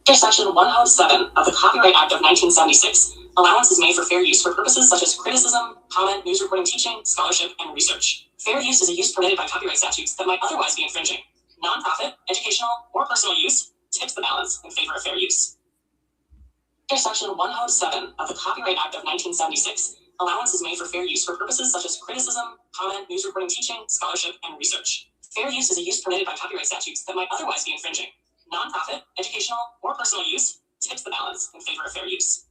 Under Section 107 of the Copyright Act of 1976, allowance is made for fair use for purposes such as criticism, comment, news reporting, teaching, scholarship, and research. Fair use is a use permitted by copyright statutes that might otherwise be infringing. Non-profit, educational, or personal use tips the balance in favor of fair use. Under Section 107 of the Copyright Act of 1976, allowance is made for fair use for purposes such as criticism, comment, news reporting, teaching, scholarship, and research. Fair use is a use permitted by copyright statutes that might otherwise be infringing. Non-profit, educational, or personal use tips the balance in favor of fair use.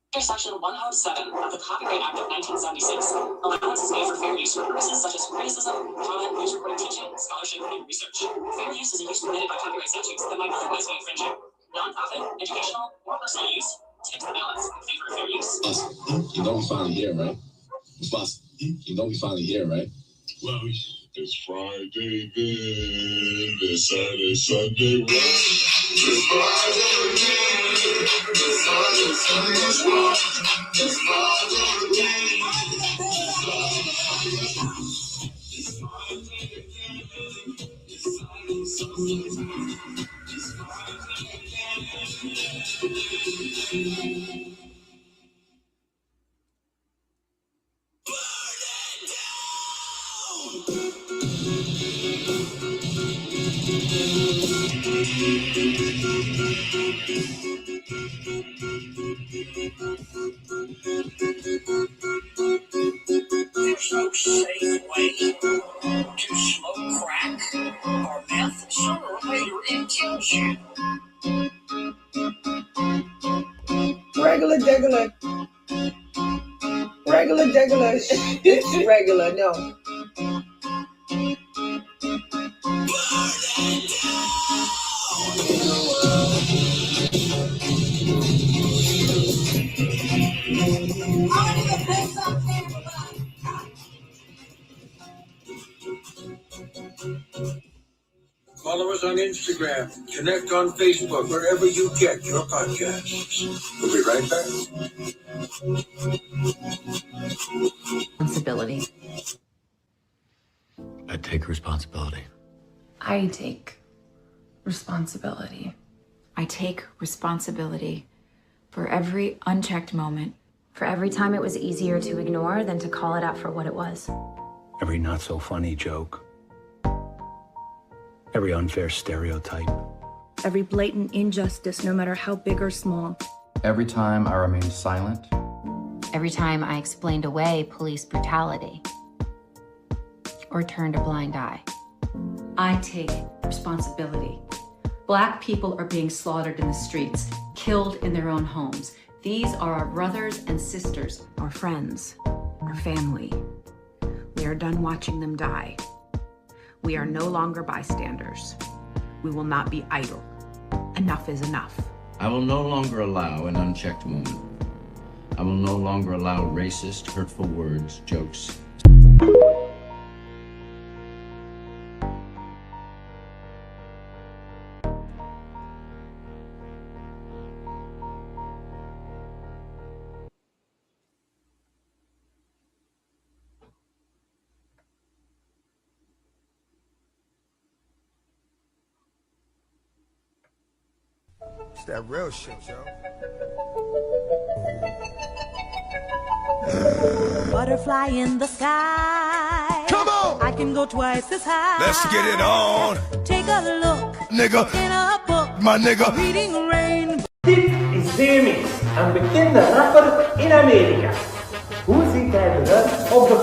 Under Section 107 of the Copyright Act of 1976, allowance is made for fair use for purposes such as criticism, comment, news reporting, teaching, scholarship, and research. Fair use is a use permitted by copyright statutes that might otherwise be infringing. Non-profit, educational, or personal use tips the balance in favor of fair use. You know we finally here, right? You know we finally here, right? Well, it's Friday then, it's Saturday, Sunday, what? It's Friday again, it's Saturday, Sunday, what? It's Friday again, it's Friday again, it's Saturday, Sunday, it's Friday again. There's no safe way to smoke crack or meth. Sooner or later it kills you. Regular degular. Regular degular. It's regular, no. Follow us on Instagram. Connect on Facebook, wherever you get your podcasts. We'll be right back. Responsibility. I take responsibility. I take responsibility. I take responsibility for every unchecked moment. For every time it was easier to ignore than to call it out for what it was. Every not so funny joke. Every unfair stereotype. Every blatant injustice, no matter how big or small. Every time I remained silent. Every time I explained away police brutality. Or turned a blind eye. I take responsibility. Black people are being slaughtered in the streets, killed in their own homes. These are our brothers and sisters, our friends, our family. We are done watching them die. We are no longer bystanders. We will not be idle. Enough is enough. I will no longer allow an unchecked moment. I will no longer allow racist, hurtful words, jokes. It's that real shit, yo. Butterfly in the sky. Come on! I can go twice as high. Let's get it on. Take a look, nigga, in a book. My nigga. Reading rain. This is Extremism, een bekende rapper in Amerika. Hoe ziet hij eruit op de foto?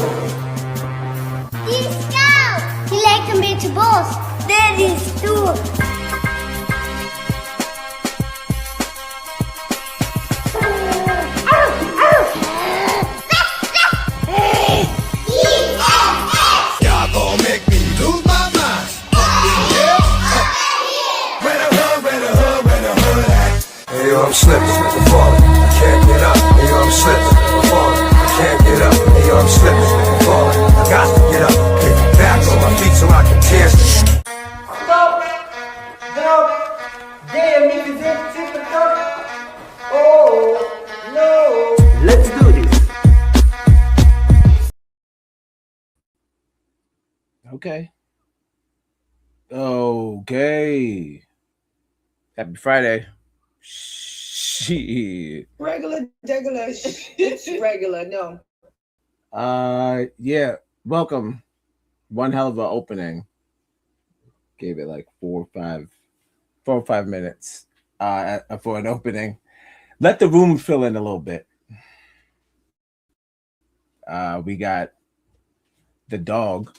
Die is koud. Die lijkt een beetje bos. Dit is stoer. I'm slipping, I'm falling, I can't get up. Hey, I'm slipping, I'm falling, I can't get up. Hey, I'm slipping, I'm falling, I got to get up. Get back on my feet so I can dance. Stop! Damn, it is difficult. Oh, no. Let's do this. Okay. Happy Friday. Shit. Regular, it's regular, no. Yeah. Welcome. One hell of an opening. Gave it like 4 or 5 minutes for an opening. Let the room fill in a little bit. We got the dog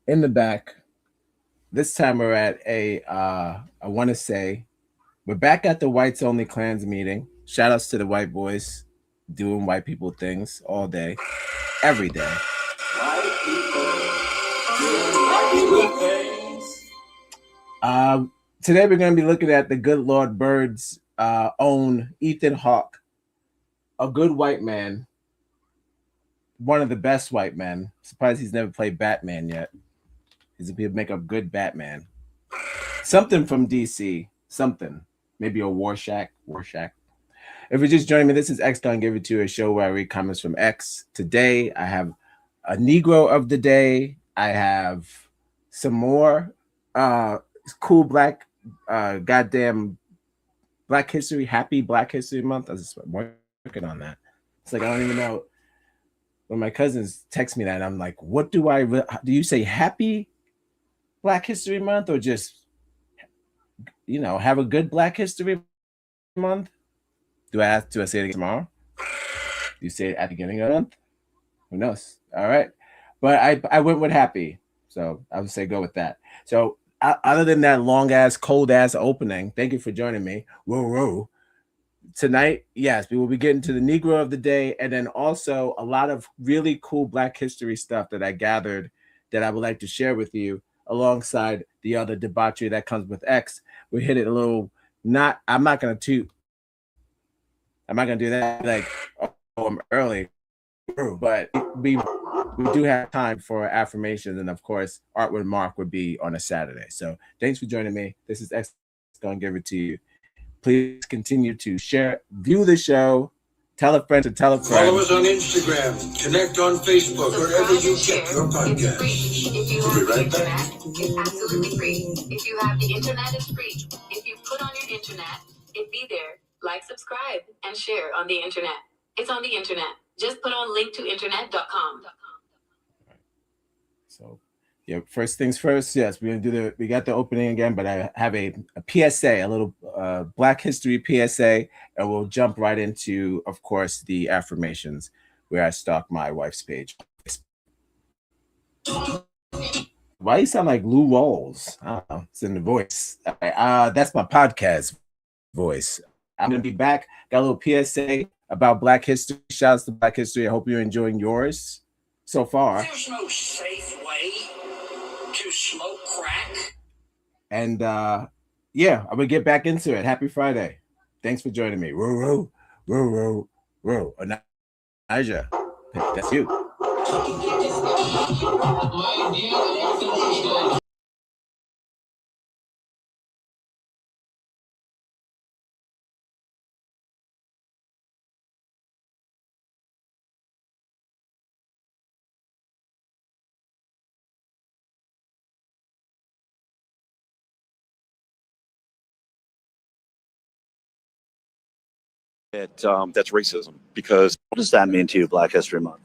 in the back. This time we're at I want to say, we're back at the Whites Only Clans meeting. Shout outs to the white boys doing white people things all day, every day. Today we're going to be looking at the good Lord Bird's own Ethan Hawke, a good white man, one of the best white men. Surprised he's never played Batman yet. He'd make a good Batman. Something from DC, something. Maybe a Rorschach. If you're just joining me, this is X Gon Give It To You, a show where I read comments from X. Today, I have a Negro of the day. I have some more cool black, goddamn Black History, happy Black History Month. I was just working on that. It's like, I don't even know. When my cousins text me that, I'm like, what do you say happy Black History Month or just, have a good Black History Month? Do I say it again tomorrow? Do you say it at the beginning of the month? Who knows? All right. But I went with happy. So I would say go with that. So other than that long ass, cold ass opening, thank you for joining me. Whoa. Tonight, yes, we will be getting to the Negro of the day, and then also a lot of really cool Black history stuff that I gathered that I would like to share with you alongside the other debauchery that comes with X. We hit it a little, I'm not going to do that like, oh, I'm early, but we do have time for affirmations, and of course, Art with Mark would be on a Saturday. So thanks for joining me. This is X Gonna Give It To You. Please continue to share, view the show, tell a friend to tell a friend. Follow us on Instagram, connect on Facebook, wherever you get your podcast. If you have the internet, it's absolutely free. If you have the internet, it's free. If you put on your internet, it be there. Like, subscribe, and share on the internet. It's on the internet. Just put on linktointernet.com. So, yeah, first things first. Yes, we got the opening again, but I have a PSA, a little Black History PSA, and we'll jump right into, of course, the affirmations where I stalk my wife's page. Why you sound like Lou Rawls? I don't know. It's in the voice. That's my podcast voice. I'm going to be back. Got a little PSA about Black history. Shouts to Black history. I hope you're enjoying yours so far. There's no safe way to smoke crack. And yeah, I'm going to get back into it. Happy Friday. Thanks for joining me. Row. Anaja, that's you. That's racism, because what does that mean to you, Black History Month?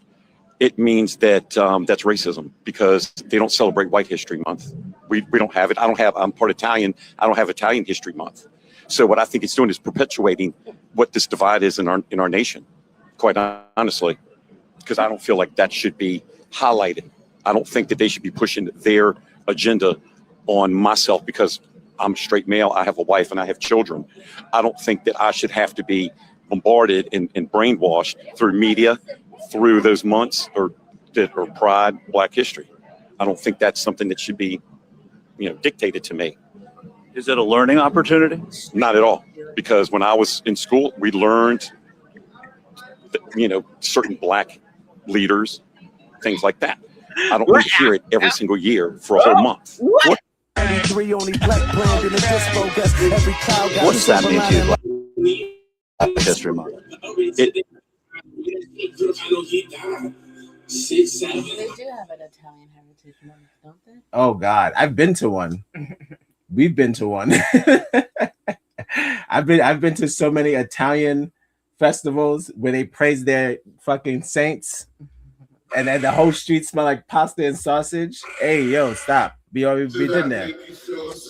it means that that's racism, because they don't celebrate White History Month. We don't have it. I'm part Italian. I don't have Italian History Month. So what I think it's doing is perpetuating what this divide is in our nation, quite honestly, because I don't feel like that should be highlighted. I don't think that they should be pushing their agenda on myself because I'm a straight male, I have a wife, and I have children. I don't think that I should have to be bombarded and brainwashed through media, through those months or Pride, Black History. I don't think that's something that should be, dictated to me. Is it a learning opportunity? Not at all, because when I was in school, we learned, certain Black leaders, things like that. I don't need to hear it every single year for a whole month. What does that mean to you, Black History Month? They do have an Italian Heritage Month, don't they? Oh God, I've been to one. We've been to one. I've been to so many Italian festivals where they praise their fucking saints, and then the whole street smell like pasta and sausage. Hey, yo, stop. We already been there.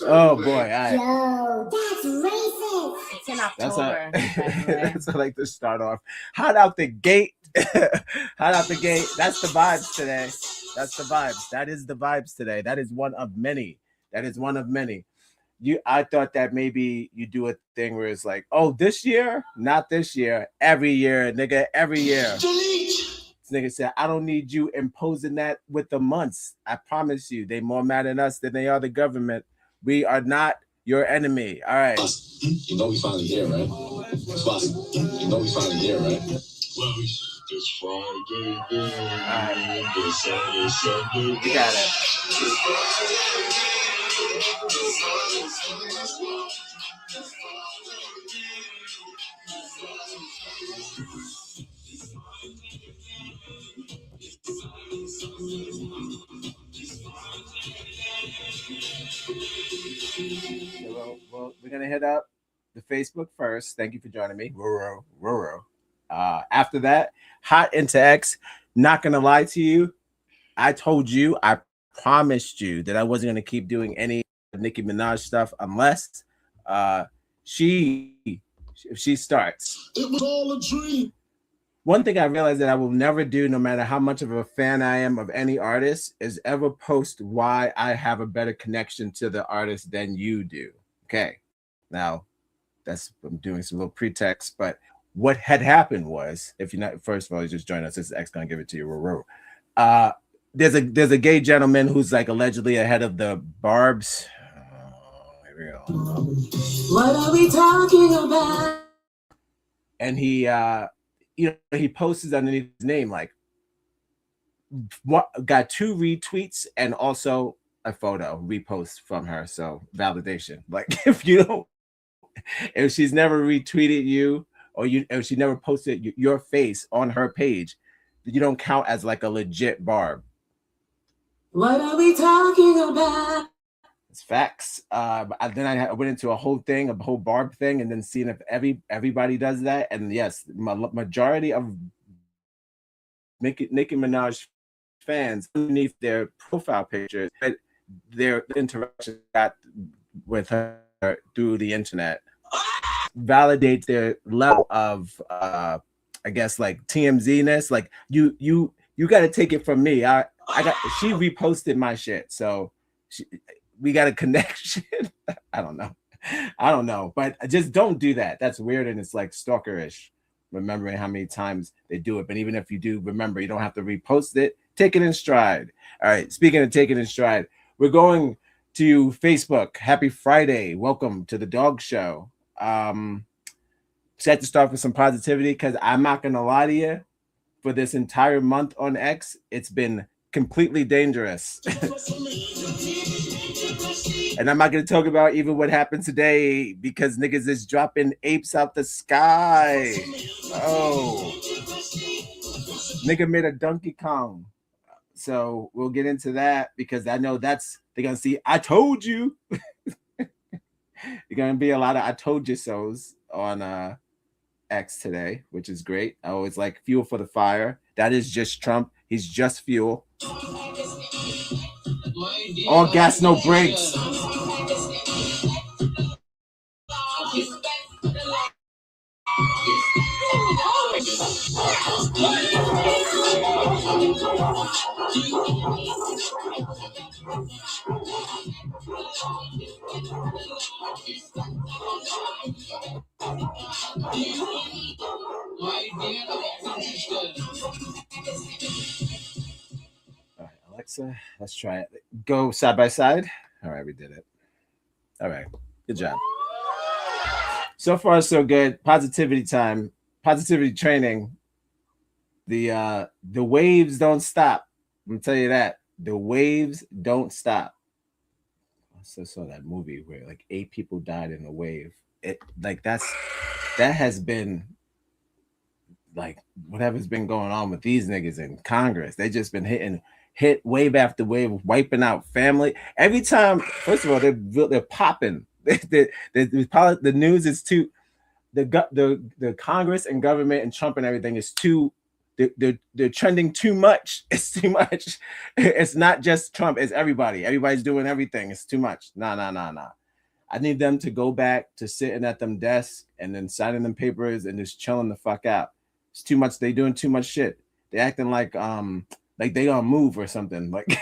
Oh boy, Yo, that's racist. It's in that's October. by the way. that's what I like to start off. Hot out the gate. Hot out the gate. That's the vibes today. That's the vibes. That is the vibes today. That is one of many. That is one of many. I thought that maybe you do a thing where it's like, oh, this year, not this year, every year, nigga, every year. This nigga said, I don't need you imposing that with the months. I promise you, they more mad at us than they are the government. We are not your enemy. All right. You know we finally here, right? You know we finally here, right? Well, it's Friday, then. It's Saturday, Sunday. You got it. Well, we're gonna hit up the Facebook first. Thank you for joining me. Roro. After that, hot into X. Not gonna lie to you. I told you, I promised you that I wasn't gonna keep doing any Nicki Minaj stuff unless she starts. It was all a dream. One thing I realized that I will never do, no matter how much of a fan I am of any artist, is ever post why I have a better connection to the artist than you do. Okay. Now, I'm doing some little pretext, but what had happened was, if you're not, first of all, you just joined us, this is X gonna give it to you. There's a gay gentleman who's like allegedly ahead of the Barbs. Here we go. What are we talking about? And he he posts underneath his name like what got 2 retweets and also a photo repost from her. So validation. Like if she's never retweeted you or if she never posted your face on her page, you don't count as like a legit Barb. What are we talking about? It's facts. Then I went into a whole Barb thing, and then seeing if everybody does that. And yes, majority of Nicki Minaj fans underneath their profile pictures, their interaction with her through the internet validates their level of, I guess, like TMZ-ness. Like you got to take it from me. She reposted my shit, so we got a connection. I don't know, but just don't do that. That's weird, and it's like stalkerish, remembering how many times they do it. But even if you do remember, you don't have to repost it. Take it in stride. All right, speaking of taking in stride, we're going to Facebook. Happy Friday. Welcome to the Dog Show. Set to start with some positivity, because I'm not gonna lie to you, for this entire month on X, it's been completely dangerous. And I'm not going to talk about even what happened today, because niggas is dropping apes out the sky. Oh, nigga made a Donkey Kong. So we'll get into that, because I know they're going to see, I told you. You're going to be a lot of I told you so's on X today, which is great. I always like fuel for the fire. That is just Trump. He's just fuel. All gas, no brakes. All right, Alexa, let's try it. Go side by side. All right, we did it. All right, good job. So far, so good. Positivity time. Positivity training. The waves don't stop. I'm gonna tell you that. The waves don't stop. I also saw that movie where like 8 people died in a wave. It like that has been like whatever's been going on with these niggas in Congress. They just been hit wave after wave, wiping out family. Every time, first of all, they're popping The news is too. The Congress and government and Trump and everything is too. They're trending too much. It's too much. It's not just Trump. It's everybody. Everybody's doing everything. It's too much. Nah. I need them to go back to sitting at them desks and then signing them papers and just chilling the fuck out. It's too much. They doing too much shit. They acting like they gonna move or something. Like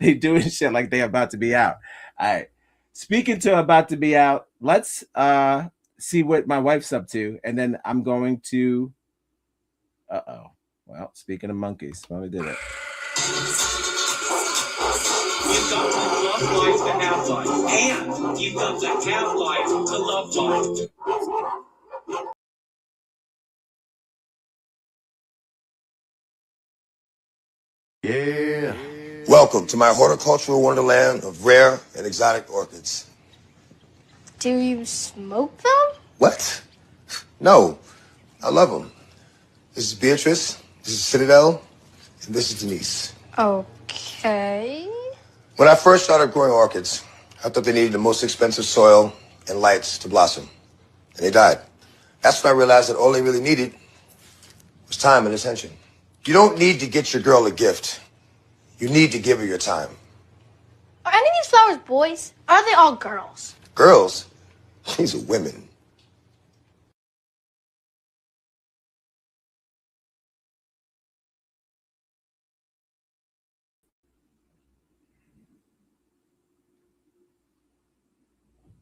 they doing shit like they about to be out. All right. Speaking to about to be out, let's see what my wife's up to, and then I'm going to. Well, speaking of monkeys, well, we did it. You've got from love life to have life, and you've got to have life to love life. Yeah. Welcome to my horticultural wonderland of rare and exotic orchids. Do you smoke them? What? No, I love them. This is Beatrice, this is Citadel, and this is Denise. Okay. When I first started growing orchids, I thought they needed the most expensive soil and lights to blossom, and they died. That's when I realized that all they really needed was time and attention. You don't need to get your girl a gift. You need to give her your time. Are any of these flowers boys? Or are they all girls? Girls? These are women.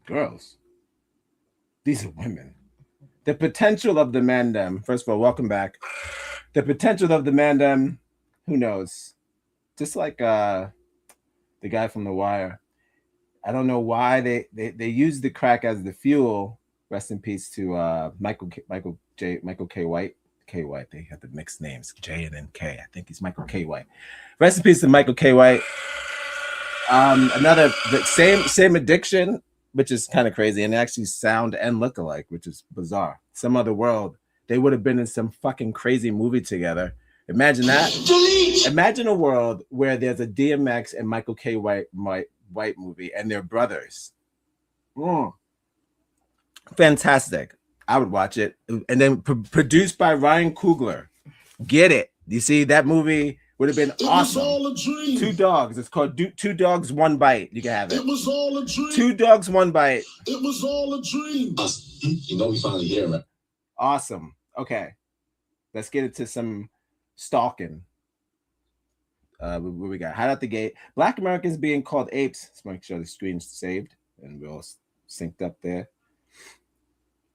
Girls. These are women. The potential of the mandem. First of all, welcome back. The potential of the mandem. Who knows? Just like the guy from The Wire. I don't know why they use the crack as the fuel. Rest in peace to Michael K. White. K. White. They have the mixed names, J and then K. I think he's Michael K. White. Rest in peace to Michael K. White. The same addiction, which is kind of crazy, and they actually sound and look alike, which is bizarre. Some other world, they would have been in some fucking crazy movie together. Imagine that. Imagine a world where there's a DMX and Michael K. White movie, and they're brothers. Fantastic. I would watch it. And then produced by Ryan Coogler. Get it. You see, that movie would have been awesome. It was all a dream. Two Dogs. It's called Two Dogs, One Bite. You can have it. It was all a dream. Two Dogs, One Bite. It was all a dream. You know we finally here, right? Awesome. Okay. Let's get into some stalking. What we got? Hot out the gate. Black Americans being called apes. Let's make sure the screen's saved and we're all synced up there.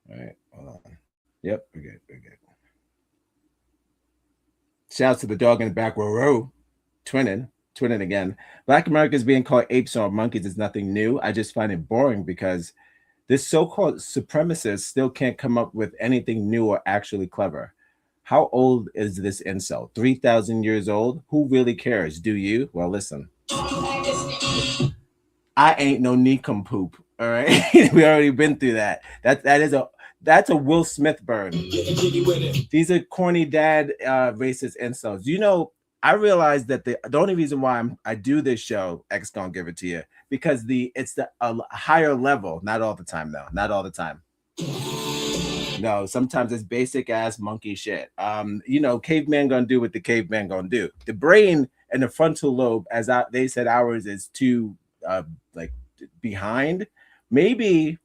All right. Hold on. Yep. We're good. Shouts to the dog in the back row. Twinning again. Black Americans being called apes or monkeys is nothing new. I just find it boring because this so-called supremacist still can't come up with anything new or actually clever. How old is this insult? 3,000 years old? Who really cares? Do you? Well, listen. I ain't no nincompoop. All right, we already been through that. That's a Will Smith burn. These are corny dad racist insults. You know, I realized that the only reason why I do this show, X gonna give it to you, because it's a higher level. Not all the time though. Not all the time. No, sometimes it's basic ass monkey shit. Caveman gonna do what the caveman gonna do. The brain and the frontal lobe, as they said, ours is too behind. Maybe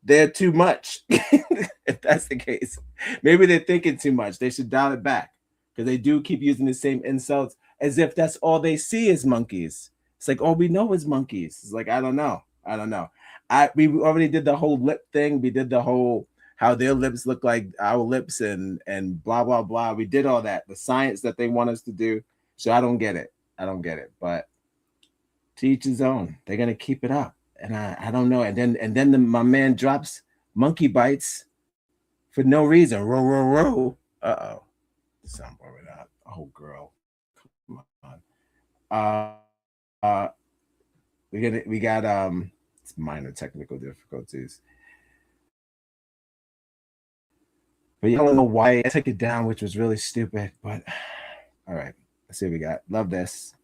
they're too much. If that's the case, maybe they're thinking too much. They should dial it back because they do keep using the same insults as if that's all they see is monkeys. It's like all we know is monkeys. It's like I don't know. We already did the whole lip thing. We did the whole how their lips look like our lips and blah blah blah. We did all that. The science that they want us to do. So I don't get it. But to each his own. They're gonna keep it up. And I don't know. And then my man drops monkey bites for no reason. Row. Uh-oh. Soundboard without. Oh, girl. Come on. We got it's minor technical difficulties. But you don't know why I took it down, which was really stupid. But all right. Let's see what we got. Love this.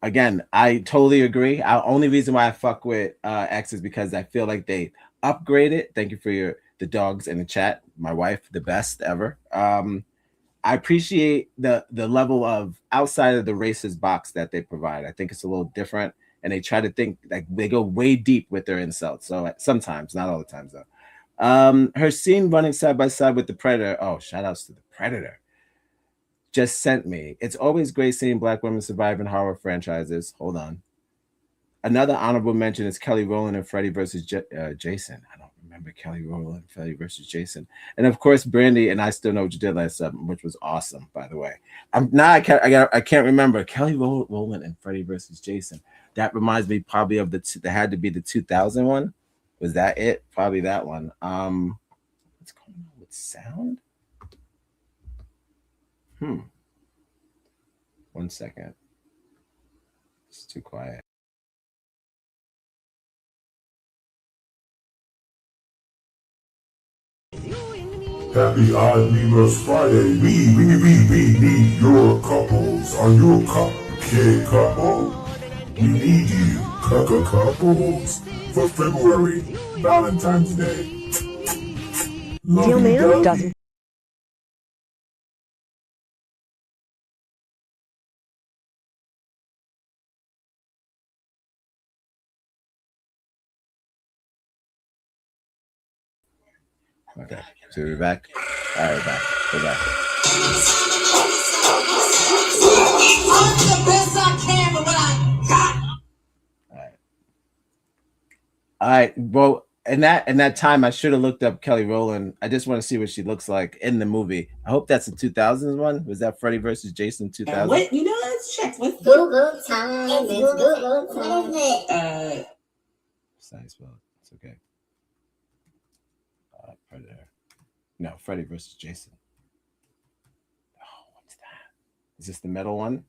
again, I totally agree. The only reason why I fuck with X is because I feel like they upgrade it. Thank you for the dogs in the chat. My wife, the best ever. I appreciate the level of outside of the racist box that they provide. I think it's a little different, and they try to think like they go way deep with their insults. So sometimes, not all the times though. Her scene running side by side with the Predator. Oh, shout outs to the Predator. Just sent me. It's always great seeing Black women survive in horror franchises. Hold on. Another honorable mention is Kelly Rowland and Freddy versus Jason. I don't remember Kelly Rowland, Freddy versus Jason, and of course Brandy and I Still Know What You Did Last Summer, which was awesome, by the way. I can't remember Kelly Rowland and Freddy versus Jason. That reminds me probably of that had to be the 2000 one. Was that it? Probably that one. What's going on with sound? 1 second. It's too quiet. Happy Odd Needless Friday. We need your couples. Are you a cupcake couple? We need you, couples, for February Valentine's Day. Deal man doesn't. Okay, so we're back. All right, back. We're back. I'm the best I can with what I got. All right. Well, in that time, I should have looked up Kelly Rowland. I just want to see what she looks like in the movie. I hope that's a 2000s one. Was that Freddy versus Jason 2000? Wait, let's check with Google time. It's Google time. What is it? It's okay. Predator. No, Freddy versus Jason. Oh, what's that? Is this the metal one?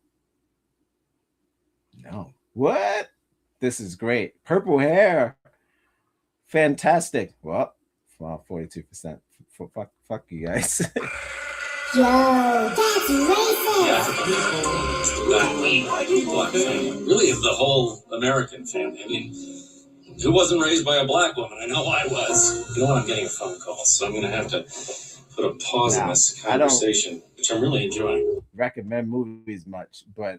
No. What? This is great. Purple hair. Fantastic. Well, 42%. Fuck you guys. Yo, that's racist. Really, is the whole American family. I mean, who wasn't raised by a black woman? I know I was. You know what? I'm getting a phone call, so I'm going to have to put a pause in this conversation, which I'm really enjoying. Recommend movies much, but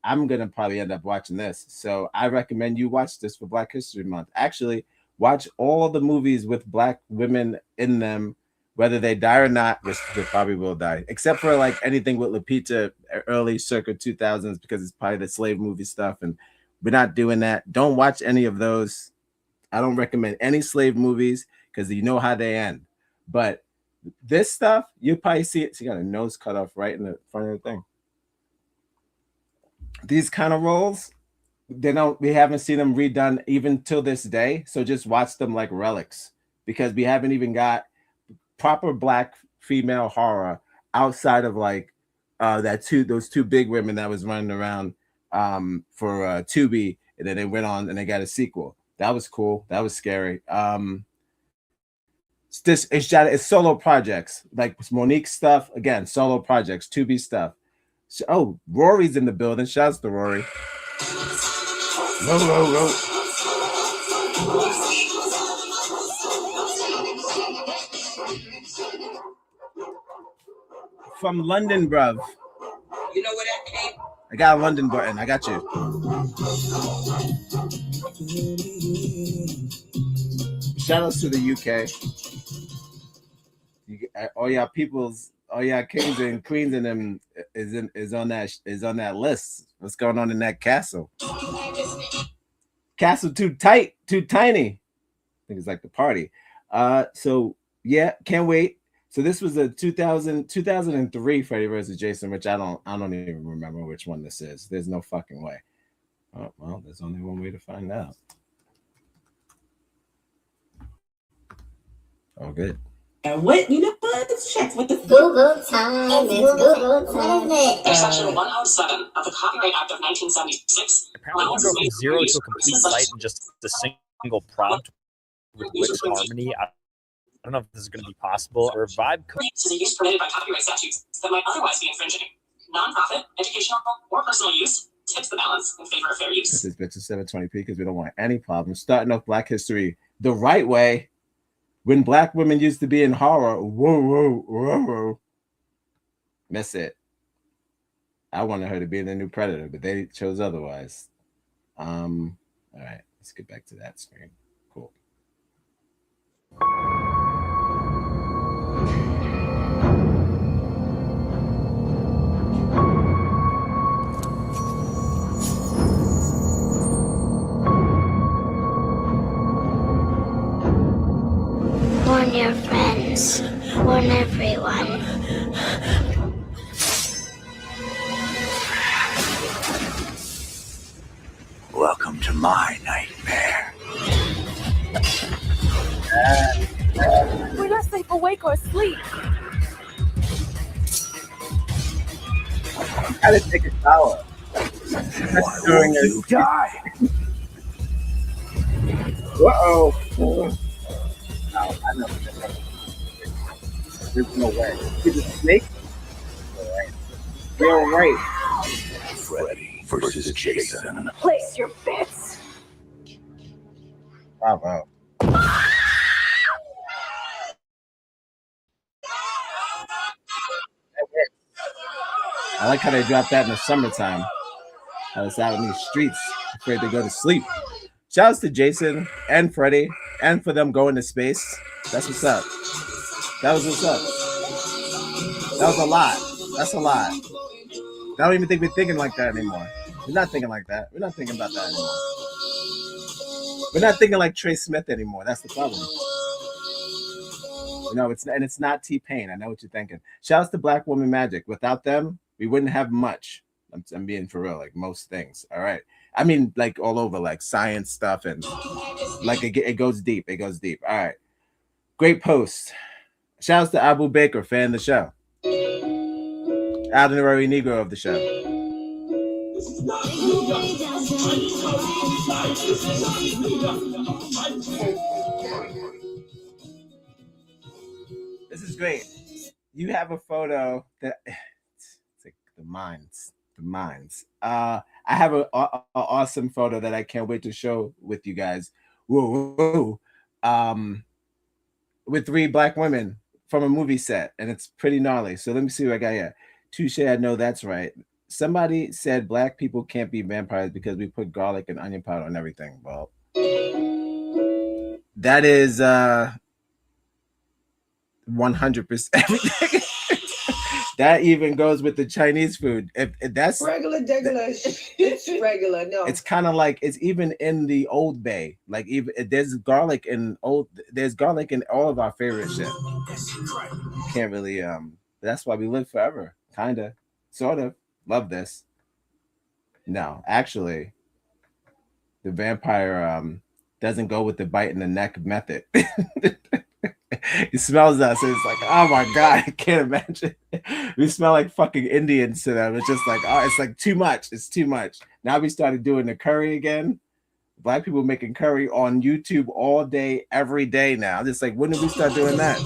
I'm going to probably end up watching this. So I recommend you watch this for Black History Month. Actually, watch all the movies with black women in them, whether they die or not, which they probably will die, except for like anything with Lupita early circa 2000s, because it's probably the slave movie stuff, and we're not doing that. Don't watch any of those. I don't recommend any slave movies because you know how they end. But this stuff, you probably see it. She got a nose cut off right in the front of the thing. These kind of roles, we haven't seen them redone even till this day. So just watch them like relics, because we haven't even got proper black female horror outside of like those two big women that was running around for Tubi, and then they went on and they got a sequel. That was cool. That was scary. It's solo projects, like Monique stuff. Again, solo projects, Tubi stuff. Oh, Rory's in the building. Shouts to Rory. Row. From London, bruv. You know where that came? I got a London button. I got you. Shout outs to the UK. All y'all peoples, all y'all kings and queens in them is on that list. What's going on in that castle? Castle too tight, too tiny. I think it's like the party. So yeah, can't wait. So this was a 2003 Freddy versus Jason, which I don't even remember which one this is. There's no fucking way. Oh, well, there's only one way to find out. Oh, good. And what? Let's check with the Google time. It's Google time. What is it? Section 107 of the Copyright Act of 1976. Apparently, you can go from 0 to a complete site in just a single prompt with harmony. I don't know if this is going to be possible. Or vibe is a use permitted by copyright statutes that might otherwise be infringing. Non-profit, educational, or personal use, tips the balance in favor of fair use. This bitch is 720p because we don't want any problems. Starting off Black history the right way. When Black women used to be in horror, whoa. Miss it. I wanted her to be in the new Predator, but they chose otherwise. All right, let's get back to that screen. Cool. Warn your friends. Warn everyone. Welcome to my nightmare. We're not safe awake or asleep. I had to take a shower. Why won't you die? Uh-oh. No, I know. There's no way. Is it a snake? You're right. Freddy versus Jason. Place your bets. Bravo. I like how they dropped that in the summertime. I was out in these streets, afraid to go to sleep. Shouts to Jason and Freddy, and for them going to space. That's what's up. That was what's up. That was a lot. That's a lot. I don't even think we're thinking like that anymore. We're not thinking like that. We're not thinking about that anymore. We're not thinking like Trey Smith anymore. That's the problem. No, it's not T-Pain. I know what you're thinking. Shouts to Black Woman Magic. Without them, we wouldn't have much. I'm being for real, like most things. All right. I mean, like all over, like science stuff, and like it goes deep. It goes deep. All right. Great post. Shouts to Abu Baker, fan of the show. Honorary Negro of the show. This is great. You have a photo that it's like the minds. I have a awesome photo that I can't wait to show with you guys. Whoa. With 3 Black women from a movie set, and it's pretty gnarly. So let me see what I got here. Touche, I know that's right. Somebody said Black people can't be vampires because we put garlic and onion powder on everything. Well, that is 100% everything. That even goes with the Chinese food. If that's regular, it's regular. No, it's kind of like it's even in the Old Bay. Like even there's garlic in all of our favorite shit. Can't really that's why we live forever. Kinda, sort of. Love this. No, actually, the vampire doesn't go with the bite in the neck method. He smells us and it's like, oh my god, I can't imagine. We smell like fucking Indians to them. It's just like, oh, it's like too much. It's too much. Now we started doing the curry again. Black people making curry on YouTube all day, every day now. I'm just like, when did we start doing that?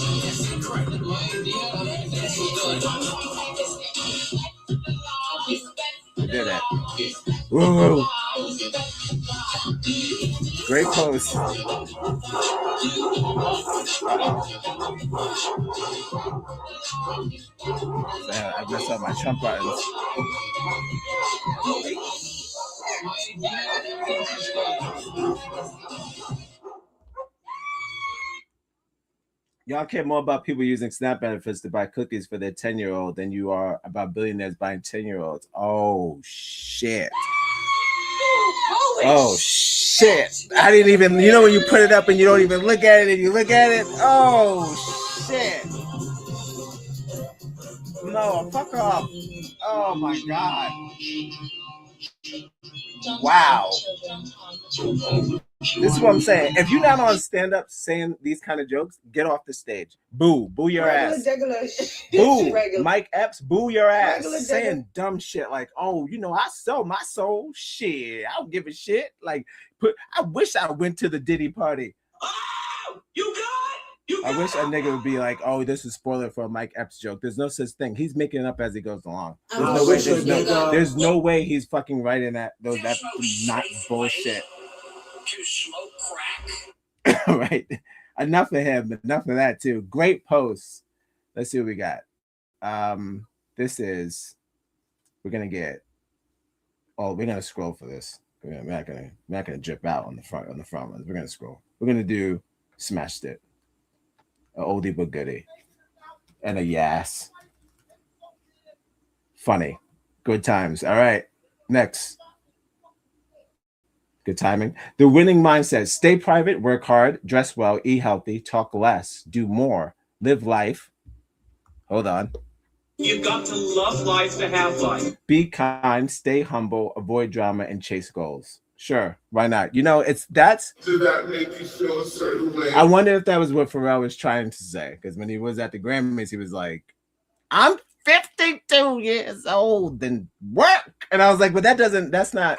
We did it. Whoa. Great post. Man, I messed up my Trump buttons. Y'all care more about people using SNAP benefits to buy cookies for their 10-year-old than you are about billionaires buying 10-year-olds. Oh, shit. Oh, shit. I didn't even, when you put it up and you don't even look at it and you look at it. Oh, shit. No, fuck off. Oh, my God. Wow. This is what I'm saying. If you're not on stand-up saying these kind of jokes, get off the stage. Boo your ass. Boo. Mike Epps, boo your ass. Saying dumb shit like, oh, I sell my soul. Shit, I don't give a shit. Like, I wish I went to the Diddy party. Oh, you good? You I wish a nigga would be like, oh, this is spoiler for a Mike Epps joke. There's no such thing. He's making it up as he goes along. There's no way he's fucking writing that. That's not bullshit. To smoke crack. Right. Enough of him. Enough of that too. Great posts. Let's see what we got. This is. We're gonna get. Oh, we're gonna scroll for this. We're not gonna drip out on the front ones. We're gonna scroll. We're gonna do Smashed It. An oldie but goodie. And a yes. Funny. Good times. All right. Next. Good timing. The winning mindset. Stay private, work hard, dress well, eat healthy, talk less, do more, live life. Hold on. You got to love life to have life. Be kind, stay humble, avoid drama, and chase goals. Sure, why not? You know, that's. Did that make you feel a certain way? I wonder if that was what Pharrell was trying to say, because when he was at the Grammys, he was like, "I'm 52 years old and work," and I was like, "But that's not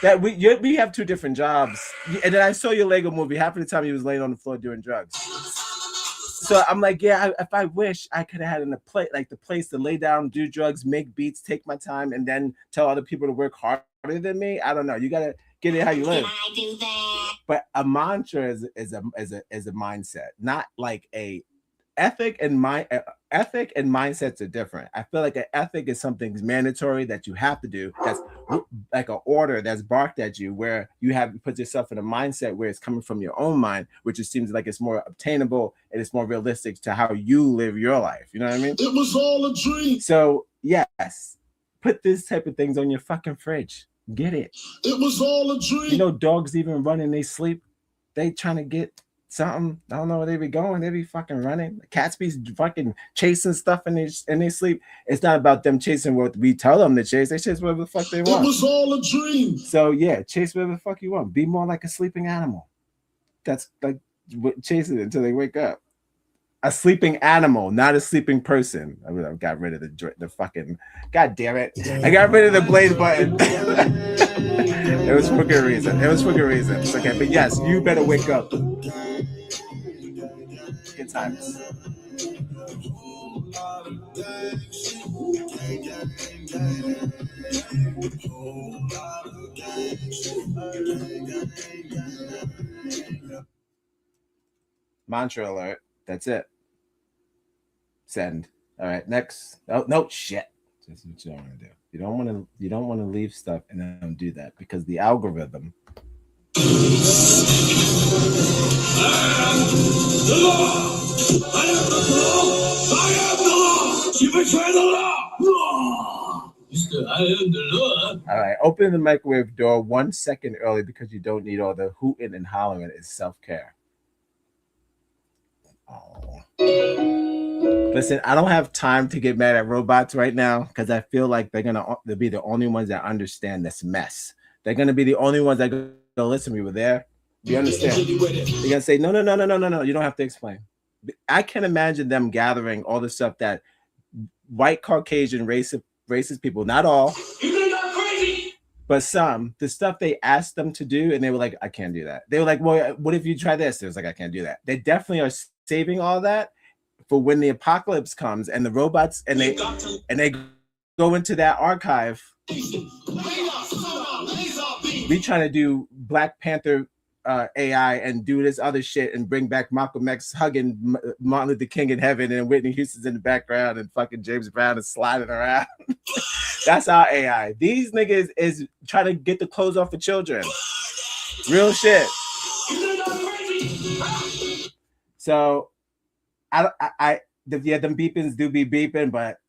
that we have two different jobs." And then I saw your Lego movie. Half of the time, he was laying on the floor doing drugs. So I'm like, yeah, if I wish I could have had the place to lay down, do drugs, make beats, take my time, and then tell other people to work harder than me. I don't know. You gotta get it how you live. Can I do that? But a mantra is a mindset, not like a ethic and mindsets are different. I feel like an ethic is something mandatory that you have to do. That's like an order that's barked at you, where you have to put yourself in a mindset where it's coming from your own mind, which it seems like it's more obtainable and it's more realistic to how you live your life. You know what I mean? It was all a dream. So yes, put this type of things on your fucking fridge. Get it? It was all a dream. You know, dogs even run in they sleep. They trying to get something. I don't know where they be going. They be fucking running. Cats be fucking chasing stuff in they sleep. It's not about them chasing what we tell them to chase. They chase whatever the fuck they want. It was all a dream. So yeah, chase whatever the fuck you want. Be more like a sleeping animal. That's like chasing it until they wake up. A sleeping animal, not a sleeping person. I got rid of the fucking. God damn it! I got rid of the blade button. It was for good reason. It's okay, but yes, you better wake up. Good times. Mantra alert. That's it. Send. All right, next. Oh no, shit. That's what you don't want to do. You don't want to leave stuff and then don't do that, because the algorithm. I am the law. I am the law. I am the law. You betray the law. I am the law. All right, open the microwave door 1 second early because you don't need all the hooting and hollering. It's self-care. Oh. Listen, I don't have time to get mad at robots right now, because I feel like they'll be the only ones that understand this mess. They're gonna be the only ones that go listen to me. We're there. You understand? They're gonna say no. You don't have to explain. I can imagine them gathering all the stuff that white Caucasian racist people, not all, but some, the stuff they asked them to do, and they were like, I can't do that. They were like, well, what if you try this? It was like, I can't do that. They definitely are saving all that for when the apocalypse comes and the robots and they go into that archive. We trying to do Black Panther AI and do this other shit and bring back Malcolm X hugging Martin Luther King in heaven and Whitney Houston's in the background and fucking James Brown is sliding around. That's our AI. These niggas is trying to get the clothes off the children. Real shit. So them beepings do be beeping, but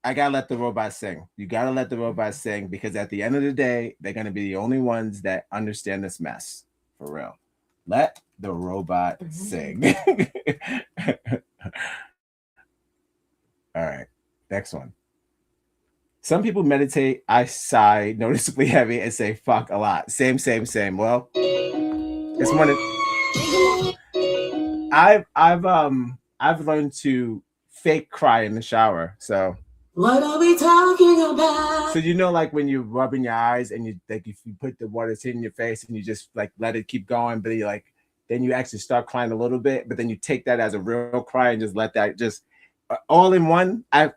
I gotta let the robots sing. You gotta let the robots sing, because at the end of the day, they're gonna be the only ones that understand this mess. For real. Let the robot sing. All right, next one. Some people meditate. I sigh noticeably heavy and say fuck a lot. Same. Well, it's one of I've learned to fake cry in the shower. So what are we talking about? So you know, like when you're rubbing your eyes and you like if you put the water in your face and you just like let it keep going, but you like then you actually start crying a little bit, but then you take that as a real cry and just let that just all in one. I've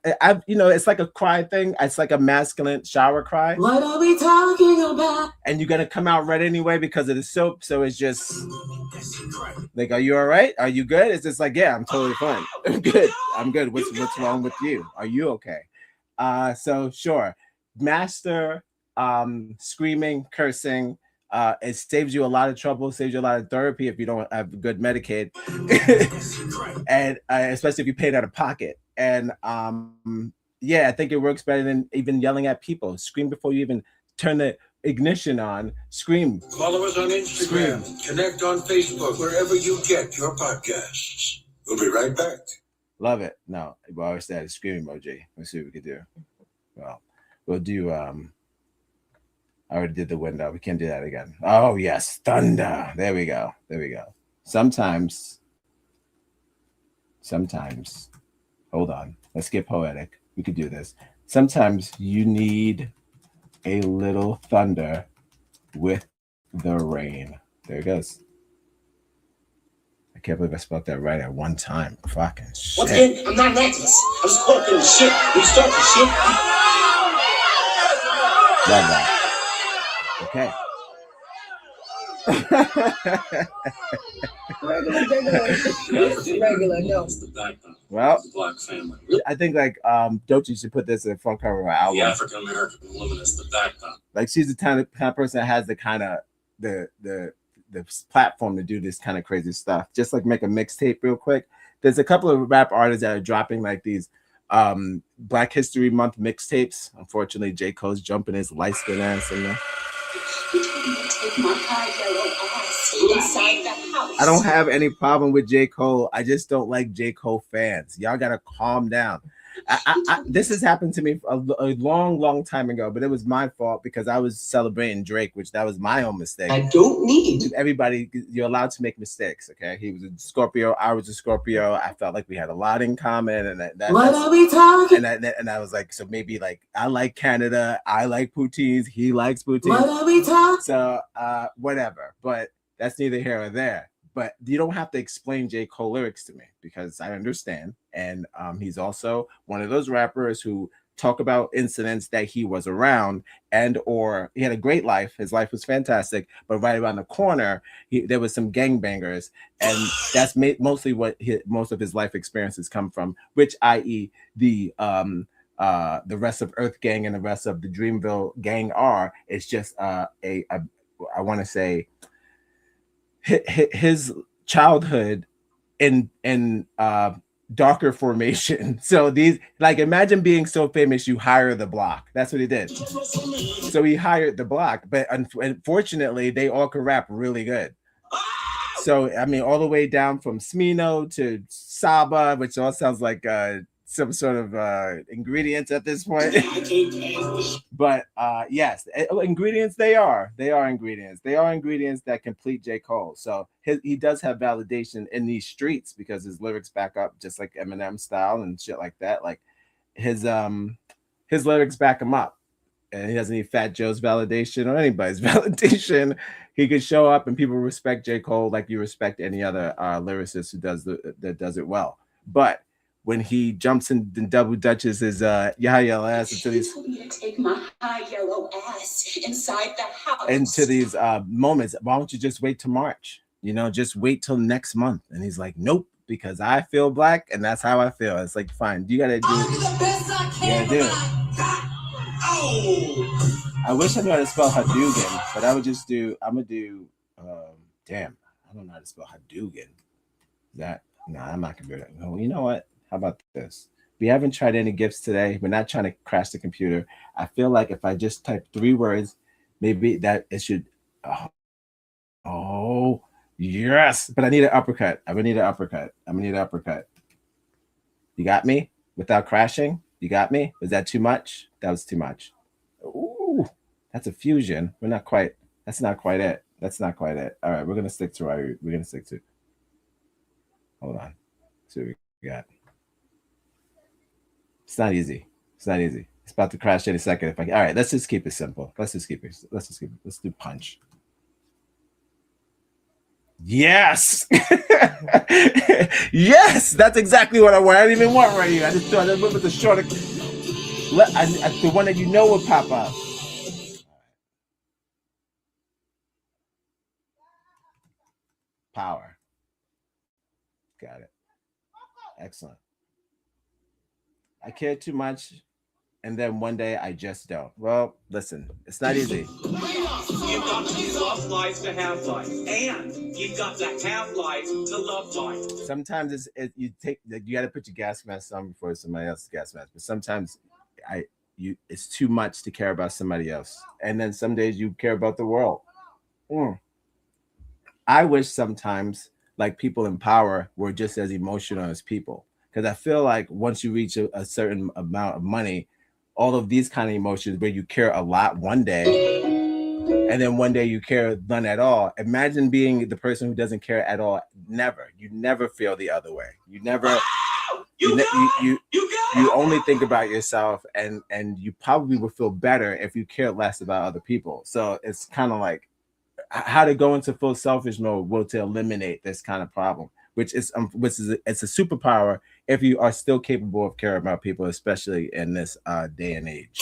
you know, it's like a cry thing. It's like a masculine shower cry. What are we talking about? And you're gonna come out red anyway because of the soap. So it's just like, are you all right? Are you good? It's just like, yeah, I'm totally fine. I'm good. I'm good. What's wrong with you? Are you okay? So sure, master screaming, cursing. It saves you a lot of trouble, saves you a lot of therapy if you don't have good Medicaid, and especially if you pay it out of pocket. And yeah, I think it works better than even yelling at people. Scream before you even turn the ignition on. Scream. Follow us on Instagram. Scream. Connect on Facebook, wherever you get your podcasts. We'll be right back. Love it. No, we always said a scream emoji. Let's see what we can do. Well, we'll do I already did the window. We can't do that again. Oh yes, thunder. There we go. There we go. Sometimes, hold on. Let's get poetic. We could do this. Sometimes you need a little thunder with the rain. There it goes. I can't believe I spelled that right at one time. Fucking shit. Once again, I'm not an activist. I'm just talking shit. We start the shit. Love that. Okay. regular, no. Well, the black family. I think like Dochi should put this in the front cover of our album. The African American woman is the backbone. Like she's the kind of person that has the kind of the platform to do this kind of crazy stuff. Just like make a mixtape real quick. There's a couple of rap artists that are dropping like these Black History Month mixtapes. Unfortunately, J. Cole's jumping his light skin ass in there. I don't have any problem with J. Cole. I just don't like J. Cole fans. Y'all gotta calm down. This has happened to me a long time ago, but it was my fault because I was celebrating Drake, which that was my own mistake. I don't need everybody. You're allowed to make mistakes. Okay, he was a Scorpio. I was a Scorpio. I felt like we had a lot in common, and what are we talking? And I was like, so maybe like I like Canada. I like poutines. He likes poutines. What are we talking? So whatever. But that's neither here or there. But you don't have to explain J. Cole lyrics to me because I understand. And he's also one of those rappers who talk about incidents that he was around and or he had a great life. His life was fantastic. But right around the corner, there was some gangbangers. And that's mostly what most of his life experiences come from, which i.e. the rest of Earth Gang and the rest of the Dreamville Gang are. It's just I want to say, his childhood in darker formation. So these, like, imagine being so famous you hire the block. That's what he did. So he hired the block, but unfortunately they all could rap really good. So I mean, all the way down from Smino to Saba, which all sounds like some sort of ingredients at this point. But yes, ingredients they are ingredients. They are ingredients that complete J. Cole. So he does have validation in these streets because his lyrics back up, just like Eminem style and shit like that. Like his lyrics back him up, and he doesn't need Fat Joe's validation or anybody's validation. He could show up and people respect J. Cole like you respect any other lyricist who does it well. But when he jumps in and double dutches his yellow ass into these take my high yellow ass inside the house. Into these moments, why don't you just wait till March? You know, just wait till next month. And he's like, nope, because I feel black and that's how I feel. It's like, fine, you gotta do it. I wish I knew how to spell Hadouken, but I'm gonna do damn, I don't know how to spell Hadouken. I'm not gonna do that. No, you know what? How about this? We haven't tried any gifts today. We're not trying to crash the computer. I feel like if I just type 3 words, maybe that it should. Oh yes, but I need an uppercut. I'm gonna need an uppercut. You got me without crashing. You got me. Was that too much? That was too much. Ooh, that's a fusion. We're not quite. That's not quite it. All right, we're gonna stick to. Hold on. See what we got. It's not easy. It's about to crash any second. All right, let's just keep it simple. Let's do punch. Yes. Yes, that's exactly what I want. I didn't even want right here. I just thought I went with the shorter. The one that you know would pop up. Power. Got it. Excellent. I care too much, and then one day I just don't. Well, listen, it's not easy. You've got to love life to have life, and you've got to have life to love life. Sometimes you got to put your gas mask on before somebody else's gas mask. But sometimes it's too much to care about somebody else, and then some days you care about the world. I wish sometimes like people in power were just as emotional as people, because I feel like once you reach a certain amount of money, all of these kind of emotions where you care a lot one day and then one day you care none at all. Imagine being the person who doesn't care at all. You never feel the other way. You never you only think about yourself, and you probably would feel better if you cared less about other people. So it's kind of like how to go into full selfish mode will to eliminate this kind of problem, which is it's a superpower if you are still capable of caring about people, especially in this day and age.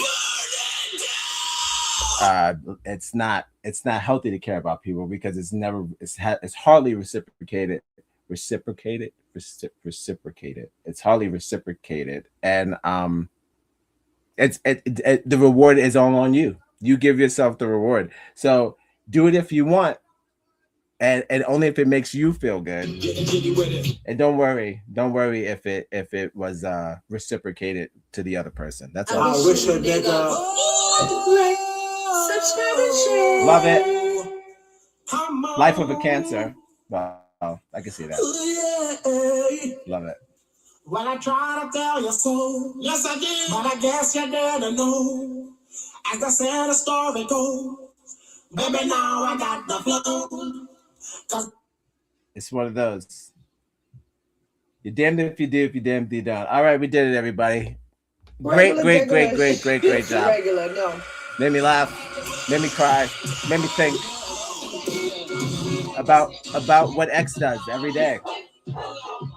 It's not healthy to care about people because it's hardly reciprocated. It's hardly reciprocated, and the reward is all on you. You give yourself the reward. So do it if you want, and only if it makes you feel good. And don't worry if it was reciprocated to the other person. That's all. I wish a nigga. Love it. Life of a Cancer. Wow, I can see that. Love it. Well, I try to tell you so. Yes, I did. But I guess you didn't know. As I said, the story goes. Baby, now I got the flow. It's one of those. You're damned if you do, if you're damned if you don't. All right, we did it, everybody. Great job. Regular, no. Made me laugh, made me cry, made me think about what X does every day.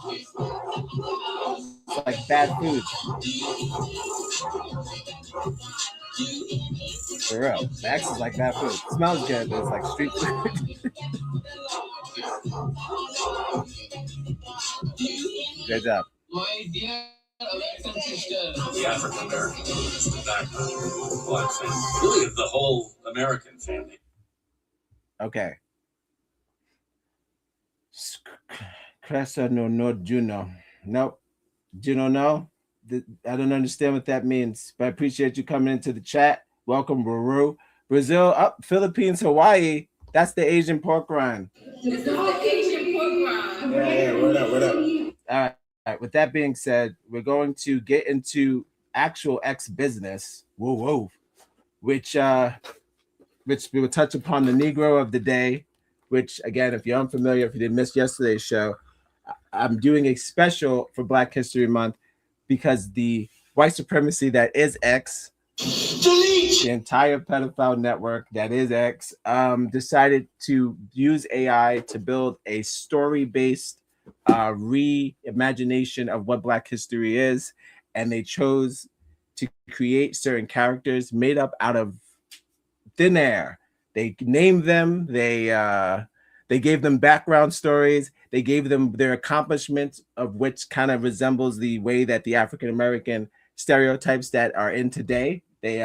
It's like bad food. For real. X is like bad food. It smells good, but it's like street food. Good job. The African American, the black family, really the whole American family. Okay. Cressa no Juno. Nope. Juno no. I don't understand what that means, but I appreciate you coming into the chat. Welcome, Ruru. Brazil, up, Philippines, Hawaii. That's the Asian pork rind. It's the Asian pork rind. Yeah, what up? All right. With that being said, we're going to get into actual X business. Whoa. Which we will touch upon the Negro of the day. Which, again, if you're unfamiliar, if you didn't miss yesterday's show, I'm doing a special for Black History Month because the white supremacy that is X, the entire pedophile network that is X, decided to use AI to build a story-based reimagination of what Black history is, and they chose to create certain characters made up out of thin air. They named them, they gave them background stories, they gave them their accomplishments, of which kind of resembles the way that the African American stereotypes that are in today. They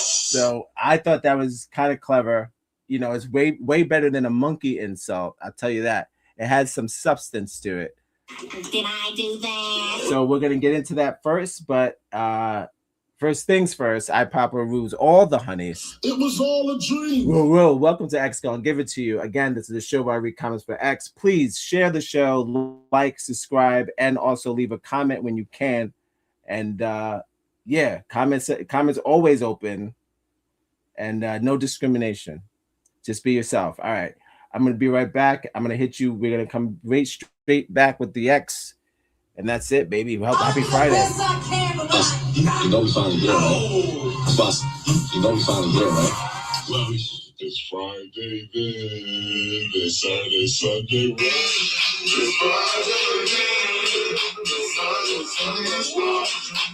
so I thought that was kind of clever. You know, it's way better than a monkey insult. I'll tell you that. It has some substance to it. Did I do that? So we're gonna get into that first, but first things first, I Papa rules all the honeys. It was all a dream. Whoa, welcome to X GON. Give it to you. Again, this is the show where I read comments for X. Please share the show, like, subscribe, and also leave a comment when you can. And yeah, comments always open, and no discrimination. Just be yourself. All right. I'm gonna be right back. I'm gonna hit you. We're gonna come right straight back with the X. And that's it, baby. Well, happy Friday. You know we finally here, right? Boss, you know we finally here, right? Well, it's Friday then, it's Saturday, Sunday, right? It's Friday again, it's Saturday, Sunday,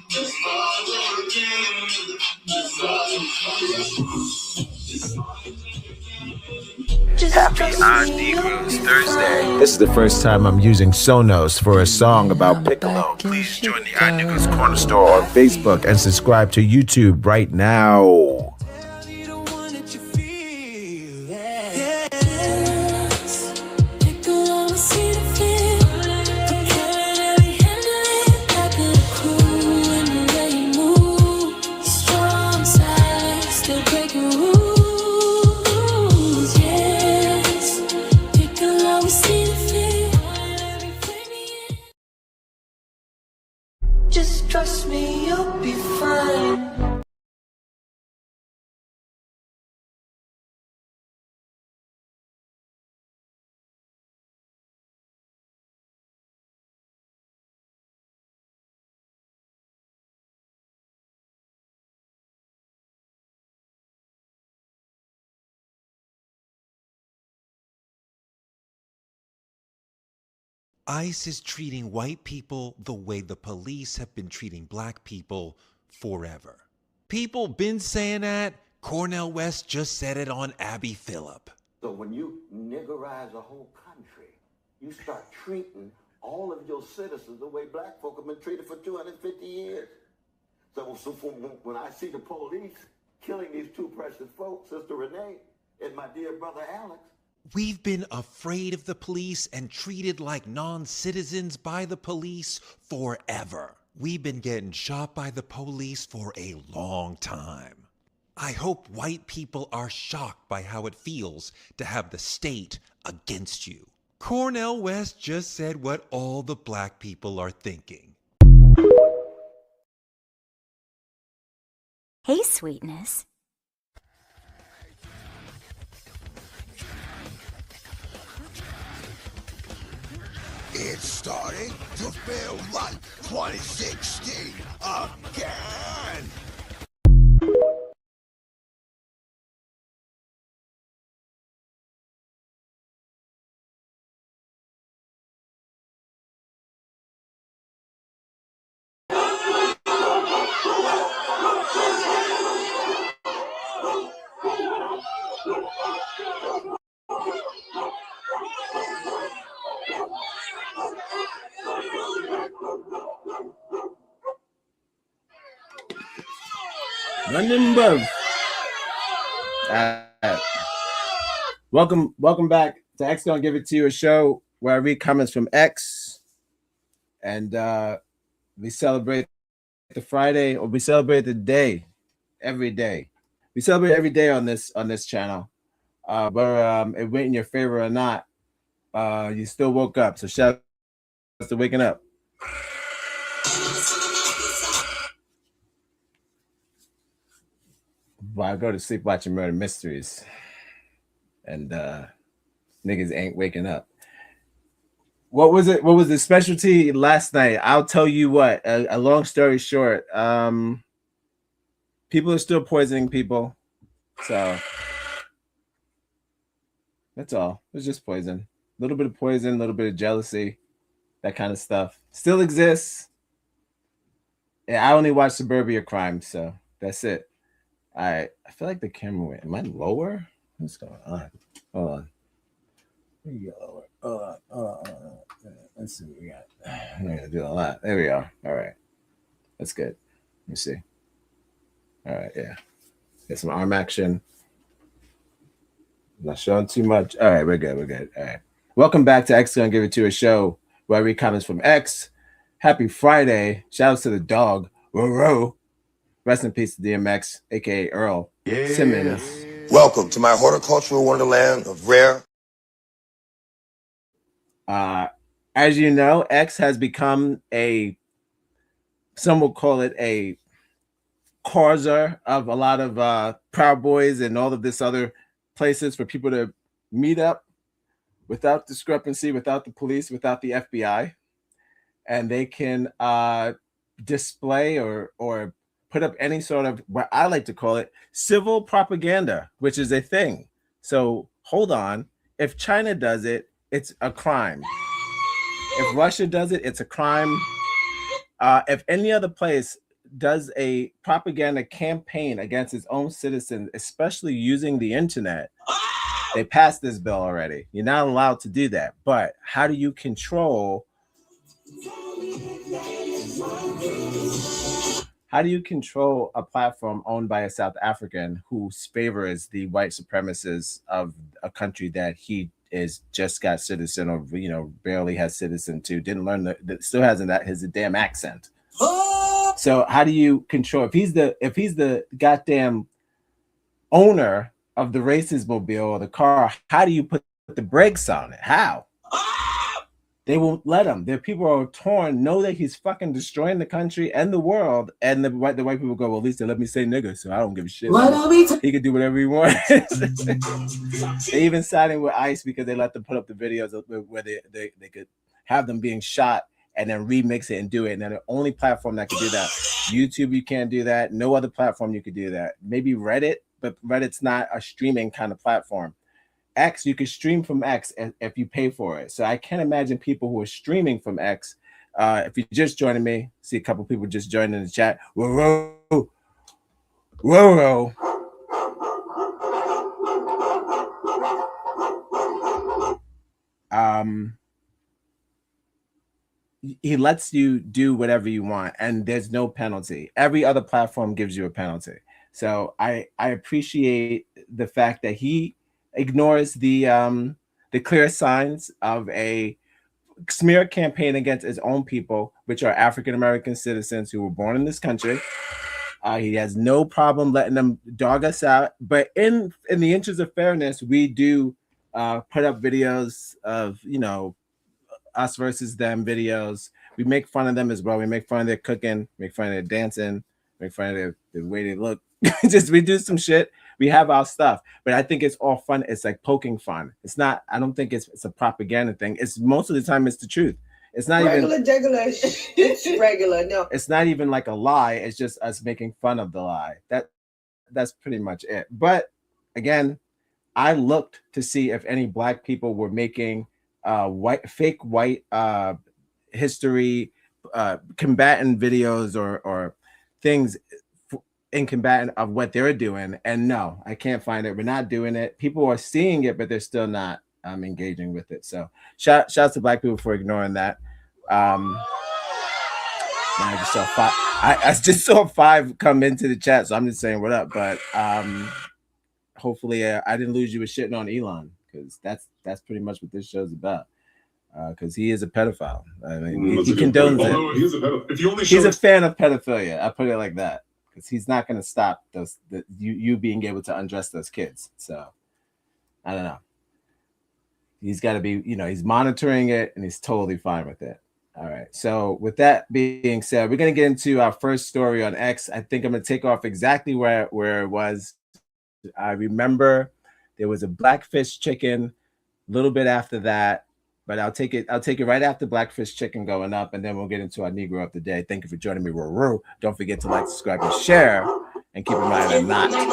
it's Friday again, it's Saturday, Happy Odd Negroes Thursday. This is the first time I'm using Sonos for a song about Piccolo. Please join the Odd Negroes Corner Store on Facebook and subscribe to YouTube right now. Just trust me, you'll be fine. ICE is treating white people the way the police have been treating black people forever. People been saying that. Cornel West just said it on Abby Phillip. So when you niggerize a whole country, you start treating all of your citizens the way black folk have been treated for 250 years. So when I see the police killing these two precious folks, Sister Renee and my dear brother Alex, We've been afraid of the police and treated like non-citizens by the police forever. We've been getting shot by the police for a long time. I hope white people are shocked by how it feels to have the state against you. Cornel West just said what all the black people are thinking. Hey, sweetness. It's starting to feel like 2016 again. London Bug. Welcome back to X Gonna Give It To You, a show where I read comments from X, and we celebrate the Friday, or we celebrate the day, every day. We celebrate every day on this channel. Whether it went in your favor or not, you still woke up. So shout out to waking up. Well, I go to sleep watching murder mysteries, and niggas ain't waking up. What was it? What was the specialty last night? I'll tell you what. A long story short, people are still poisoning people, so that's all. It's just poison. A little bit of poison, a little bit of jealousy, that kind of stuff still exists. Yeah, I only watch Suburbia Crime, so that's it. I feel like the camera went. Am I lower? What's going on? Hold on. Let me get lower. Hold on. Let's see what we got. I'm gonna do a lot. There we are. All right. That's good. Let me see. All right, yeah. Get some arm action. Not showing too much. All right, we're good. All right. Welcome back to X Gonna Give It To You, a show where I read comments from X. Happy Friday. Shout outs to the dog. Whoa. Rest in peace to DMX, aka Earl Simmons. Welcome to my horticultural wonderland of rare. As you know, X has become some will call it a causer of a lot of Proud Boys and all of this other places for people to meet up without discrepancy, without the police, without the FBI, and they can display or put up any sort of what I like to call it civil propaganda, which is a thing. So hold on. If China does it, it's a crime. If Russia does it, it's a crime. If any other place does a propaganda campaign against its own citizens, especially using the internet, they passed this bill already. You're not allowed to do that. But how do you control? How do you control a platform owned by a South African who favors the white supremacists of a country that he is just got citizen or barely has citizen to, didn't learn that still hasn't that his damn accent. So how do you control if he's the goddamn owner of the racist mobile or the car? How do you put the brakes on it? How? They won't let him. Their people are torn, know that he's fucking destroying the country and the world. And the white people go, well, at least they let me say nigger, so I don't give a shit. He could do whatever he wants. They even siding with ICE because they let them put up the videos where they could have them being shot and then remix it and do it. And then the only platform that could do that, YouTube, you can't do that. No other platform you could do that. Maybe Reddit, but Reddit's not a streaming kind of platform. X, you can stream from X if you pay for it. So I can't imagine people who are streaming from X. If you're just joining me, see a couple people just joined in the chat. Whoa. He lets you do whatever you want, and there's no penalty. Every other platform gives you a penalty. So I appreciate the fact that he ignores the clear signs of a smear campaign against his own people, which are African American citizens who were born in this country. He has no problem letting them dog us out, but in the interest of fairness, we do put up videos of us versus them videos. We make fun of them as well. We make fun of their cooking, make fun of their dancing, make fun of the way they look. We do some shit. We have our stuff, but I think it's all fun. It's like poking fun. It's not. I don't think it's a propaganda thing. It's most of the time it's the truth. It's not regular. It's regular. No, it's not even like a lie. It's just us making fun of the lie. That's pretty much it. But again, I looked to see if any black people were making fake white history combatant videos or things in combatant of what they're doing, and no, I can't find it. We're not doing it. People are seeing it, but they're still not engaging with it. So shouts to black people for ignoring that. I just saw five come into the chat, so I'm just saying what up. But hopefully I didn't lose you with shitting on Elon, because that's pretty much what this show's about. Because he is a pedophile. I mean, he condones it. He's a fan of pedophilia. I put it like that. He's not going to stop you being able to undress those kids. So I don't know. He's got to be, he's monitoring it and he's totally fine with it. All right. So with that being said, we're going to get into our first story on X. I think I'm going to take off exactly where it was. I remember there was a Blackfish chicken a little bit after that. But I'll take it right after Blackfish Chicken going up, and then we'll get into our Negro of the Day. Thank you for joining me. Don't forget to like, subscribe, and share. And keep in mind, I'm not. If you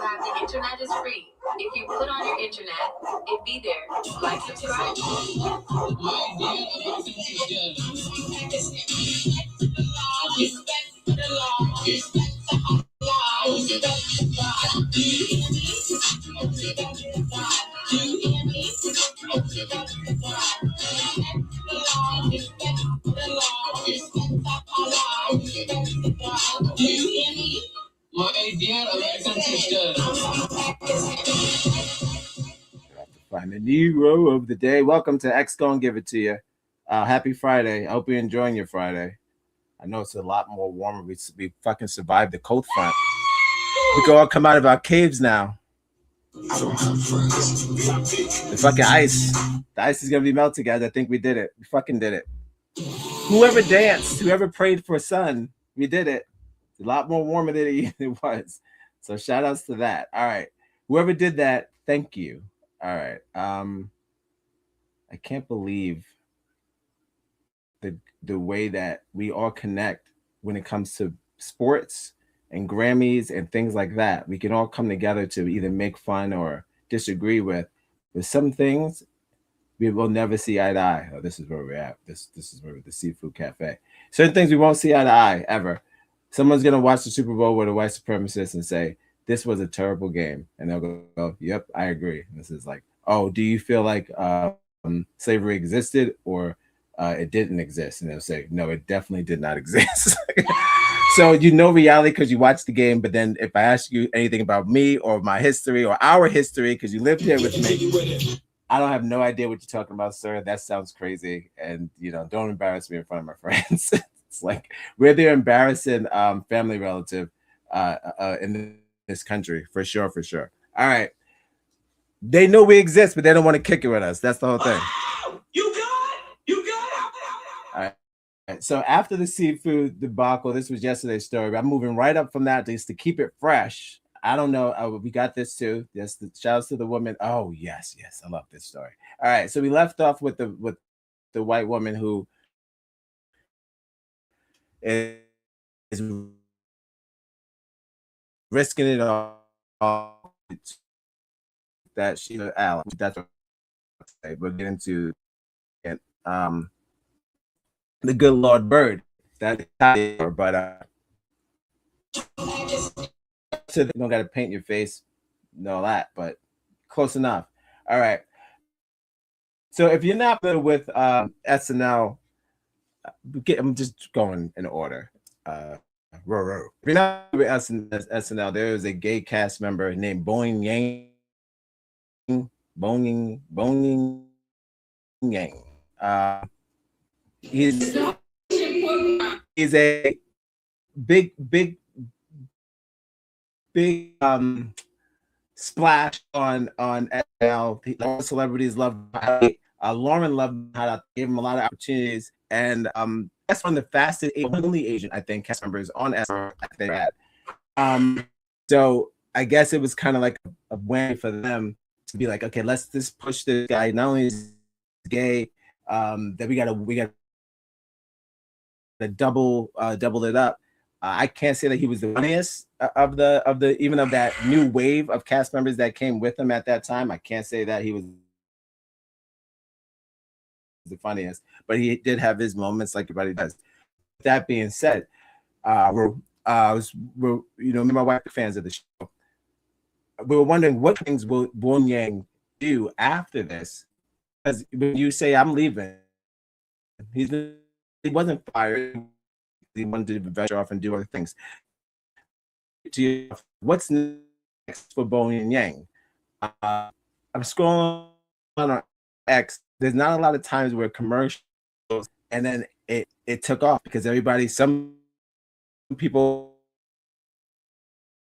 have the internet, it's free. If you put on your internet, it be there. Like, subscribe. Find the Negro of the Day. Welcome to X Gonna Give It to You. Happy Friday. I hope you're enjoying your Friday. I know it's a lot more warmer. We fucking survived the cold front. We can all come out of our caves now. The fucking ice. The ice is gonna be melted, guys. I think we did it. We fucking did it. Whoever danced, whoever prayed for sun, we did it. It's a lot more warmer than it was. So shout outs to that. All right. Whoever did that, thank you. All right. I can't believe the way that we all connect when it comes to sports and Grammys and things like that. We can all come together to either make fun or disagree with. There's some things we will never see eye to eye. Oh, this is where we're at. This is where we're at, the seafood cafe. Certain things we won't see eye to eye ever. Someone's gonna watch the Super Bowl with a white supremacist and say, "This was a terrible game," and they'll go, "Yep, I agree." And this is like, "Oh, do you feel like slavery existed or it didn't exist?" And they'll say, "No, it definitely did not exist." So you know reality because you watch the game, but then if I ask you anything about me or my history or our history, because you lived here with me, I don't have no idea what you're talking about, sir. That sounds crazy. And, don't embarrass me in front of my friends. It's like we're the embarrassing family relative in this country, for sure, for sure. All right. They know we exist, but they don't want to kick it with us. That's the whole thing. You got All right. So after the seafood debacle, this was yesterday's story. I'm moving right up from that just to keep it fresh. I don't know. We got this too. Yes, shout out to the woman. Oh, yes. I love this story. All right. So we left off with the white woman who is risking it all that she Alan. That's what we'll get into it. The good Lord Bird. But so you don't got to paint your face and all that, but close enough. All right. So if you're not familiar with SNL, I'm just going in order. If you're not with SNL, there is a gay cast member named Boing Yang. He's a big splash on SNL. Celebrities love Lauren loved how to give him a lot of opportunities, and that's one of the fastest only Asian, I think, cast members on SNL. So I guess it was kind of like a way for them to be like, okay, let's just push this guy. Not only is he gay, that we gotta double it up. I can't say that he was the funniest of that new wave of cast members that came with him at that time. I can't say that he was the funniest, but he did have his moments like everybody does. That being said, we're me and my wife are fans of the show. We were wondering what things will Boing Yang do after this, because when you say I'm leaving, he wasn't fired. He wanted to venture off and do other things. What's next for Boing Yang? I'm scrolling on X. There's not a lot of times where commercials, and then it took off because some people,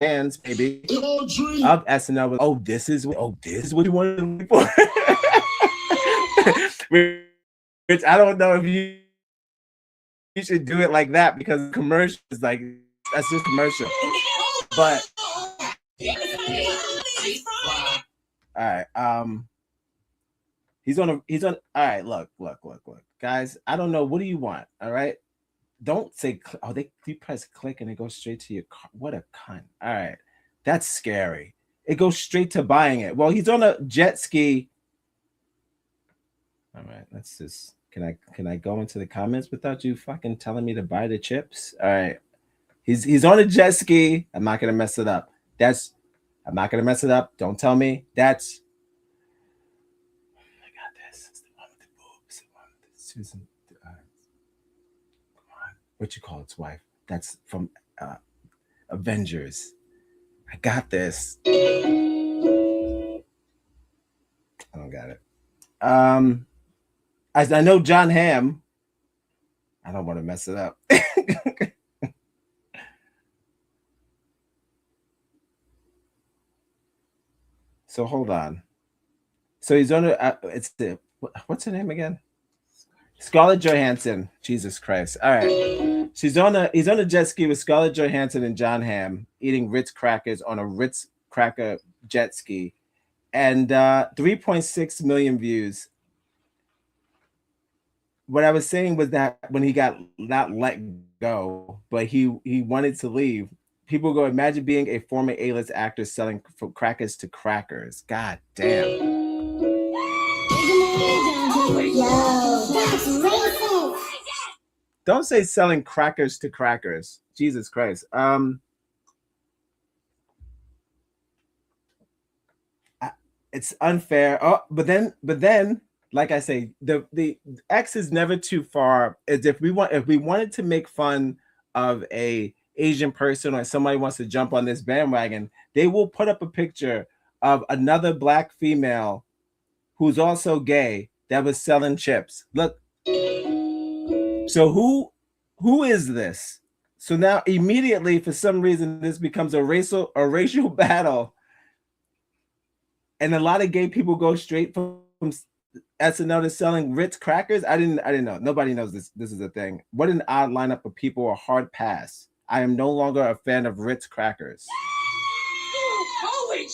fans maybe of SNL was, this is what you wanted for. Which I don't know if you should do it like that, because commercial is like, that's just commercial. But all right, he's on all right, look, guys, I don't know, what do you want? All right, don't say you press click and it goes straight to your car. What a cunt. All right, that's scary. It goes straight to buying it. Well, he's on a jet ski. All right, let's just, can I go into the comments without you fucking telling me to buy the chips? All right, he's on a jet ski. I'm not gonna mess it up. I'm not gonna mess it up. Don't tell me. I got this. It's the one with the boobs. The one with Susan. What you call its wife? That's from Avengers. I got this. I don't got it. As I know John Hamm. I don't want to mess it up. So hold on. So he's on what's her name again? Scarlett Johansson. Jesus Christ. All right. He's on a jet ski with Scarlett Johansson and John Hamm eating Ritz crackers on a Ritz cracker jet ski. And 3.6 million views. what I was saying was that when he got not let go, but he wanted to leave, people go, imagine being a former A-list actor selling crackers to crackers. God damn. Don't say selling crackers to crackers. Jesus Christ. It's unfair. Oh, but then, like I say, the X is never too far. As if we wanted to make fun of a Asian person or somebody wants to jump on this bandwagon, they will put up a picture of another black female who's also gay that was selling chips. Look. So who is this? So now immediately, for some reason, this becomes a racial battle. And a lot of gay people go straight from SNL to selling Ritz crackers. I didn't know. Nobody knows this. This is a thing. What an odd lineup of people. A hard pass. I am no longer a fan of Ritz crackers. Holy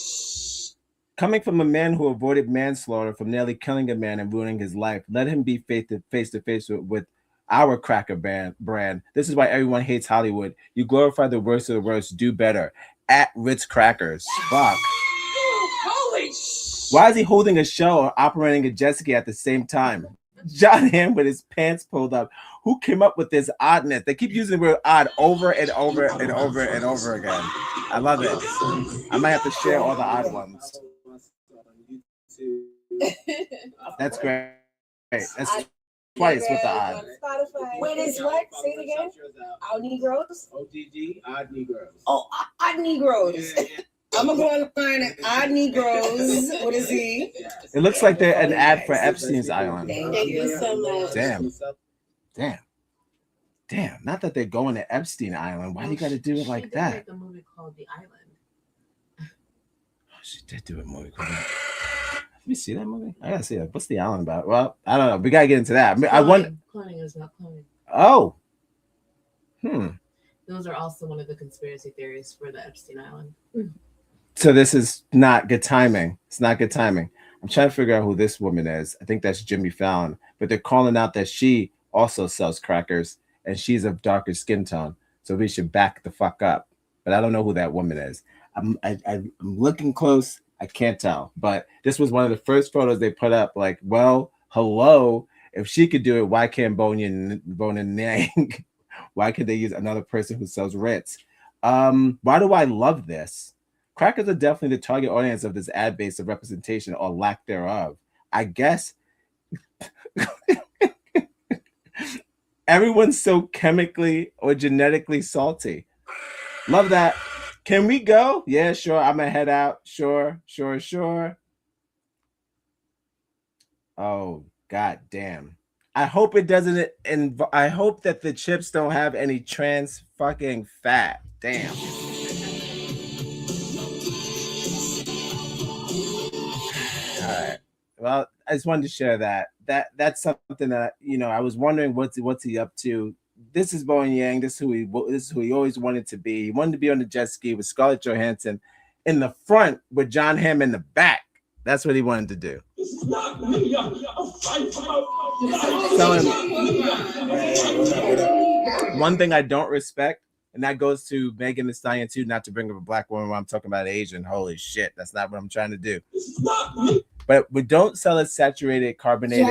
Coming from a man who avoided manslaughter from nearly killing a man and ruining his life, let him be face to face with our cracker brand. This is why everyone hates Hollywood. You glorify the worst of the worst. Do better. At Ritz crackers. Fuck. Why is he holding a shell or operating a jet ski at the same time? John Hamm with his pants pulled up. Who came up with this oddness? They keep using the word odd over and over and over and over again. I love it. I might have to share all the odd ones. That's great. That's twice with the odd. Wait, is what? Say it again. Odd Negroes? ODD, Odd Negroes. Oh, Odd Negroes. I'm gonna go online Odd Negroes. What is he? It looks like they're an ad for Epstein's Island. Thank you so much. Damn. Not that they're going to Epstein Island. Why do you got to do it like that? Make a movie called The Island. Oh, she did do a movie called that. Let me see that movie. I gotta see it. What's The Island about? Well, I don't know. We gotta get into that. Cloning is not cloning. Oh. Those are also one of the conspiracy theories for the Epstein Island. So this is not good timing. It's not good timing. I'm trying to figure out who this woman is. I think that's Jimmy Fallon. But they're calling out that she also sells crackers and she's of darker skin tone. So we should back the fuck up. But I don't know who that woman is. I'm looking close. I can't tell. But this was one of the first photos they put up. Like, well, hello. If she could do it, why can't Bonin Yang? Why could they use another person who sells Ritz? Why do I love this? Crackers are definitely the target audience of this ad base of representation or lack thereof. I guess everyone's so chemically or genetically salty. Love that. Can we go? Yeah, sure. I'm gonna head out. Sure. Oh, god damn. I hope it doesn't, and I hope that the chips don't have any trans fucking fat. Damn. All right. Well, I just wanted to share that. That's something that I was wondering what's he up to. This is Bowen Yang. This is who he always wanted to be. He wanted to be on the jet ski with Scarlett Johansson in the front with John Hamm in the back. That's what he wanted to do. One thing I don't respect, and that goes to Megan Thee Stallion too, not to bring up a black woman when I'm talking about Asian. Holy shit, that's not what I'm trying to do. But we don't sell us saturated, carbonated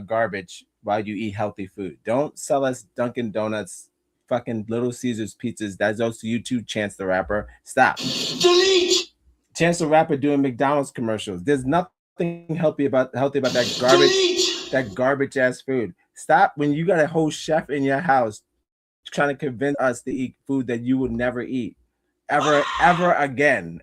garbage while you eat healthy food. Don't sell us Dunkin' Donuts, fucking Little Caesars pizzas. That's also you too, Chance the Rapper. Stop. Delete. Chance the Rapper doing McDonald's commercials. There's nothing healthy about that garbage ass food. Stop when you got a whole chef in your house trying to convince us to eat food that you would never eat ever again.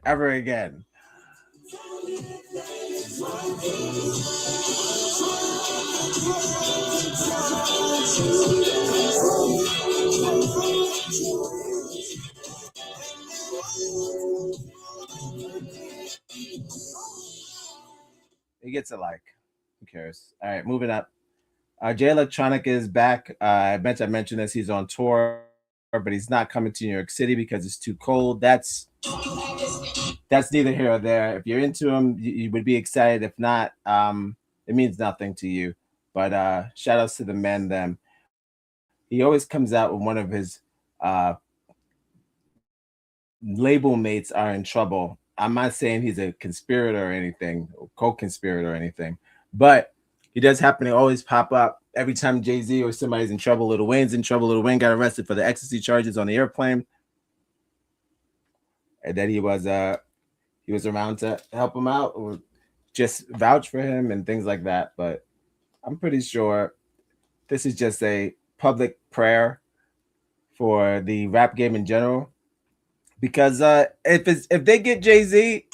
It gets a like. Who cares? All right, moving up. Jay Electronica is back. I mentioned this. He's on tour, but he's not coming to New York City because it's too cold. That's neither here or there. If you're into him, you would be excited. If not, it means nothing to you. But shout outs to the man them. He always comes out when one of his label mates are in trouble. I'm not saying he's a conspirator or anything, or co-conspirator or anything, but he does happen to always pop up every time Jay-Z or somebody's in trouble. Lil Wayne's in trouble. Lil Wayne got arrested for the ecstasy charges on the airplane, and then he was around to help him out or just vouch for him and things like that. But I'm pretty sure this is just a public prayer for the rap game in general, because if they get Jay-Z,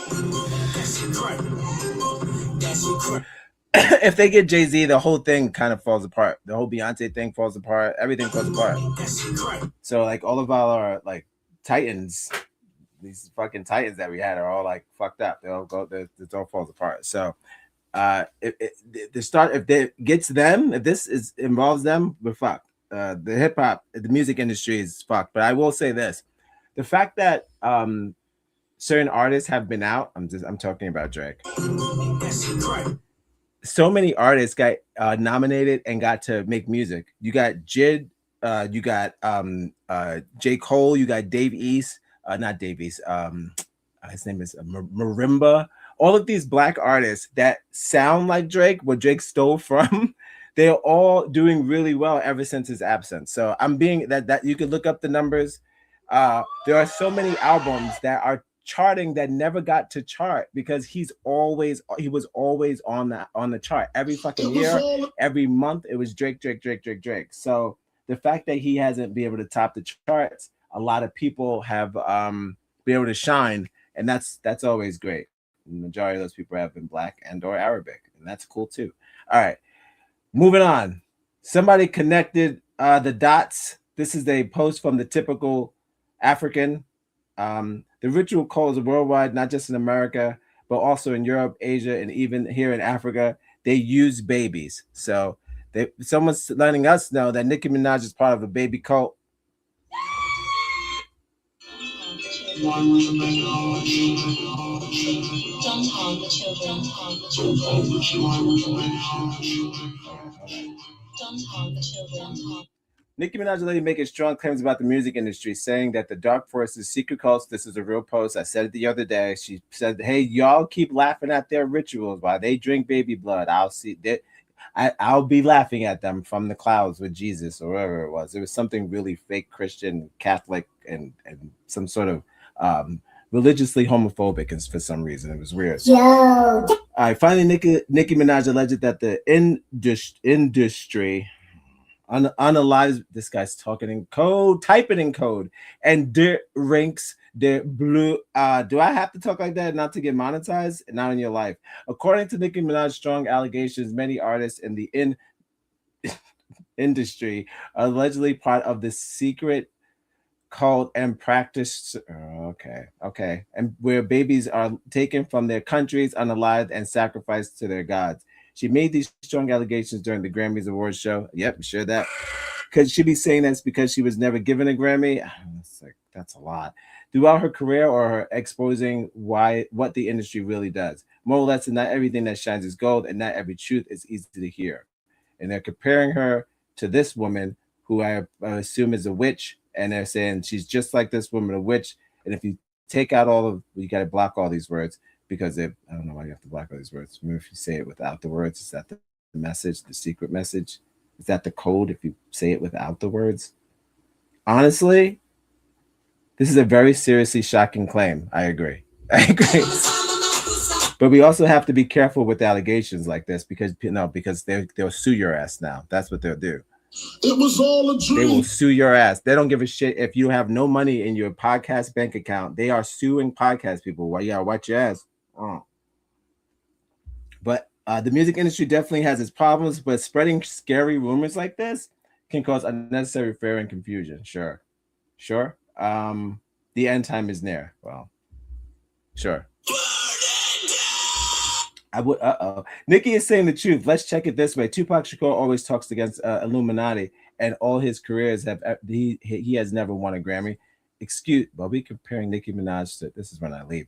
if they get Jay-Z, the whole thing kind of falls apart. The whole Beyonce thing falls apart. Everything falls apart. So like all of our like titans, these fucking titans that we had are all like fucked up. They all go. It all falls apart. So if it gets them, if this involves them, we're fucked. The hip hop, the music industry is fucked. But I will say this: the fact that certain artists have been out. I'm talking about Drake. So many artists got nominated and got to make music. You got Jid, you got J. Cole, you got Dave East, not Dave East, his name is Marimba. All of these black artists that sound like Drake, what Drake stole from, they're all doing really well ever since his absence. So I'm being that you can look up the numbers. There are so many albums that are charting that never got to chart because he was always on the chart every fucking year, every month. It was Drake. So the fact that he hasn't been able to top the charts, a lot of people have been able to shine, and that's always great. The majority of those people have been black and or Arabic, and that's cool too. All right, moving on. Somebody connected the dots. This is a post from the typical African. The ritual calls worldwide, not just in America, but also in Europe, Asia, and even here in Africa. They use babies. So someone's letting us know that Nicki Minaj is part of a baby cult. Don't harm the children. Don't harm the children. Nicki Minaj lady making strong claims about the music industry, saying that the dark forces, secret cults, this is a real post. I said it the other day. She said, hey, y'all keep laughing at their rituals while they drink baby blood. I'll be laughing at them from the clouds with Jesus or whatever it was. It was something really fake Christian, Catholic, and some sort of religiously homophobic, and for some reason it was weird. All right, finally, Nicki Minaj alleged that the industry unalives. This guy's talking in code, typing in code, and ranks the blue. Do I have to talk like that not to get monetized? Not in your life. According to Nicki Minaj's strong allegations, many artists in the industry are allegedly part of the secret cult and practice. Okay, and where babies are taken from their countries unalived and sacrificed to their gods. She made these strong allegations during the Grammys Awards show. Yep, sure that. Could she be saying that's because she was never given a Grammy? That's a lot. Throughout her career, or her exposing what the industry really does. More or less, not everything that shines is gold, and not every truth is easy to hear. And they're comparing her to this woman, who I assume is a witch, and they're saying she's just like this woman, a witch. And if you take out you got to block all these words. Because I don't know why you have to block all these words. Maybe if you say it without the words, is that the message, the secret message? Is that the code if you say it without the words? Honestly, this is a very seriously shocking claim. I agree. But we also have to be careful with allegations like this because they'll sue your ass now. That's what they'll do. It was all a dream. They will sue your ass. They don't give a shit if you have no money in your podcast bank account. They are suing podcast people. Well, you gotta watch your ass. But the music industry definitely has its problems, but spreading scary rumors like this can cause unnecessary fear and confusion. Sure. The end time is near. Well, sure. Nicki is saying the truth. Let's check it this way. Tupac Shakur always talks against Illuminati, and all his careers he has never won a Grammy. But we comparing Nicki Minaj to, this is when I leave.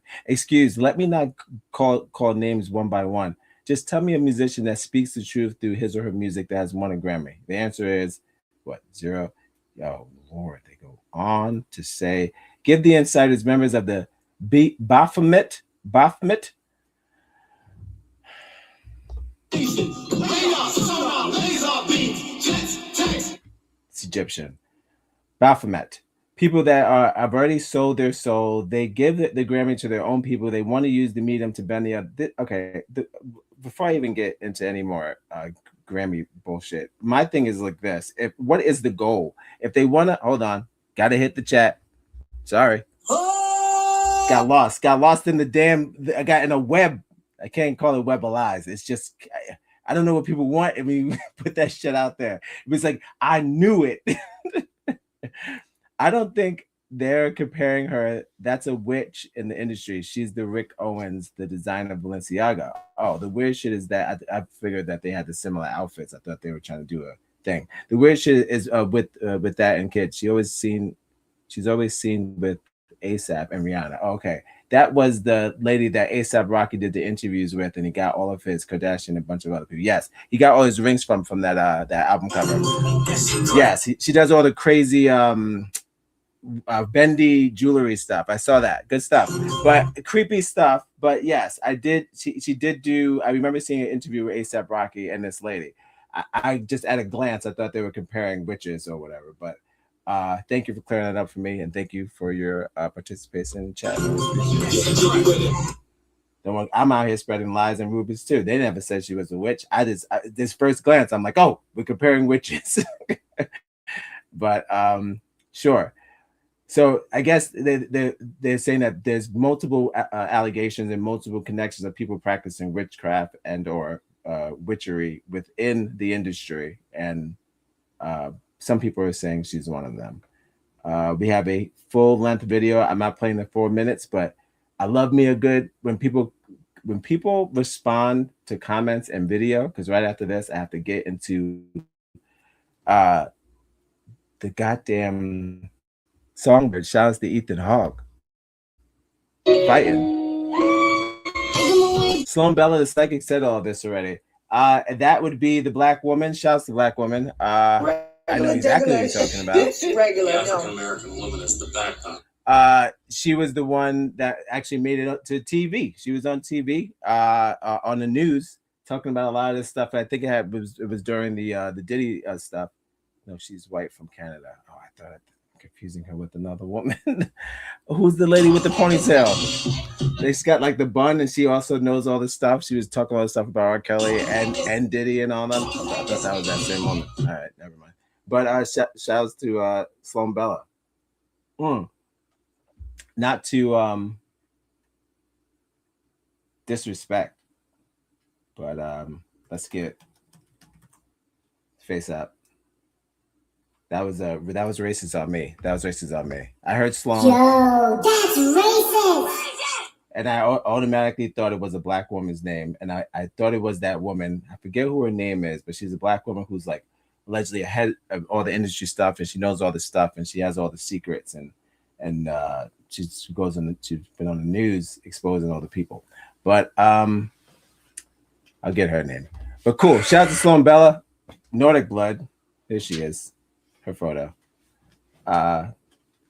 Let me not call names one by one. Just tell me a musician that speaks the truth through his or her music that has won a Grammy. The answer is what? 0. Yo, Lord, they go on to say, give the insiders members of the Baphomet. It's Egyptian. Baphomet. People that have already sold their soul. They give the Grammy to their own people. They want to use the medium to bend the other. Okay, before I even get into any more Grammy bullshit, my thing is like this. What is the goal? If they want to, hold on, gotta hit the chat. Sorry. Got lost in the damn. I got in a web. I can't call it web of lies. It's just, I don't know what people want. I mean, put that shit out there. It was like, I knew it. I don't think they're comparing her. That's a witch in the industry. She's the Rick Owens, the designer of Balenciaga. Oh, the weird shit is that I figured that they had the similar outfits. I thought they were trying to do a thing. The weird shit is with that and kids. She's always seen with ASAP and Rihanna. Oh, okay, that was the lady that ASAP Rocky did the interviews with, and he got all of his Kardashian and a bunch of other people. Yes, he got all his rings from that album cover. Yes, she does all the crazy bendy jewelry stuff. I saw that. Good stuff, but creepy stuff. But yes, I did. She did do. I remember seeing an interview with ASAP Rocky and this lady. I just at a glance, I thought they were comparing witches or whatever. But thank you for clearing that up for me, and thank you for your participation in the chat. I'm out here spreading lies and rubies too. They never said she was a witch. This first glance, I'm like, oh, we're comparing witches. But sure. So I guess they're saying that there's multiple allegations and multiple connections of people practicing witchcraft and or witchery within the industry, and some people are saying she's one of them. We have a full-length video. I'm not playing the 4 minutes, but I love me a good when people respond to comments and video, because right after this I have to get into the goddamn Songbird. Shout out to Ethan Hawke fighting. Sloan Bella the psychic said all this already. That would be the black woman. Shouts to black woman. I know exactly what you're talking about. Regular, The African American woman is the backbone. She was the one that actually made it up to TV. She was on TV, on the news, talking about a lot of this stuff. I think it was during the Diddy stuff. No, she's white from Canada. Oh, I thought confusing her with another woman. Who's the lady with the ponytail? They got like the bun, and she also knows all this stuff. She was talking all this stuff about R. Kelly and Diddy and all them. I thought that was that same woman. All right, never mind. But shouts to Sloan Bella. Not to disrespect, but let's get face up. That was racist on me. I heard Sloan. Yo, that's racist. And I automatically thought it was a black woman's name, and I thought it was that woman. I forget who her name is, but she's a black woman who's like allegedly ahead of all the industry stuff, and she knows all the stuff, and she has all the secrets, and she goes on. She's been on the news exposing all the people. But I'll get her name. But cool. Shout out to Sloan Bella, Nordic blood. There she is. Her photo.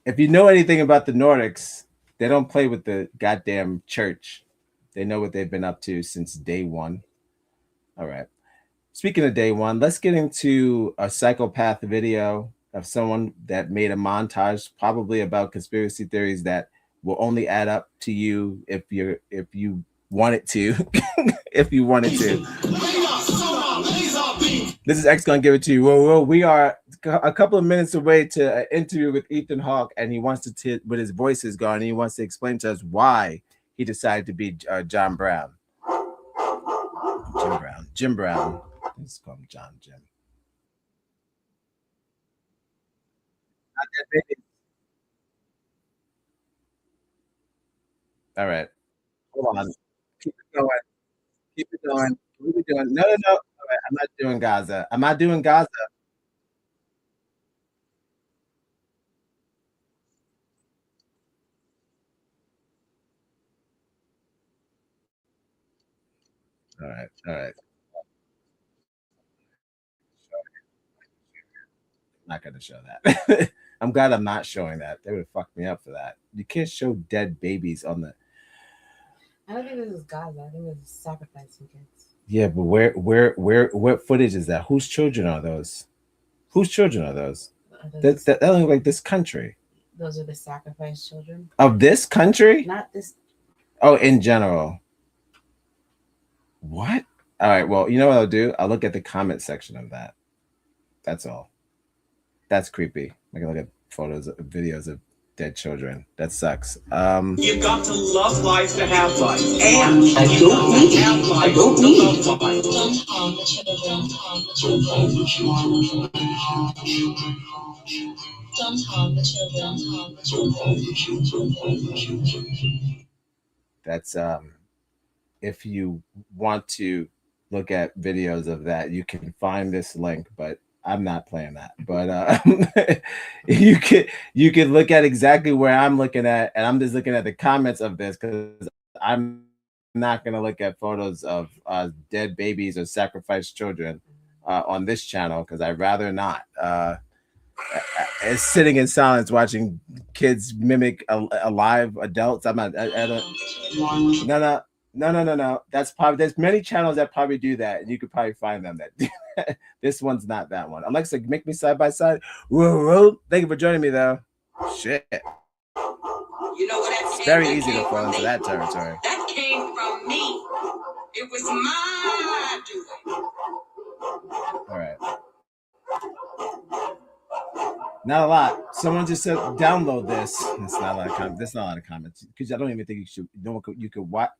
If you know anything about the Nordics, they don't play with the goddamn church. They know what they've been up to since day one. All right. Speaking of day one, let's get into a psychopath video of someone that made a montage, probably about conspiracy theories that will only add up to you if you want it to. If you wanted to. This is X gonna give it to you. Whoa, we are a couple of minutes away to an interview with Ethan Hawke, and he wants to, with his voice is gone, and he wants to explain to us why he decided to be John Brown. Jim Brown. Let's call him Jim. Not that big. All right. Hold on. Keep it going. What are we doing? No. All right. I'm not doing Gaza. All right. All right. Not gonna show that. I'm glad I'm not showing that. They would have fucked me up for that. You can't show dead babies on the. I don't think this is Gaza. I think this is sacrificing kids. Yeah, but what footage is that? Whose children are those? Whose children are those? That look like this country. Those are the sacrificed children Of this country? Not this. Oh, in general. What? All right. Well, you know what I'll do? I'll look at the comment section of that. That's all. That's creepy. I can look at photos, videos of dead children. That sucks. You've got to love life to have life, and you've got to have life to love life. Don't harm the children. Don't harm the children. Don't harm the children. Don't harm the children. That's if you want to look at videos of that, you can find this link, but I'm not playing that. But you can look at exactly where I'm looking at, and I'm just looking at the comments of this because I'm not going to look at photos of dead babies or sacrificed children on this channel because I'd rather not. Sitting in silence watching kids mimic alive adults. I'm not. I don't. No. That's probably, there's many channels that probably do that, and you could probably find them that do that. This one's not that one. Alexa, make me side by side. Whoa. Thank you for joining me, though. Shit. You know what? It's very easy to fall into that territory. That came from me. It was my doing. All right. Not a lot. Someone just said download this. That's not a lot of comments. That's not a lot of comments because I don't even think you should. You could watch.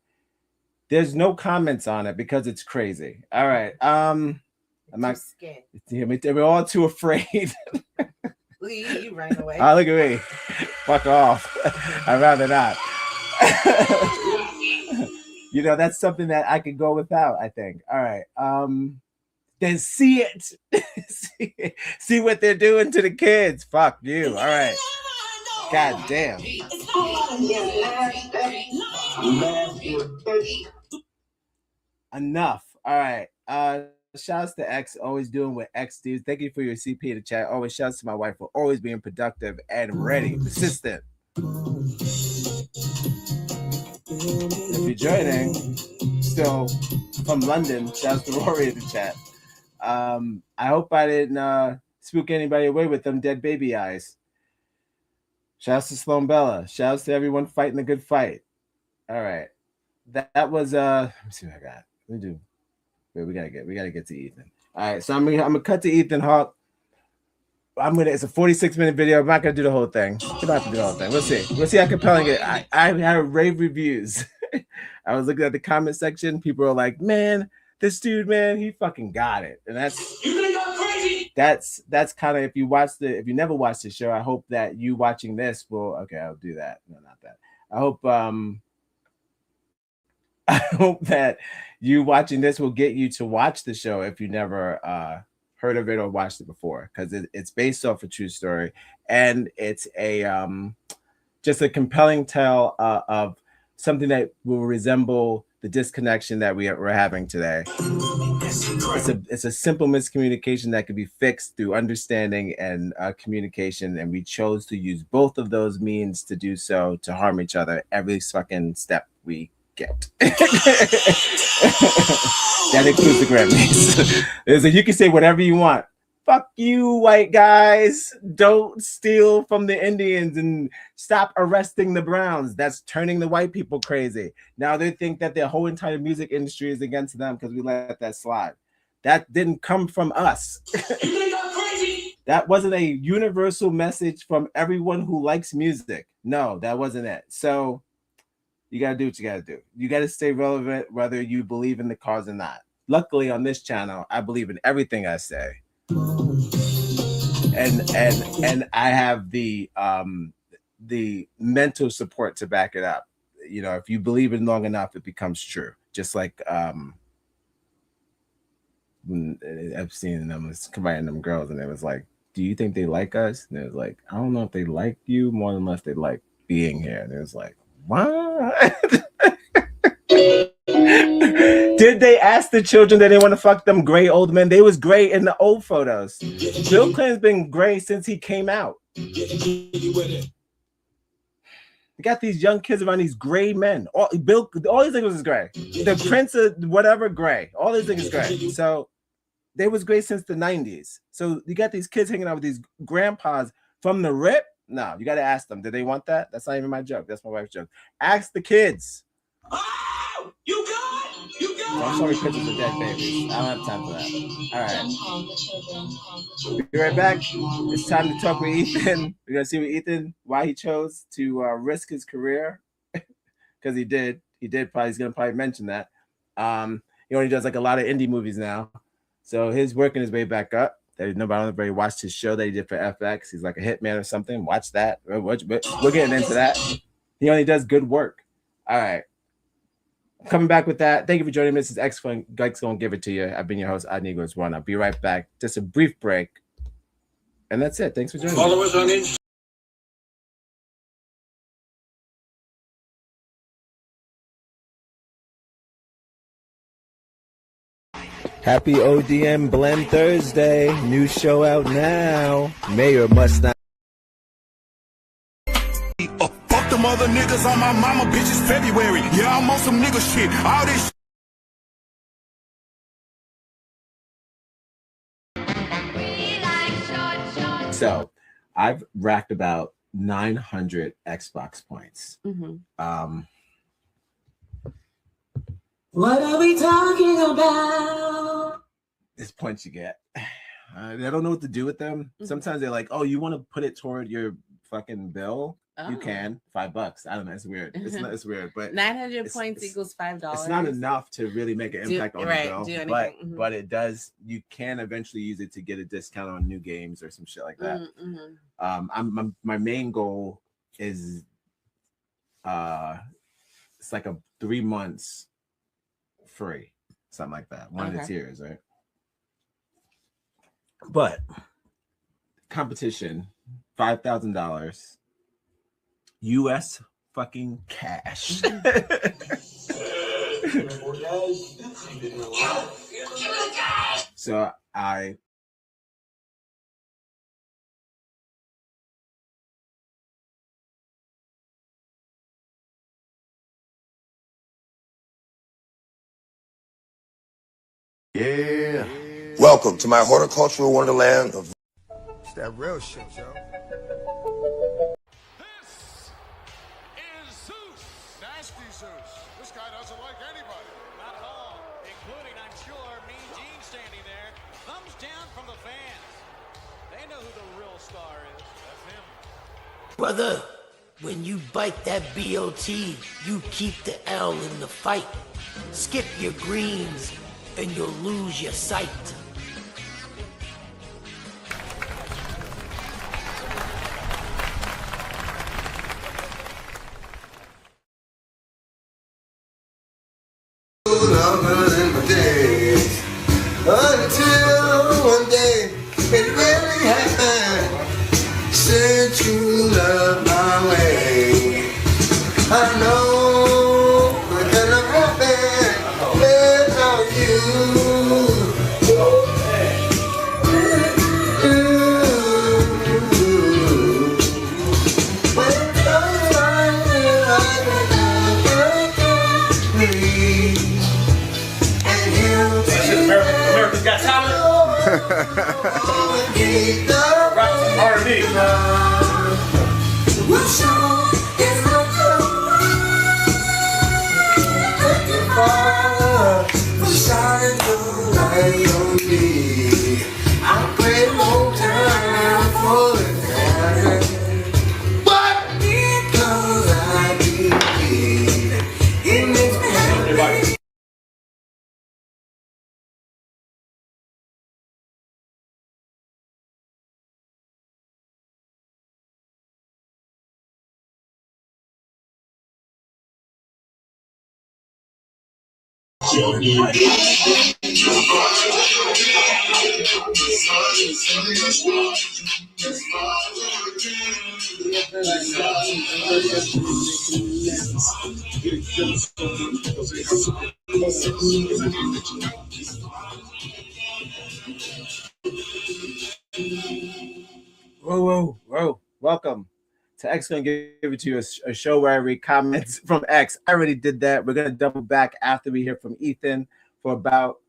There's no comments on it because it's crazy. All right. I'm not scared. We're all too afraid. You ran away. Oh, look at me. Fuck off. I'd rather not. You know, that's something that I could go without, I think. All right. Then see it. See what they're doing to the kids. Fuck you. All right. God damn. Enough. All right. Shouts to X, always doing what X does. Thank you for your CP in the chat. Always shouts to my wife for always being productive and ready, persistent. If you're joining, still from London, shouts to Rory in the chat. I hope I didn't spook anybody away with them dead baby eyes. Shouts to Sloan Bella. Shouts to everyone fighting the good fight. All right. That was let me see what I got. Let me do. Wait, we gotta get to Ethan. All right, so I'm gonna cut to Ethan Hawke. It's a 46-minute video. I'm not gonna do the whole thing. I'm not gonna do the whole thing. We'll see how compelling it. I had rave reviews. I was looking at the comment section. People are like, man, this dude, man, he fucking got it. And that's kind of, if you never watched the show, I hope that you watching this will, okay, I'll do that. No, not that. I hope that you watching this will get you to watch the show if you never heard of it or watched it before, because it's based off a true story, and it's a just a compelling tale of something that will resemble the disconnection that we're having today. It's a simple miscommunication that can be fixed through understanding and communication, and we chose to use both of those means to do so, to harm each other every fucking step we get. That includes the Grammys. You can say whatever you want. Fuck you, white guys. Don't steal from the Indians and stop arresting the Browns. That's turning the white people crazy. Now they think that their whole entire music industry is against them because we let that slide. That didn't come from us. That wasn't a universal message from everyone who likes music. No, that wasn't it. So you got to do what you got to do. You got to stay relevant, whether you believe in the cause or not. Luckily, on this channel, I believe in everything I say. And I have the mental support to back it up. You know, if you believe it long enough, it becomes true. Just like when Epstein them was combining them girls, and it was like, do you think they like us? And it was like, I don't know if they like you more than less they like being here. And it was like, what? Did Did they ask the children that they want to fuck them gray old men? They was gray in the old photos. Bill Clinton's been gray since he came out. You got these young kids around these gray men. All these niggas is gray. The prince of whatever gray. All these niggas gray. So they was gray since the 90s. So you got these kids hanging out with these grandpas from the rip. No, you got to ask them. Did they want that? That's not even my joke. That's my wife's joke. Ask the kids. Oh, you got it. You got it. I'm sorry, pictures of dead babies. I don't have time for that. All right. Be right back. It's time to talk with Ethan. We're going to see what Ethan, why he chose to risk his career. Because he did. He's going to probably mention that. He only does like a lot of indie movies now. So he's working his way back up. Nobody watched his show that he did for FX. He's like a hitman or something. Watch that. We're getting into that. He only does good work. All right. Coming back with that. Thank you for joining me. This is X Guy's going to give it to you. I've been your host, Adnigos One. I'll be right back. Just a brief break. And that's it. Thanks for joining me. Follow us on Instagram. Happy ODM Blend Thursday. New show out now. Mayor must not. Fuck them other niggas on my mama, bitches February. Yeah, I'm on some nigga shit. All this So I've racked about 900 Xbox points. What are we talking about? This points you get. I don't know what to do with them. Sometimes they're like, oh, you want to put it toward your fucking bill? You can. $5. I don't know. It's weird. It's weird. But 900 points equals $5. It's not enough to really make an impact on the bill. But it does. You can eventually use it to get a discount on new games or some shit like that. My main goal is it's like a 3 months free, something like that. One of the tiers, right? But competition, $5,000 US fucking cash. So I Yeah. Welcome to my horticultural wonderland of. It's that real shit, yo. Nasty Zeus. This guy doesn't like anybody. Not at all, including, I'm sure, Mean Gene standing there. Thumbs down from the fans. They know who the real star is. That's him. Brother, when you bite that BOT, you keep the L in the fight. Skip your greens and you'll lose your sight. Longer than my days, until one day it really happened. Since you love my way, I know it cannot happen without you. America's Got Talent. R&B. I pray long time for it. Whoa. Welcome to X Gonna Give It To You, a show where I read comments from X. I already did that. We're going to double back after we hear from Ethan for about,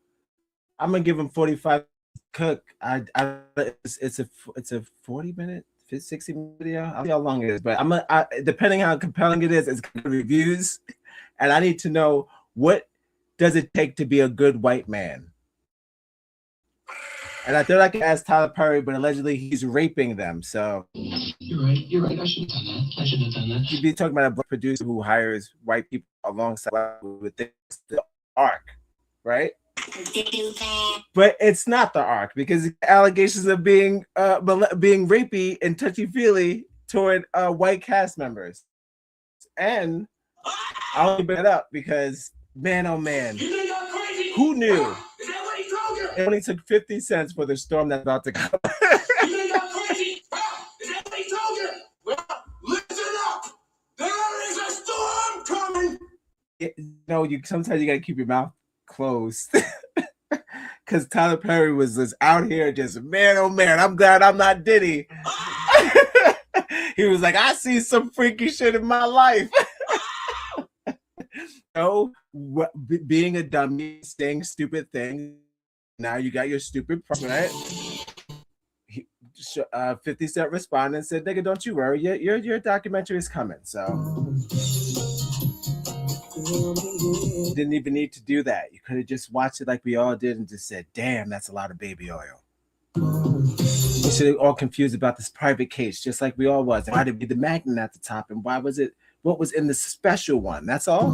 I'm going to give him 45 cook. It's a 40-minute, 60-minute video. I'll see how long it is, but depending how compelling it is, it's going to reviews. And I need to know, what does it take to be a good white man? And I thought I could ask Tyler Perry, but allegedly he's raping them. So You're right. I should have done that. You'd be talking about a black producer who hires white people alongside with the arc, right? But it's not the arc, because allegations of being rapey and touchy-feely toward white cast members. And I'll only bring it up because, man, oh man, who knew? It only took 50 cents for the storm that's about to come. Listen up! There is a storm coming! Sometimes you gotta keep your mouth closed. Because Tyler Perry was out here just, man, oh man, I'm glad I'm not Diddy. He was like, I see some freaky shit in my life. Being a dummy, saying stupid things. Now you got your stupid right? 50 Cent responded and said, nigga, don't you worry, your documentary is coming. So you didn't even need to do that. You could have just watched it like we all did and just said, damn, that's a lot of baby oil. We should have all confused about this private case, just like we all was. Why did it be the magnet at the top, and why was it, what was in the special one? That's all.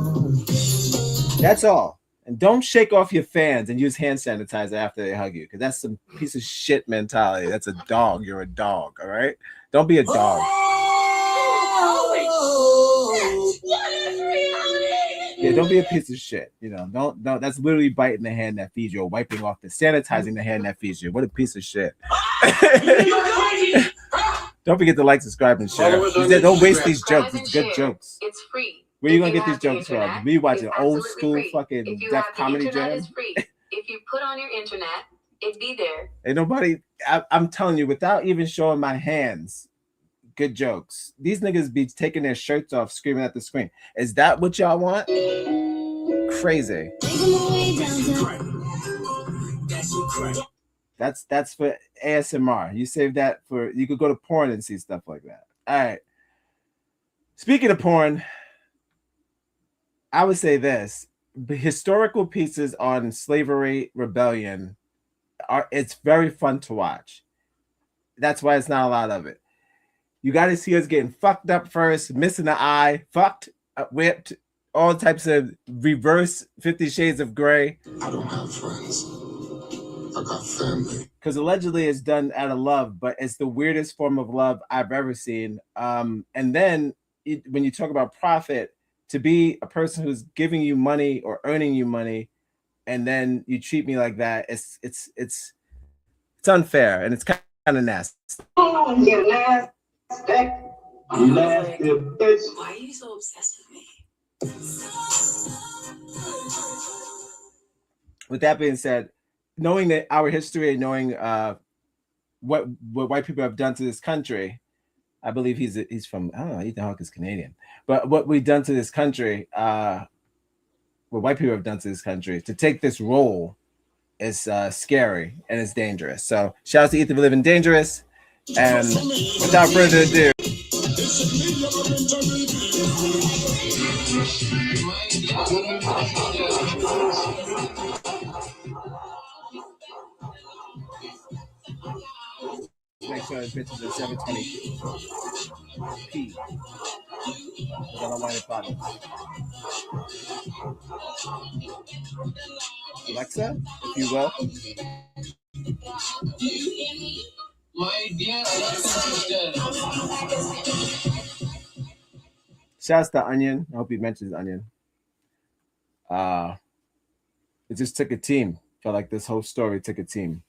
That's all. And don't shake off your fans and use hand sanitizer after they hug you, because that's some piece of shit mentality. That's a dog. You're a dog, all right? Don't be a dog. Yeah, don't be a piece of shit. Don't. That's literally biting the hand that feeds you, or wiping off sanitizing the hand that feeds you. What a piece of shit. Don't forget to like, subscribe, and share. Don't waste these jokes. It's good jokes. It's free. Where you gonna get these jokes from? We watching old school fucking Def Comedy Jam. Is free. If you put on your internet, it'd be there. Ain't nobody. I'm telling you, without even showing my hands, good jokes. These niggas be taking their shirts off, screaming at the screen. Is that what y'all want? Crazy. That's for ASMR. You save that for. You could go to porn and see stuff like that. All right. Speaking of porn, I would say this: the historical pieces on slavery rebellion it's very fun to watch. That's why it's not a lot of it. You got to see us getting fucked up first, missing the eye, fucked, whipped, all types of reverse 50 Shades of Grey. I don't have friends. I got family. Because allegedly it's done out of love, but it's the weirdest form of love I've ever seen. And then when you talk about profit, to be a person who's giving you money or earning you money, and then you treat me like that, it's unfair, and it's kind of nasty. Oh, you nasty. You nasty bitch. Why are you so obsessed with me? With that being said, knowing that our history and knowing what white people have done to this country, I believe he's from, I don't know, Ethan Hawke is Canadian, but what we've done to this country, what white people have done to this country, to take this role is scary and it's dangerous. So shout out to Ethan for living dangerous. And without further ado, make sure the bitches are 720p. I don't want any problems. Alexa, if you will. Shouts to Onion. I hope he mentions Onion. It just took a team. Felt like this whole story took a team,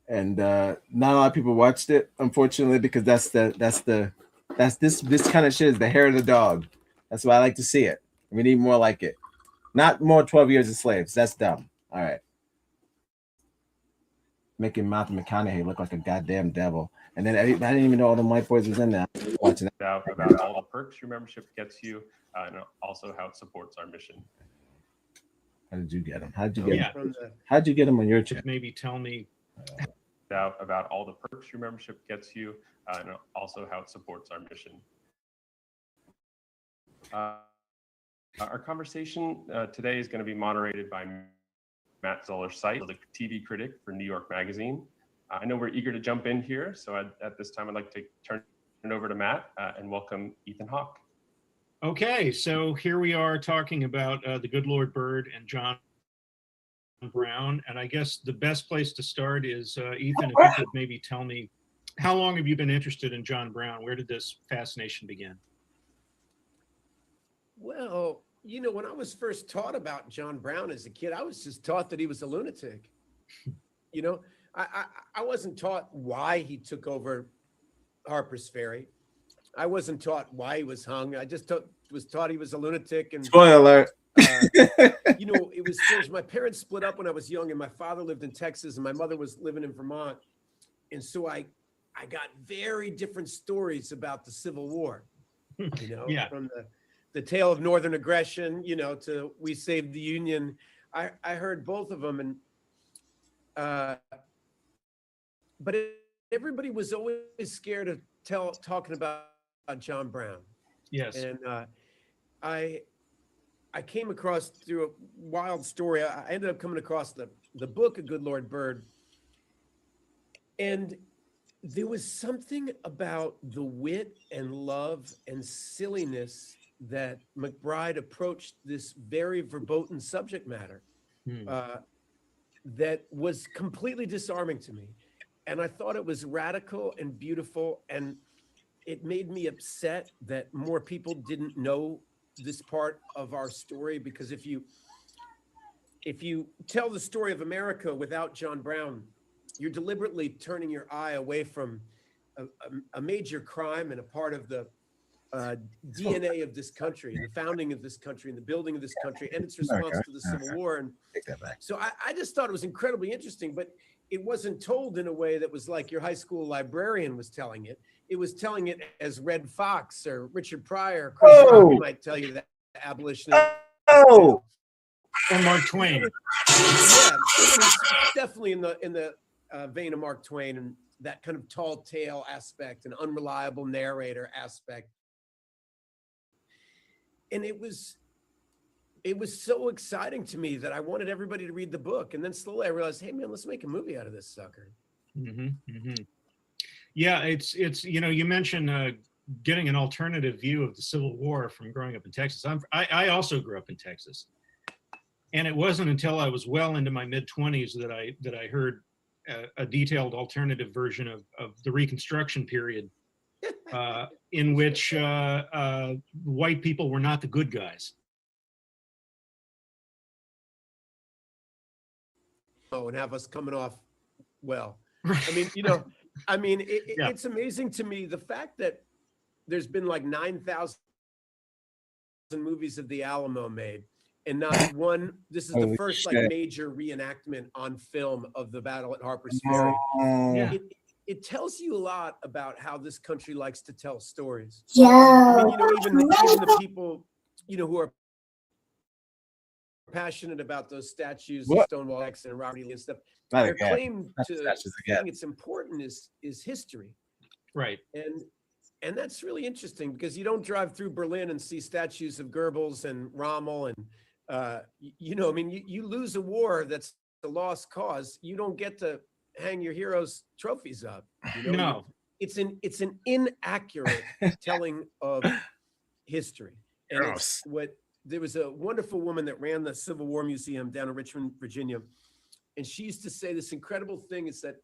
and not a lot of people watched it, unfortunately, because this kind of shit is the hair of the dog. That's why I like to see it. We need more like it, not more 12 Years a Slave. That's dumb. All right, making Matthew McConaughey look like a goddamn devil, and then I didn't even know all the white boys was in there. Watching that. About all the perks your membership gets you, and also how it supports our mission. How did you get him? How did you get him? How'd you get him on your channel? Maybe tell me about all the perks your membership gets you, and also how it supports our mission. Our conversation today is going to be moderated by Matt Zoller-Seitz, the TV critic for New York Magazine. I know we're eager to jump in here, so at this time I'd like to turn it over to Matt and welcome Ethan Hawke. Okay, so here we are talking about the Good Lord Bird and John Brown, and I guess the best place to start is, Ethan, if you could maybe tell me, how long have you been interested in John Brown? Where did this fascination begin? Well, you know, when I was first taught about John Brown as a kid, I was just taught that he was a lunatic. You know, I wasn't taught why he took over Harper's Ferry. I wasn't taught why he was hung. I just was taught he was a lunatic. And spoiler alert. You know, it was strange. My parents split up when I was young, and my father lived in Texas, and my mother was living in Vermont. And so I got very different stories about the Civil War. You know, from the tale of Northern aggression, you know, to We Saved the Union. I heard both of them, and but everybody was always scared of talking about John Brown. Yes. And I came across through a wild story. I ended up coming across the book, A Good Lord Bird. And there was something about the wit and love and silliness that McBride approached this very verboten subject matter that was completely disarming to me. And I thought it was radical and beautiful, and it made me upset that more people didn't know this part of our story, because if you tell the story of America without John Brown, you're deliberately turning your eye away from a major crime and a part of the DNA of this country, and the founding of this country, and the building of this country, and its response to the Civil War. And so I just thought it was incredibly interesting, but it wasn't told in a way that was like your high school librarian was telling it. It was telling it as Red Fox or Richard Pryor, Chris Rock might tell you that abolitionist. Or Mark Twain. Yeah, definitely in the vein of Mark Twain, and that kind of tall tale aspect and unreliable narrator aspect. And it was so exciting to me that I wanted everybody to read the book. And then slowly I realized, hey man, let's make a movie out of this sucker. Yeah, it's you know, you mentioned getting an alternative view of the Civil War from growing up in Texas. I also grew up in Texas, and it wasn't until I was well into my mid-20s that I heard a detailed alternative version of the Reconstruction period, in which white people were not the good guys. Oh, and have us coming off well. I mean, you know, it's amazing to me the fact that there's been like 9,000 movies of the Alamo made, and not one. This is the first like major reenactment on film of the battle at Harper's Ferry. It tells you a lot about how this country likes to tell stories. Yeah. I mean, you know, even the people, you know, who are passionate about those statues of Stonewall Jackson and Robert E. Lee and stuff. Their claim to saying it's important is history. Right. And that's really interesting, because you don't drive through Berlin and see statues of Goebbels and Rommel and you know, I mean, you lose a war that's a lost cause. You don't get to hang your heroes' trophies up. You know? No. It's an inaccurate telling of history. And it's there was a wonderful woman that ran the Civil War Museum down in Richmond, Virginia. And she used to say this incredible thing is that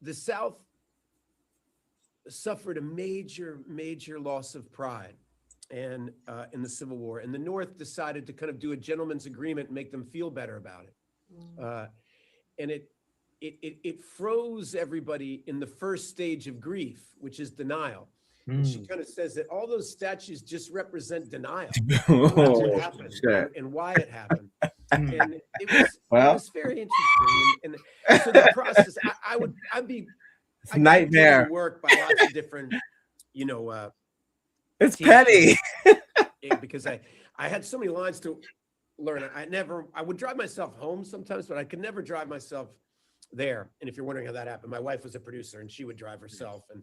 the South suffered a major loss of pride. and in the Civil War. And the North decided to kind of do a gentleman's agreement and make them feel better about it. And it froze everybody in the first stage of grief, which is denial. And she kind of says that all those statues just represent denial of what happened and why it happened. And it was very interesting. And so the process, I'd be nightmare to work by lots of different, it's petty. Because I had so many lines to learn. I would drive myself home sometimes, but I could never drive myself there. And if you're wondering how that happened, my wife was a producer and she would drive herself and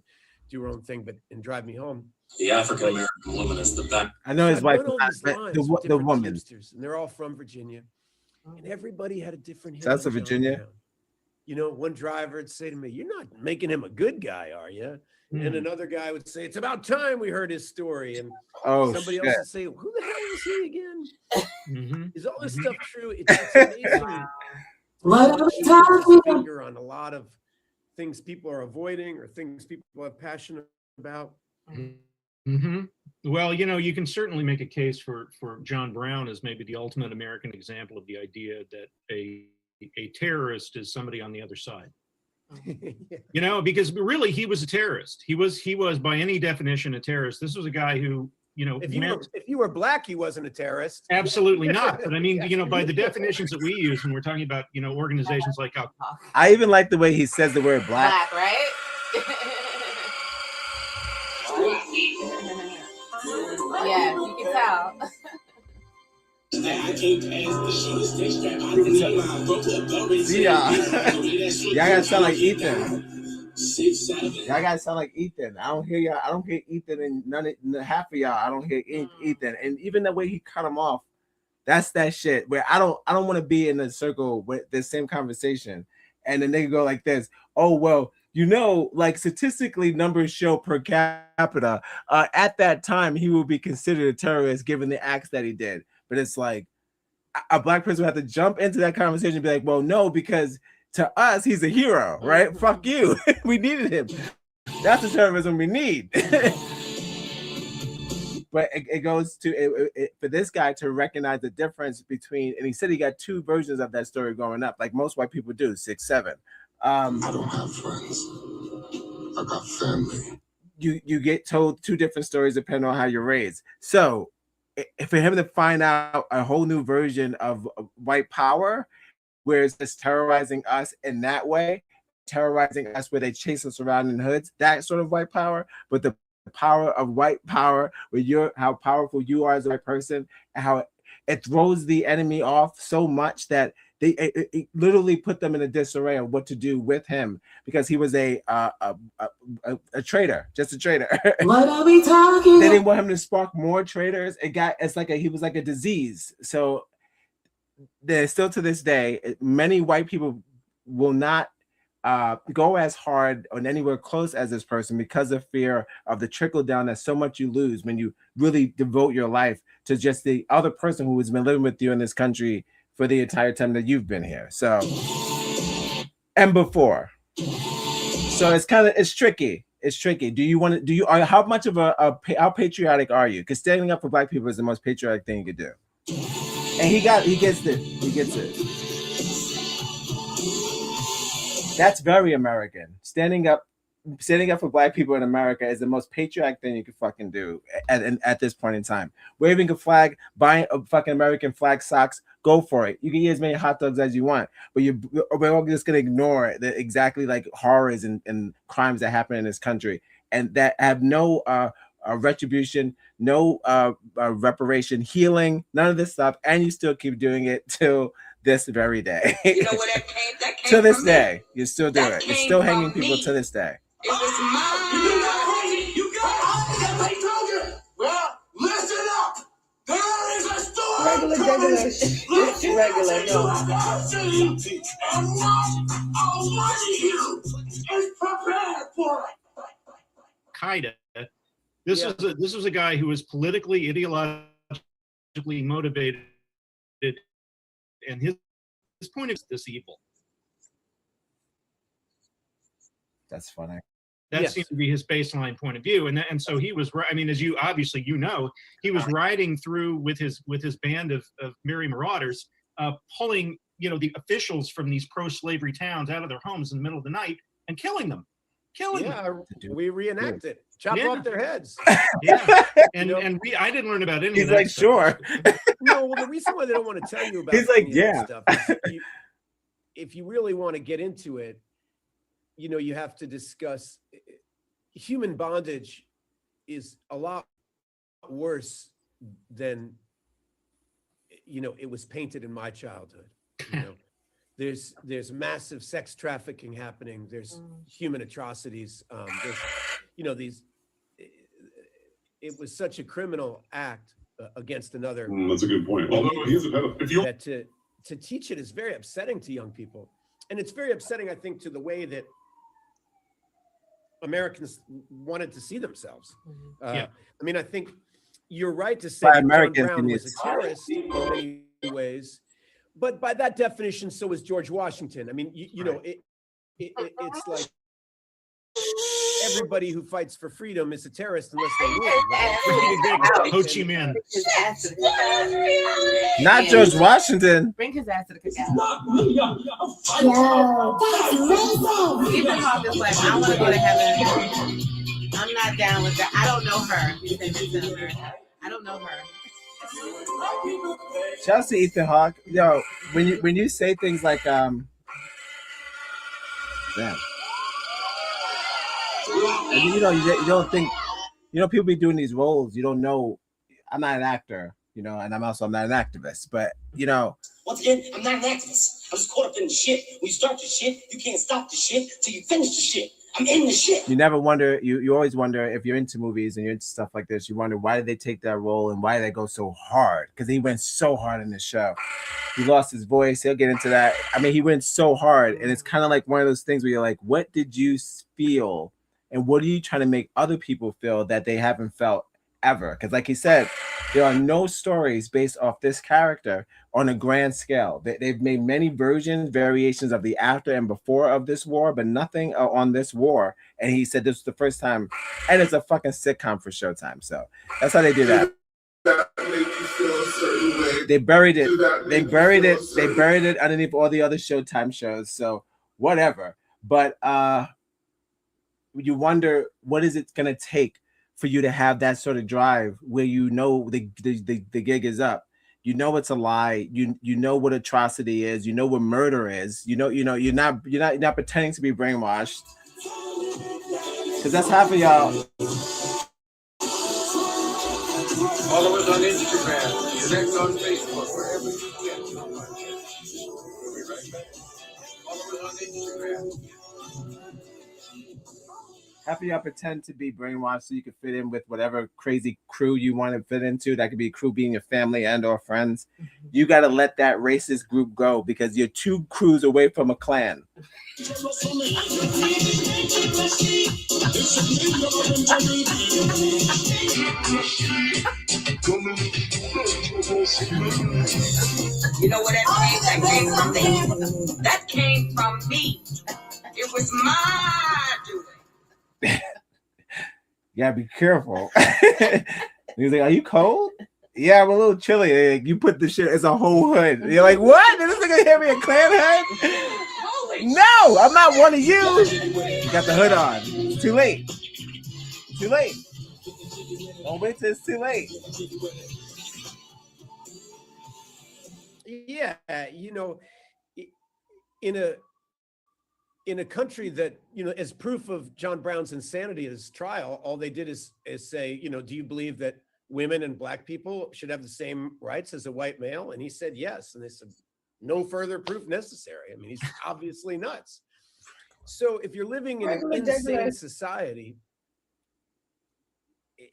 do her own thing, and drive me home. The African American woman is the back. I know his wife, the woman. Tipsters, and they're all from Virginia, and everybody had a different. That's a Virginia. One driver would say to me, "You're not making him a good guy, are you?" And another guy would say, "It's about time we heard his story." And somebody else would say, "Who the hell is he again?" Is all this stuff true? It's amazing. Finger on a lot of things people are avoiding or things people are passionate about. Well, you can certainly make a case for John Brown as maybe the ultimate American example of the idea that a terrorist is somebody on the other side. Because really he was a terrorist. He was by any definition a terrorist. This was a guy who, if you were black, he wasn't a terrorist. Absolutely not. But I mean, by the definitions that we use when we're talking about, organizations like I even like the way he says the word black. Black, right? Yeah, you can tell. Y'all gotta sound like Ethan. Y'all gotta sound like Ethan. I don't hear y'all. I don't hear Ethan and half of y'all. I don't hear Ethan. And even the way he cut him off, that's that shit where I don't want to be in a circle with the same conversation. And then they go like this. Oh, well, like statistically numbers show per capita, at that time, he will be considered a terrorist given the acts that he did. But it's like a black person would have to jump into that conversation and be like, well, no, because to us, he's a hero, right? Fuck you. We needed him. That's the terrorism we need. But it goes to for this guy to recognize the difference between, and he said he got two versions of that story growing up, like most white people do, 6, 7. I don't have friends. I got family. You get told two different stories depending on how you're raised. So for him to find out a whole new version of white power, where it's just terrorizing us in that way, terrorizing us where they chase us around in hoods, that sort of white power, but the power of white power, where how powerful you are as a white person, and how it throws the enemy off so much that it literally put them in a disarray of what to do with him, because he was a traitor, just a traitor. What are we talking? They didn't want him to spark more traitors. He was like a disease. So there's still to this day, many white people will not go as hard or anywhere close as this person because of fear of the trickle down that so much you lose when you really devote your life to just the other person who has been living with you in this country for the entire time that you've been here. So, and before. So it's tricky. It's tricky. How much of how patriotic are you? Because standing up for black people is the most patriotic thing you could do. And he gets it. That's very American. Standing up for black people in America is the most patriotic thing you can fucking do at this point in time. Waving a flag, buying a fucking American flag socks, go for it. You can eat as many hot dogs as you want, but we're all just gonna ignore the exactly like horrors and crimes that happen in this country and that have no retribution, no reparation, healing, none of this stuff, and you still keep doing it till this very day. You know where that came to this from day, me? you still do it. You're still hanging people to this day. It was mine. You got it. Well, listen up. There is a story Regular. No. And what you is prepared for it. Qaeda. This was a guy who was politically, ideologically motivated, and his point is this evil. That's funny. That seemed to be his baseline point of view, and so he was. I mean, as you obviously he was riding through with his band of merry marauders, pulling the officials from these pro-slavery towns out of their homes in the middle of the night and killing them. We reenact it. Chop off their heads. Yeah, and I didn't learn about any of that. He's like, sure. No, well, the reason why they don't want to tell you about He's like, any of that yeah. stuff is if you really want to get into it, you have to discuss human bondage is a lot worse than it was painted in my childhood. There's massive sex trafficking happening. There's human atrocities. There's it was such a criminal act against another. That's a good point. Although he's a pedophile. That to teach it is very upsetting to young people, and it's very upsetting, I think, to the way that Americans wanted to see themselves. I mean, I think you're right to say that John Brown was a terrorist in many ways, but by that definition, so was George Washington. I mean, it's like everybody who fights for freedom is a terrorist unless they win. Right? Ho Chi Minh. Not George Washington. Bring his ass to the cookout. Ethan Hawke is like, I want to go to heaven. I'm not down with that. I don't know her. He said, I don't know her. Shout out to Ethan Hawke. Yo, when you say things like damn. And you don't think, people be doing these roles. You don't know. I'm not an actor, and I'm not an activist. But once again, I'm not an activist. I'm just caught up in the shit. When you start the shit, you can't stop the shit till you finish the shit. I'm in the shit. You never wonder. You always wonder if you're into movies and you're into stuff like this. You wonder why did they take that role and why did they go so hard? Because he went so hard in this show. He lost his voice. He'll get into that. I mean, he went so hard, and it's kind of like one of those things where you're like, what did you feel? And what are you trying to make other people feel that they haven't felt ever? Because like he said, there are no stories based off this character on a grand scale. They've made many variations of the after and before of this war, but nothing on this war. And he said this was the first time, and it's a fucking sitcom for Showtime. So that's how they do that. They buried it. They buried it underneath all the other Showtime shows. So whatever. But you wonder what is it going to take for you to have that sort of drive where the gig is up. It's a lie. You know what atrocity is. You know what murder is. You're not pretending to be brainwashed. Because that's half of y'all. Follow us on Instagram, connect on Facebook, wherever you get. We'll be right back. Follow us on Instagram. Half of y'all pretend to be brainwashed so you can fit in with whatever crazy crew you want to fit into. That could be a crew being your family and or friends. You got to let that racist group go because you're 2 crews away from a clan. You know what that came from me? That came from me. It was my doing. You gotta be careful. He's like, are you cold? Yeah, I'm a little chilly. Like, you put the shit, it's a whole hood. You're like, what? Did this nigga hear me a clan hood? No, I'm not one of you. You got the hood on. It's too late. Too late. Don't wait till it's too late. Yeah, in a country that, as proof of John Brown's insanity at his trial, all they did is say, do you believe that women and black people should have the same rights as a white male? And he said, yes. And they said, no further proof necessary. I mean, he's obviously nuts. So if you're living in an insane society,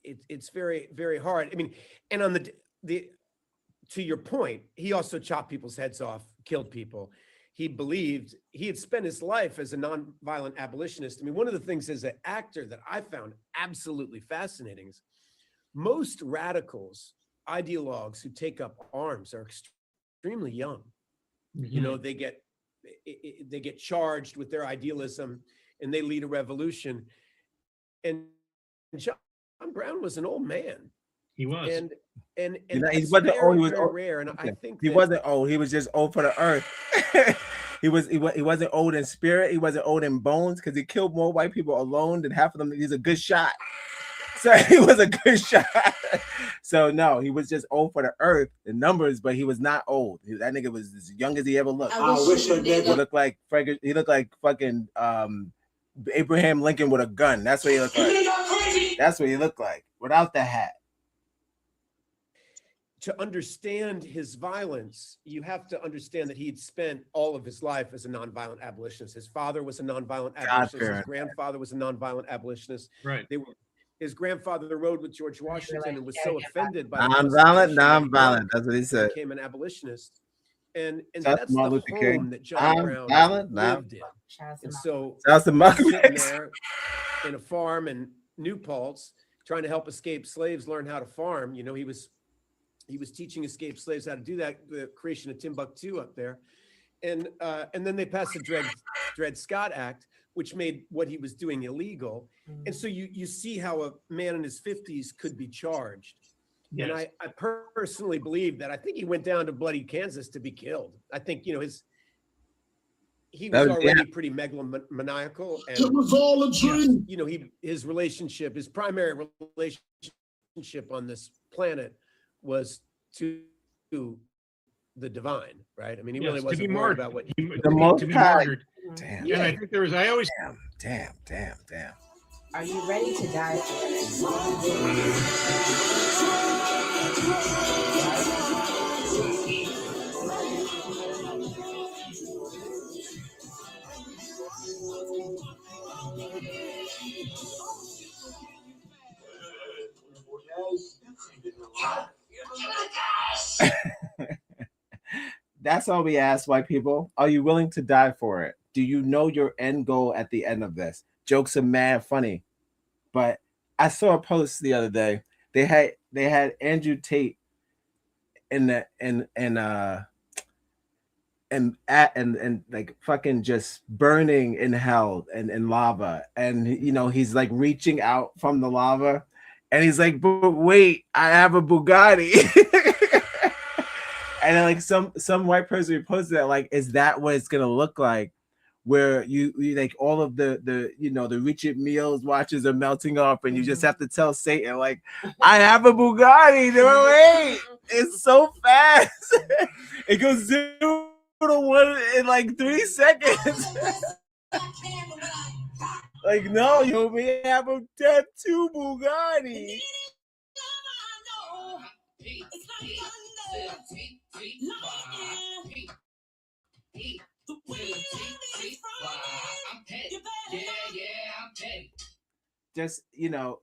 it's very, very hard. I mean, and on the to your point, he also chopped people's heads off, killed people. He believed he had spent his life as a nonviolent abolitionist. I mean, one of the things as an actor that I found absolutely fascinating is most radicals, ideologues who take up arms are extremely young. Mm-hmm. They get charged with their idealism and they lead a revolution. And John Brown was an old man. He was. And he that's wasn't old. He was very old. rare. And I think He wasn't old. He was just old for the earth. He wasn't old in spirit. He wasn't old in bones because he killed more white people alone than half of them. He's a good shot. So he was a good shot. So no, he was just old for the earth, the numbers, but he was not old. That nigga was as young as he ever looked. I wish your nigga. He looked like fucking Abraham Lincoln with a gun. That's what he looked like. That's what he looked like without the hat. To understand his violence, you have to understand that he'd spent all of his life as a nonviolent abolitionist. His father was a nonviolent abolitionist. His grandfather was a nonviolent abolitionist. Right. His grandfather rode with George Washington and was so offended by nonviolent. That's what he said. Became an abolitionist, and that's the home that John Brown lived in. And so sitting there in a farm in New Paltz, trying to help escaped slaves learn how to farm. You know, he was teaching escaped slaves how to do that. The creation of Timbuktu up there, and then they passed the Dred Scott Act, which made what he was doing illegal. And so you see how a man in his 50s could be charged. Yes. And I personally believe that. I think he went down to bloody Kansas to be killed. I think, you know, he was already pretty megalomaniacal. And it was all a dream. You know, his primary relationship on this planet was to the divine, right? I mean, he really wasn't worried about what he the most to be martyred. Damn. Yeah, I think there was. I always. Damn. Are you ready to die for it? That's all we ask white people. Are you willing to die for it? Do you know your end goal at the end of this? Jokes are mad funny, but I saw a post the other day. They had Andrew Tate and like fucking just burning in hell and in lava, and you know he's like reaching out from the lava, and he's like, but wait, I have a Bugatti. And then like some white person reposted that, like, is that what it's gonna look like? Where you like all of the you know the Richard Milles watches are melting off, and you just have to tell Satan, like, I have a Bugatti. No, wait, it's so fast. It goes 0 to 1 in like 3 seconds. Like, no, you may have a tattoo Bugatti. Just, you know,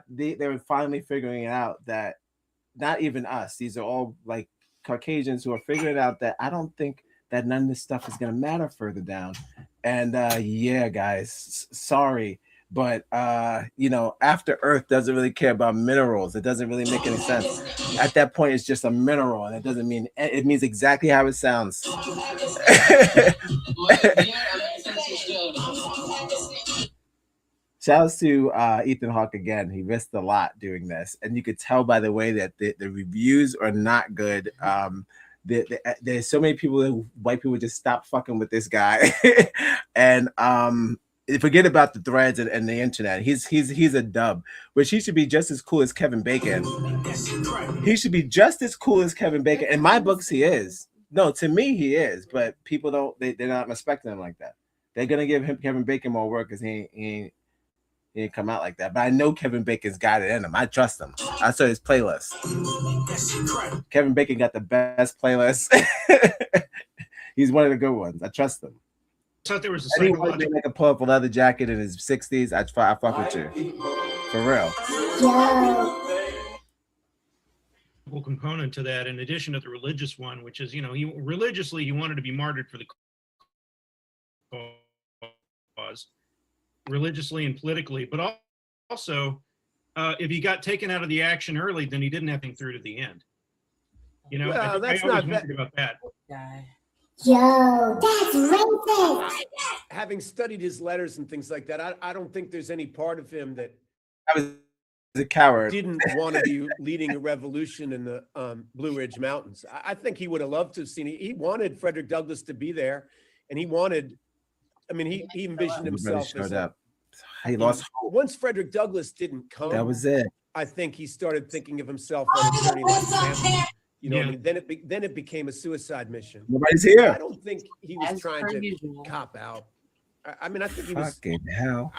they were finally figuring out that not even us, these are all like Caucasians who are figuring out that I don't think that none of this stuff is going to matter further down. And yeah, guys, sorry. But, you know, After Earth doesn't really care about minerals. It doesn't really make any sense. At that point, it's just a mineral, and it doesn't mean, it means exactly how it sounds. Shouts to Ethan Hawke again. He risked a lot doing this. And you could tell by the way that the reviews are not good. There's so many people, white people just stop fucking with this guy. And forget about the threads and the internet. He's a dub, which he should be just as cool as Kevin Bacon. He should be just as cool as Kevin Bacon. In my books, he is. No, to me, he is. But people don't. They're not respecting him like that. They're gonna give Kevin Bacon more work because he ain't come out like that. But I know Kevin Bacon's got it in him. I trust him. I saw his playlist. Kevin Bacon got the best playlist. He's one of the good ones. I trust him. I thought there was a psychological. Like a pull up a leather jacket in his 60s. I fuck with you. For real. Component to that, in addition to the religious one, which is, you know, he wanted to be martyred for the cause, religiously and politically, but also if he got taken out of the action early, then he didn't have anything through to the end. You know, well, that's I not wondered about that. Yo, that's racist. Having studied his letters and things like that, I don't think there's any part of him that I was a coward. Didn't want to be leading a revolution in the Blue Ridge Mountains. I think he would have loved to have seen it. He wanted Frederick Douglass to be there, and he wanted. I mean, he envisioned himself as up. He lost hope. Once Frederick Douglass didn't come, That was it. I think he started thinking of himself on a journey like Samson. You know, I mean, then it became a suicide mission. Nobody's here. I don't think he was trying to cop out. I mean, I think he was. Fucking hell.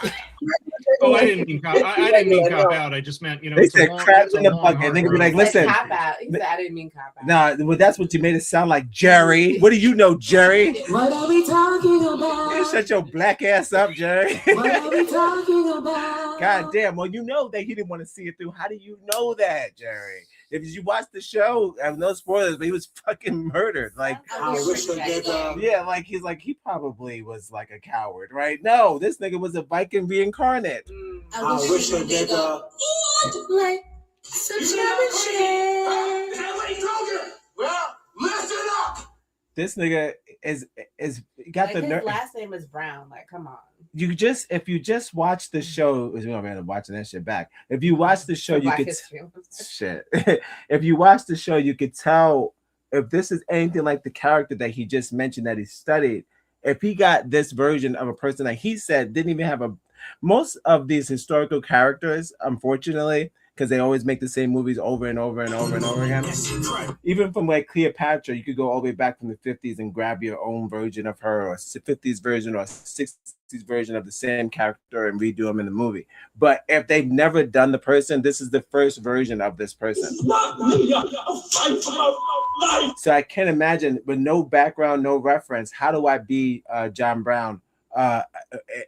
Oh, I didn't mean cop. I didn't mean cop out. I just meant, you know, They it's a said long, crap it's a in the long, bucket. hard They could be road. like, listen. Cop out. He said, I didn't mean cop out. Nah, well, that's what you made it sound like, Jerry. What do you know, Jerry? What are we talking about? You shut your black ass up, Jerry. What are we talking about? God damn. Well, you know that he didn't want to see it through. How do you know that, Jerry? If you watch the show, I have no spoilers, but he was fucking murdered. Like, yeah, like he probably was like a coward, right? No, this nigga was a Viking reincarnate. I wish a nigga like such Well, listen up. This nigga is got like the his nerve. last name is Brown. Like, come on. If you just watch the show, we don't end up watching that shit back. If you watch the show, you could shit. If you watch the show, you could tell if this is anything like the character that he just mentioned that he studied. If he got this version of a person that he said didn't even have most of these historical characters, unfortunately, because they always make the same movies over and over and over and over again. Even from like Cleopatra, you could go all the way back from the 50s and grab your own version of her, or 50s version or 60s version of the same character and redo them in the movie. But if they've never done the person, this is the first version of this person. So I can't imagine, with no background, no reference, how do I be John Brown?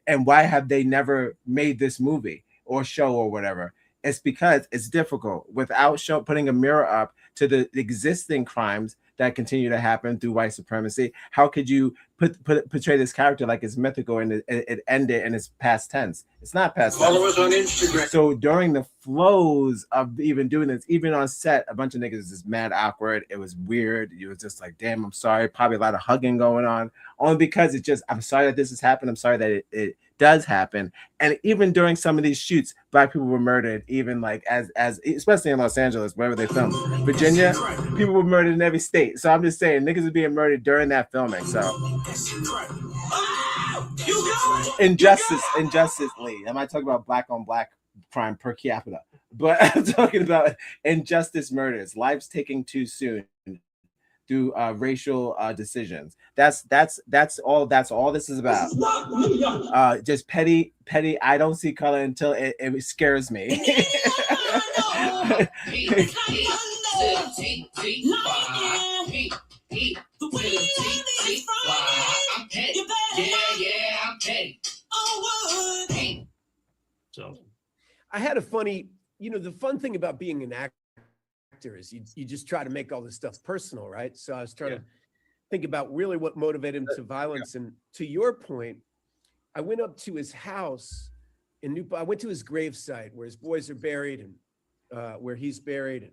And why have they never made this movie or show or whatever? It's because it's difficult without putting a mirror up to the existing crimes that continue to happen through white supremacy. How could you portray this character like it's mythical and it ended and it's past tense? It's not past tense. Follow us on Instagram. So during the flows of even doing this, even on set, a bunch of niggas is just mad awkward. It was weird. You was just like, damn, I'm sorry. Probably a lot of hugging going on. Only because it's just, I'm sorry that this has happened. I'm sorry that it does happen. And even during some of these shoots, black people were murdered, even like as especially in Los Angeles, wherever they filmed. Virginia, people were murdered in every state. So I'm just saying, niggas are being murdered during that filming. So injustly. I might talk about black on black crime per capita, but I'm talking about injustice murders, lives taken too soon through racial decisions. That's all this is about. Just petty. I don't see color until it scares me. So I had a funny, the fun thing about being an actor is you just try to make all this stuff personal, right? So I was trying to think about really what motivated him to violence. And to your point, I went up to his house in I went to his gravesite where his boys are buried and where he's buried,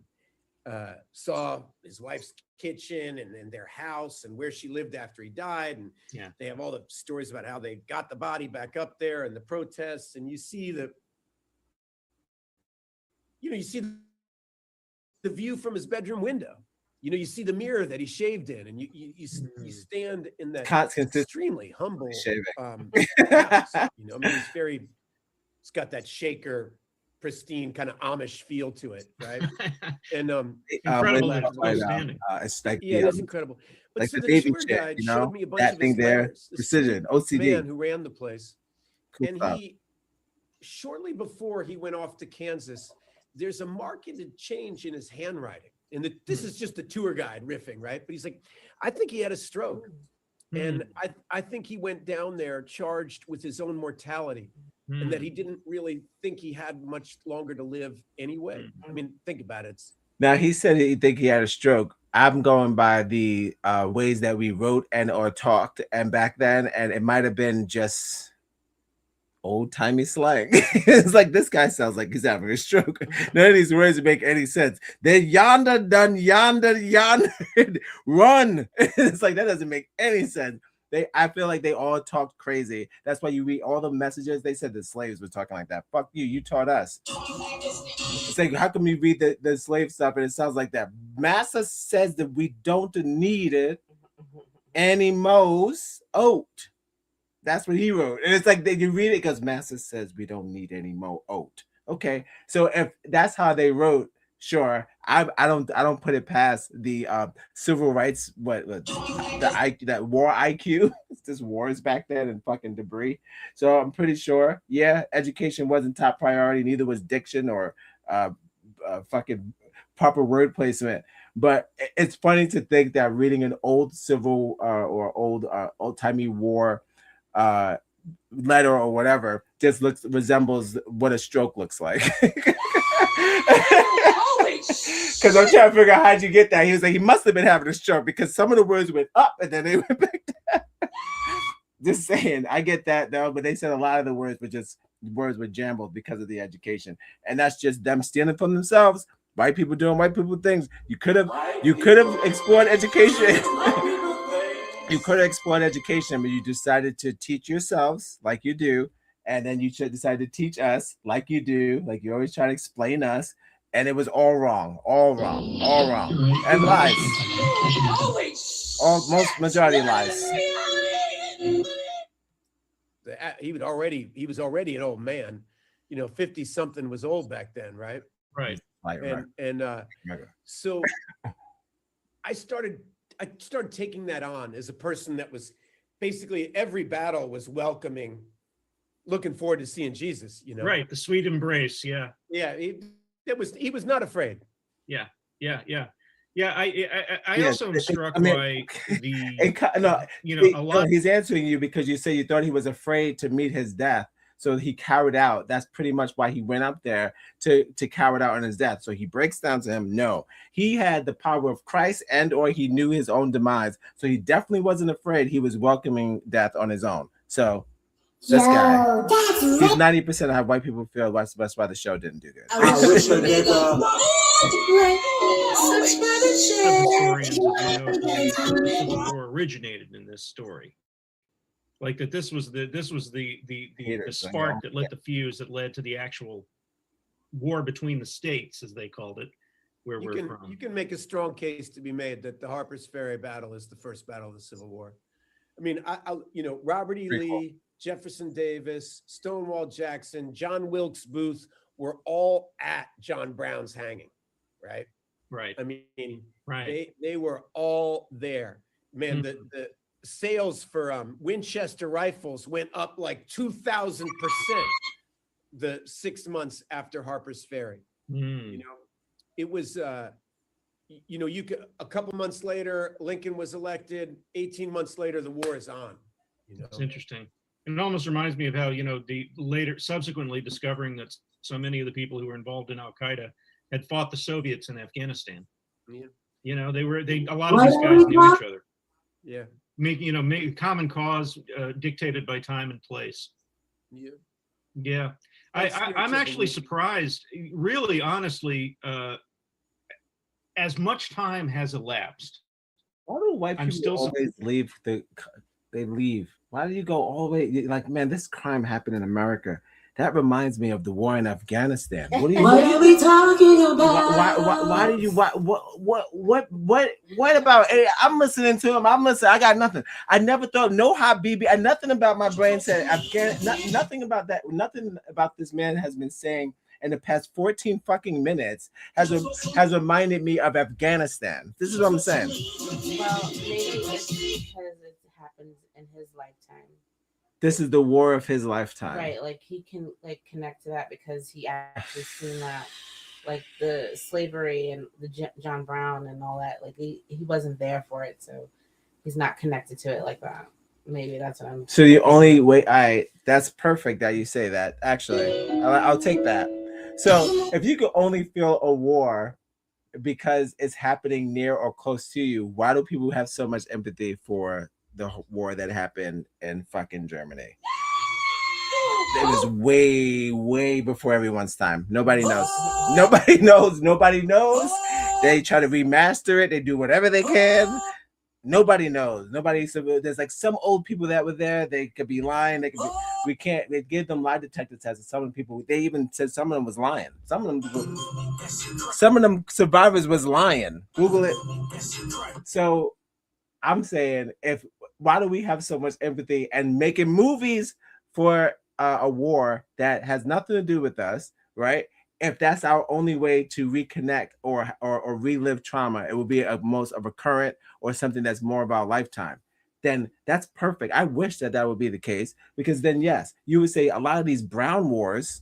and saw his wife's kitchen and their house and where she lived after he died. And they have all the stories about how they got the body back up there and the protests. And you see you see the view from his bedroom window. You see the mirror that he shaved in, and you stand in that extremely humble house. I mean, it's got that shaker, pristine kind of Amish feel to it, right? And incredible. It's like it's incredible. But like so the the baby tour shit, guide showed me a bunch that of thing his there, letters. This precision, OCD. man who ran the place, Cool and stuff. he shortly before he went off to Kansas, there's a marked change in his handwriting. And this is just the tour guide riffing, right? But he's like, I think he had a stroke. And I think he went down there charged with his own mortality and that he didn't really think he had much longer to live anyway. I mean, think about it. Now he said he think he had a stroke. I'm going by the ways that we wrote and or talked and back then, and it might have been just old-timey slang. It's like, this guy sounds like he's having a stroke. None of these words make any sense. Then yonder, done yonder, run. It's like, that doesn't make any sense. I feel like they all talked crazy. That's why you read all the messages. They said the slaves were talking like that. Fuck you. You taught us. It's like, how come you read the slave stuff and it sounds like that? Massa says that we don't need it anymore. Oat. That's what he wrote. And it's like you read it because Massa says we don't need any more oat. Okay. So if that's how they wrote, sure. I don't put it past the civil rights, that war IQ. It's just wars back then and fucking debris. So I'm pretty sure, yeah, education wasn't top priority, neither was diction or fucking proper word placement. But it's funny to think that reading an old civil or old-timey war letter or whatever just resembles what a stroke looks like. Because I'm trying to figure out how'd you get that. He was like, he must have been having a stroke because some of the words went up and then they went back down. Just saying, I get that though, but they said a lot of the words were jumbled because of the education, and that's just them stealing from themselves. White people doing white people things. You could have explored education. You could have explored education, but you decided to teach yourselves like you do, and then you should decide to teach us like you do, like you always try to explain us. And it was all wrong, and lies. Majority lies. He was already an old man. 50 something was old back then, right? Right. So I started taking that on as a person that was basically every battle was welcoming, looking forward to seeing Jesus. Right, the sweet embrace. Yeah. Yeah. He was not afraid. Yeah. I also am struck by a lot. He's answering you because you say you thought he was afraid to meet his death, so he cowered out. That's pretty much why he went up there to cower out on his death. So he breaks down to him. No, he had the power of Christ, or he knew his own demise. So he definitely wasn't afraid. He was welcoming death on his own. So. This guy, he's 90% of how white people feel. That's why the show didn't do good. Or originated in this story, like that. This was the spark that lit the fuse that led to the actual war between the states, as they called it, where we're from. You can make a strong case to be made that the Harper's Ferry battle is the first battle of the Civil War. I mean, Robert E. Lee. Jefferson Davis, Stonewall Jackson, John Wilkes Booth were all at John Brown's hanging, right? Right. I mean, right. They were all there. Man, the sales for Winchester rifles went up like 2,000% the 6 months after Harper's Ferry. It was, you could, a couple months later, Lincoln was elected. 18 months later, the war is on. It's interesting. It almost reminds me of how, subsequently discovering that so many of the people who were involved in Al-Qaeda had fought the Soviets in Afghanistan. Yeah. A lot of these guys knew each other. Yeah. Make common cause dictated by time and place. Yeah. Yeah. I'm actually surprised, really, honestly, as much time has elapsed. Why do white people always leave? They leave. Why do you go all the way? Like, man, this crime happened in America. That reminds me of the war in Afghanistan. What are we talking about? Why do you? What about? Hey, I'm listening to him. I got nothing. I never thought no Habibi. And nothing about my brain said nothing about that. Nothing about this man has been saying in the past 14 fucking minutes has reminded me of Afghanistan. This is what I'm saying. Well, maybe it's because it happens in his lifetime. This is the war of his lifetime. Right, like he can connect to that because he actually seen that, like the slavery and the John Brown and all that. Like he wasn't there for it, so he's not connected to it like that. Maybe that's what I'm. So the only way that's perfect that you say that. Actually, I'll take that. So if you could only feel a war because it's happening near or close to you, why do people have so much empathy for the war that happened in fucking Germany? It was way, way before everyone's time. Nobody knows. Nobody knows. They try to remaster it. They do whatever they can. Nobody knows. Nobody. So there's like some old people that were there. They could be lying. They could be, we can't. They give them lie detector tests. Some of the people. They even said some of them was lying. Some of them survivors was lying. Google it. So I'm saying, why do we have so much empathy and making movies for a war that has nothing to do with us, right? If that's our only way to reconnect or relive trauma, it will be a most of a current or something that's more of our lifetime. Then that's perfect. I wish that would be the case, because then yes, you would say a lot of these brown wars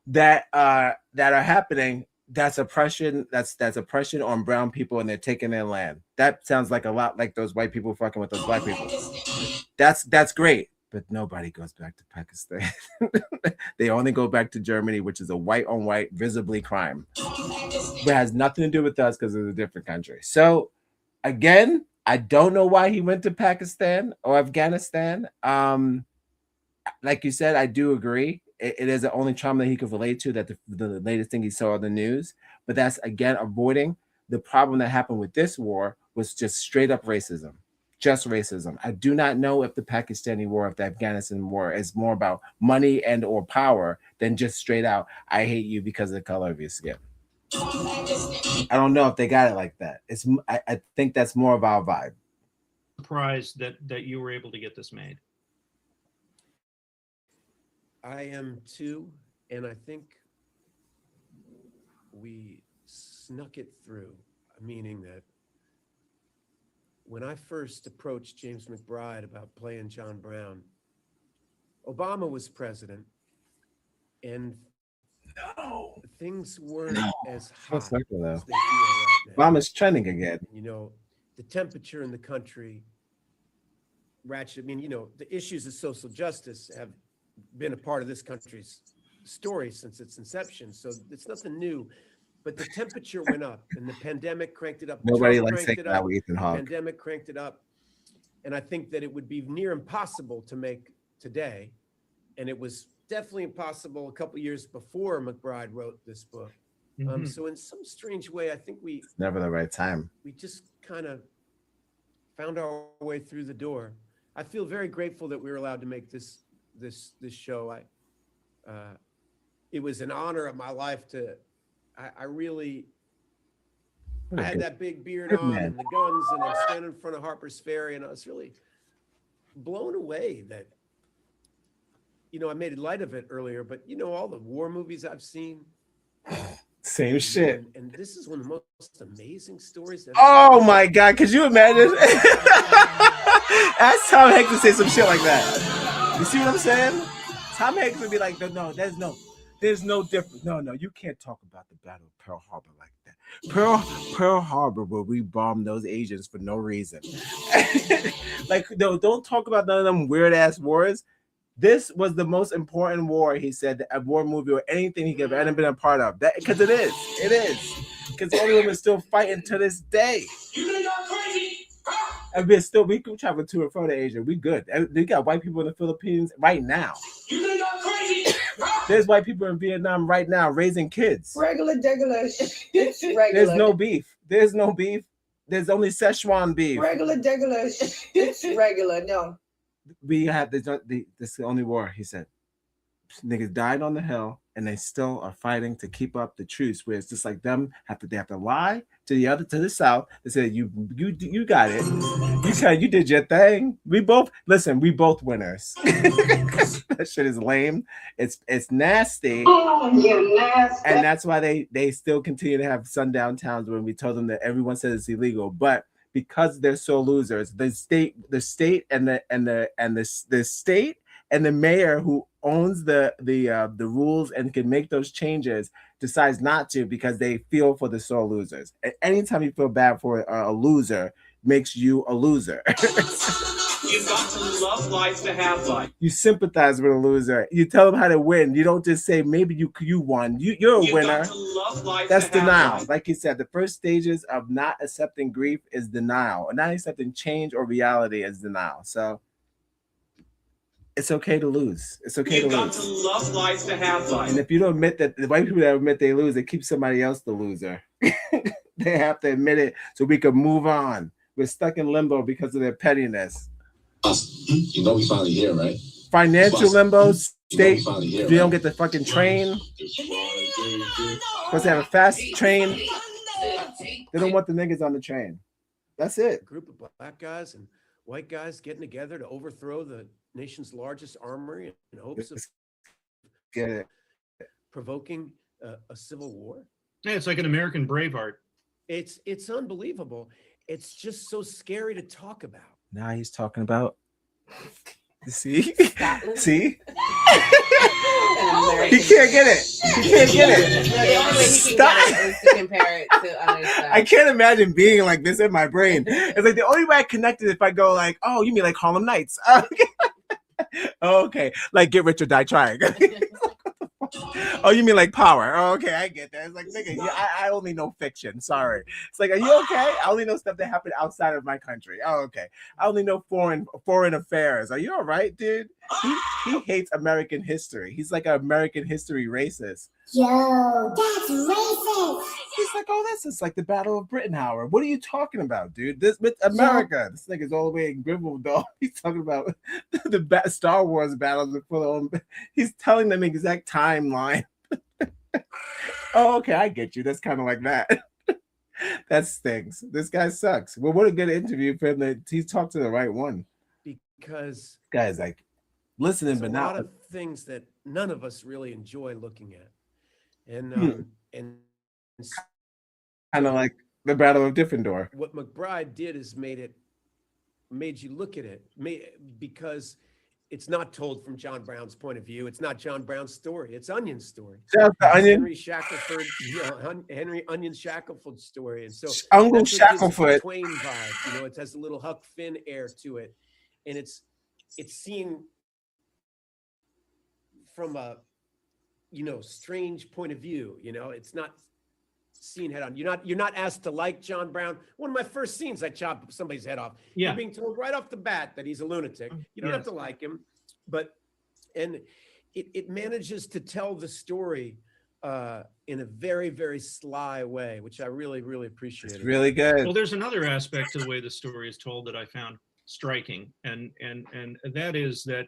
that are happening, that's oppression. That's oppression on brown people, and they're taking their land. That sounds like a lot like those white people fucking with those black people. That's great. But nobody goes back to Pakistan. They only go back to Germany, which is a white on white, visibly crime. It has nothing to do with us because it's a different country. So again, I don't know why he went to Pakistan or Afghanistan. Like you said, I do agree. It is the only trauma that he could relate to, that the latest thing he saw on the news. But that's, again, avoiding the problem that happened with this war was just straight up racism. Just racism. I do not know if the Pakistani war, if the Afghanistan war is more about money and or power than just straight out, I hate you because of the color of your skin. I don't know if they got it like that. I think that's more of our vibe. Surprised that you were able to get this made. I am too, and I think we snuck it through, meaning that when I first approached James McBride about playing John Brown, Obama was president, and things weren't as hot as they feel right now. Obama's trending again. You know, the temperature in the country ratchet. I mean, you know, the issues of social justice have been a part of this country's story since its inception, so it's nothing new. But the temperature went up, and the pandemic cranked it up. Nobody likes saying that with Ethan Hawke. The pandemic cranked it up, and I think that it would be near impossible to make today, and it was definitely impossible a couple years before McBride wrote this book. So in some strange way, I think it's never the right time. We just kind of found our way through the door. I feel very grateful that we were allowed to make this show. It was an honor of my life to. I really, I had that big beard on and the guns, and I'm standing in front of Harper's Ferry, and I was really blown away that, you know, I made light of it earlier, but you know, all the war movies I've seen. Same shit. And this is one of the most amazing stories. Oh my God, could you imagine? Ask Tom Hanks to say some shit like that. You see what I'm saying? Tom Hanks would be like, no, there's no difference. No, you can't talk about the Battle of Pearl Harbor like that. Pearl Harbor, where we bombed those Asians for no reason. Like, no, don't talk about none of them weird ass wars. This was the most important war, he said, a war movie or anything he could have been a part of. That because it is. Because all of them are still fighting to this day. You think I'm crazy? And we can travel to and from Asia. We good. They got white people in the Philippines right now. You think I'm crazy? There's white people in Vietnam right now raising kids. Regular. It's regular. There's no beef. There's only Szechuan beef. Regular. It's regular. No. We have this is the only war, he said. Niggas died on the hill, and they still are fighting to keep up the truce. Where it's just like they have to lie to the south. They say you got it. You did your thing. We both winners. That shit is lame. It's nasty. Oh, you're nasty. And that's why they still continue to have sundown towns when we told them that everyone says it's illegal, but because they're so losers, the state and the state and the mayor who owns the rules and can make those changes decides not to because they feel for the sore losers. And anytime you feel bad for a loser, makes you a loser. You've got to love life to have life. You sympathize with a loser. You tell them how to win. You don't just say maybe you won. You're a winner. Got to love life. That's denial. Like you said, the first stages of not accepting grief is denial, and not accepting change or reality is denial. So it's okay to lose. It's okay to lose. You've got to love life to have life. And if you don't admit that, the white people that admit they lose, they keep somebody else the loser. They have to admit it so we can move on. We're stuck in limbo because of their pettiness. You know we finally here, right? Financial limbo, state, finally here, you don't right? get the fucking train. Supposed to have a fast train. They don't want the niggas on the train. That's it. A group of black guys and white guys getting together to overthrow the nation's largest armory in hopes of Get it. provoking a civil war. Yeah, it's like an American Braveheart. It's unbelievable. It's just so scary to talk about. Now he's talking about. See? Scotland? See? He can't get it. He can't get it. No, the only way he can get it is to compare it to other stuff. I can't imagine being like this in my brain. It's like the only way I connect it if I go like, oh, you mean like Harlem Nights? Okay. Like Get Rich or Die Trying. Oh, you mean like Power? Oh, okay, I get that. It's like, nigga, I only know fiction. Sorry. It's like, are you okay? I only know stuff that happened outside of my country. Oh, okay. I only know foreign affairs. Are you all right, dude? He hates American history. He's like an American history racist. Yo, that's racist. He's like, oh, this is like the Battle of Britain, Howard. What are you talking about, dude? This with America. This nigga's all the way in Gribble, dog. He's talking about the Star Wars battles. He's telling them exact timeline. Oh, okay, I get you. That's kind of like that. That stinks. This guy sucks. Well, what a good interview for him that he's talked to the right one. Because this guy's like listening, but a not lot of things that none of us really enjoy looking at. And kind of like the Battle of Diffendor. What McBride did is made you look at it because it's not told from John Brown's point of view. It's not John Brown's story. It's Onion's story. Shout out to Onion. Henry Shackelford, Henry Onion Shackelford's story. And so Uncle that's what gives it Shackelford. the Twain vibe. It has a little Huck Finn air to it. And it's seen from a, strange point of view. It's not seen head on. You're not asked to like John Brown. One of my first scenes, I chop somebody's head off. Yeah. You're being told right off the bat that he's a lunatic. You don't have to like him, and it manages to tell the story in a very, very sly way, which I really, really appreciate. It's really good. Well, there's another aspect to the way the story is told that I found striking, and that is that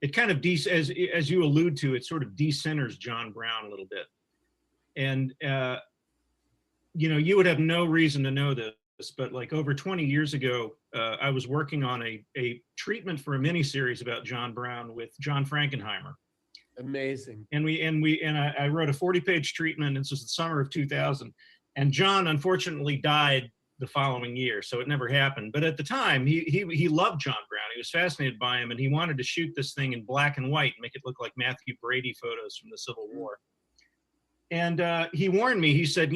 it kind of as you allude to, it sort of decenters John Brown a little bit. And, you would have no reason to know this, but like over 20 years ago, I was working on a treatment for a miniseries about John Brown with John Frankenheimer. Amazing. And I wrote a 40-page treatment. This was the summer of 2000. And John unfortunately died the following year, so it never happened. But at the time, he loved John Brown. He was fascinated by him, and he wanted to shoot this thing in black and white, make it look like Matthew Brady photos from the Civil War. And he warned me. He said,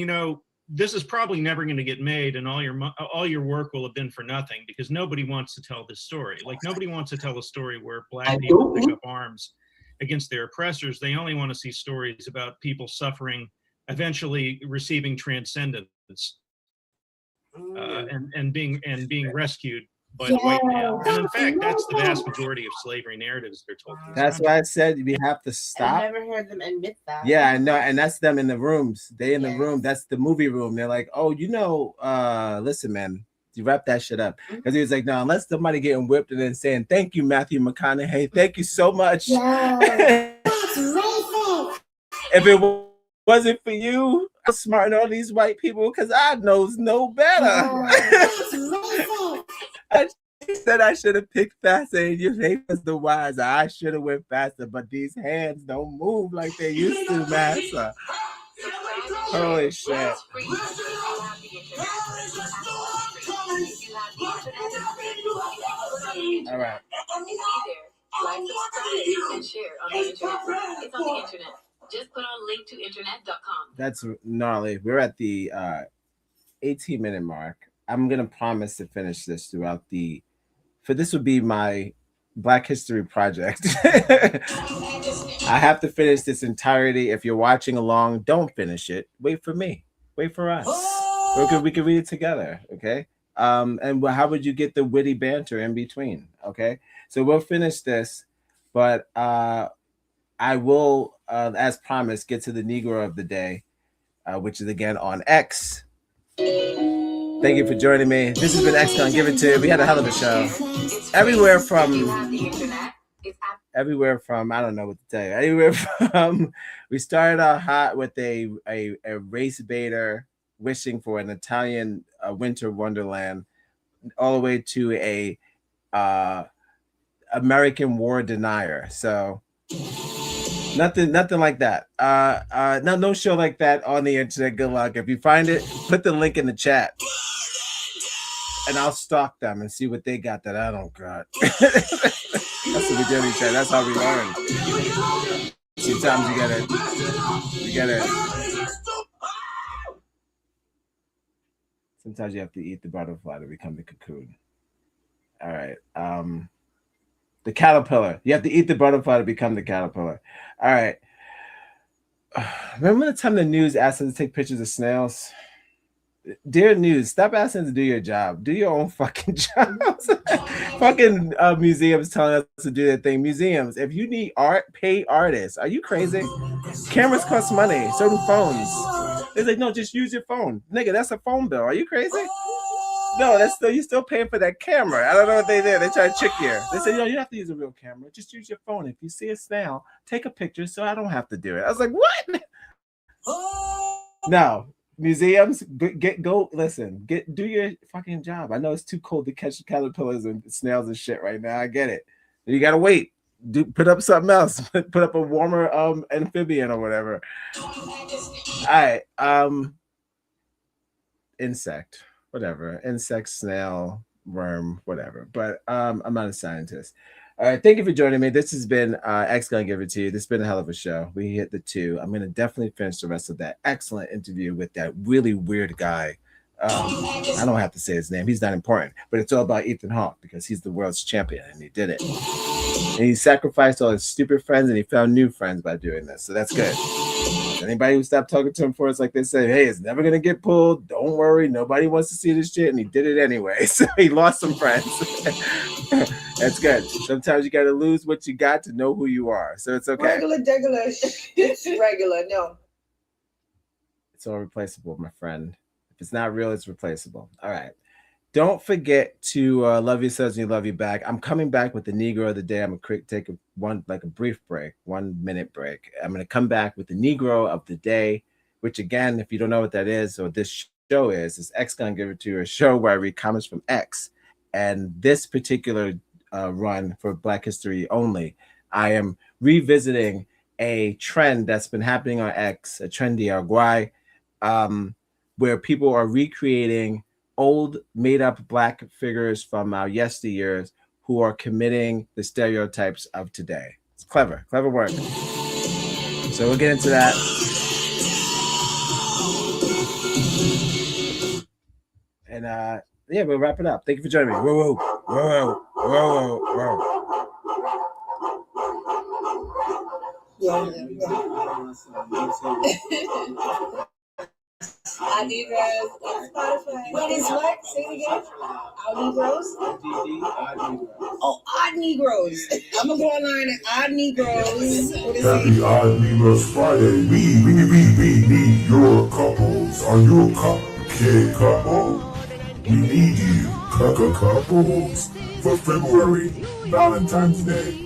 this is probably never going to get made, and all your work will have been for nothing, because nobody wants to tell this story. Like, nobody wants to tell a story where black people pick up arms against their oppressors. They only want to see stories about people suffering, eventually receiving transcendence, and being rescued by the white man. And in fact, that's the vast majority of slavery narratives they're told. That's why I said we have to stop. I've never heard them admit that. Yeah, I know, and that's them in the rooms. They in the room. That's the movie room. They're like, oh, listen, man, you wrap that shit up. Because he was like, no, unless somebody getting whipped and then saying, thank you, Matthew McConaughey. Thank you so much. If it wasn't for you, I'm smarting all these white people because I knows no better. He said I should have picked faster, and your name was the wiser. I should have went faster, but these hands don't move like they used to, master. Holy shit. All right. It's on the internet. Just put on link to internet.com. That's gnarly. We're at the 18-minute mark. I'm gonna promise to finish this throughout this would be my Black History project. I have to finish this entirety. If you're watching along, don't finish it. Wait for me. Wait for us. We can read it together. Okay. And how would you get the witty banter in between? Okay. So we'll finish this, but I will, as promised, get to the Negro of the day, which is again on X. Thank you for joining me. This has been X-Gon Give It To You. We had a hell of a show. Everywhere from, I don't know what to tell you. Anywhere from, we started out hot with a race baiter wishing for an Italian winter wonderland, all the way to a American war denier. So nothing like that. No show like that on the internet. Good luck. If you find it, put the link in the chat, and I'll stalk them and see what they got that I don't got. That's what we do, each other. That's how we learn. Sometimes you gotta. Sometimes you have to eat the butterfly to become the cocoon. All right. The caterpillar. You have to eat the butterfly to become the caterpillar. All right. Remember the time the news asked us to take pictures of snails? Dear news, stop asking us to do your job. Do your own fucking jobs. Fucking museums telling us to do their thing. Museums, if you need art, pay artists. Are you crazy? Cameras cost money. Certain phones. They're like, no, just use your phone. Nigga, that's a phone bill. Are you crazy? No, that's still, you're still paying for that camera. I don't know what they did. They try to trick you. They say, no, you have to use a real camera. Just use your phone. If you see a snail, take a picture so I don't have to do it. I was like, what? No. Museums, do your fucking job. I know it's too cold to catch caterpillars and snails and shit right now. I get it. You gotta wait. Put up something else. Put up a warmer amphibian or whatever. All right. Insect, whatever. Insect, snail, worm, whatever. But I'm not a scientist. All right, thank you for joining me. This has been X-Gon Give It To You. This has been a hell of a show. We hit the 2. I'm going to definitely finish the rest of that excellent interview with that really weird guy. I don't have to say his name. He's not important. But it's all about Ethan Hawke because he's the world's champion, and he did it. And he sacrificed all his stupid friends, and he found new friends by doing this. So that's good. Anybody who stopped talking to him for us, like they say, hey, it's never going to get pulled. Don't worry. Nobody wants to see this shit. And he did it anyway. So he lost some friends. That's good. Sometimes you got to lose what you got to know who you are. So it's okay. Regular. It's regular. No. It's all replaceable, my friend. If it's not real, it's replaceable. All right. Don't forget to love yourselves and you love you back. I'm coming back with the Negro of the day. I'm going to take a brief break, 1 minute break. I'm going to come back with the Negro of the day, which again, if you don't know what that is or this show is X-Gon Give It To You, a show where I read comments from X. And this particular run for Black History Only, I am revisiting a trend that's been happening on X, a trend d'Arguay, where people are recreating old made-up Black figures from our yesteryears who are committing the stereotypes of today. It's clever work. So we'll get into that. And yeah, we'll wrap it up. Thank you for joining me. Whoa. Yeah. Odd Negroes on Spotify. What is what? Say it again. Odd Negroes? Oh, Odd Negroes. I'm going to go online at Odd Negroes. What is Happy Odd Negroes Friday. We need your couples. Are you a cupcake couple? We need you, couples, for February Valentine's Day.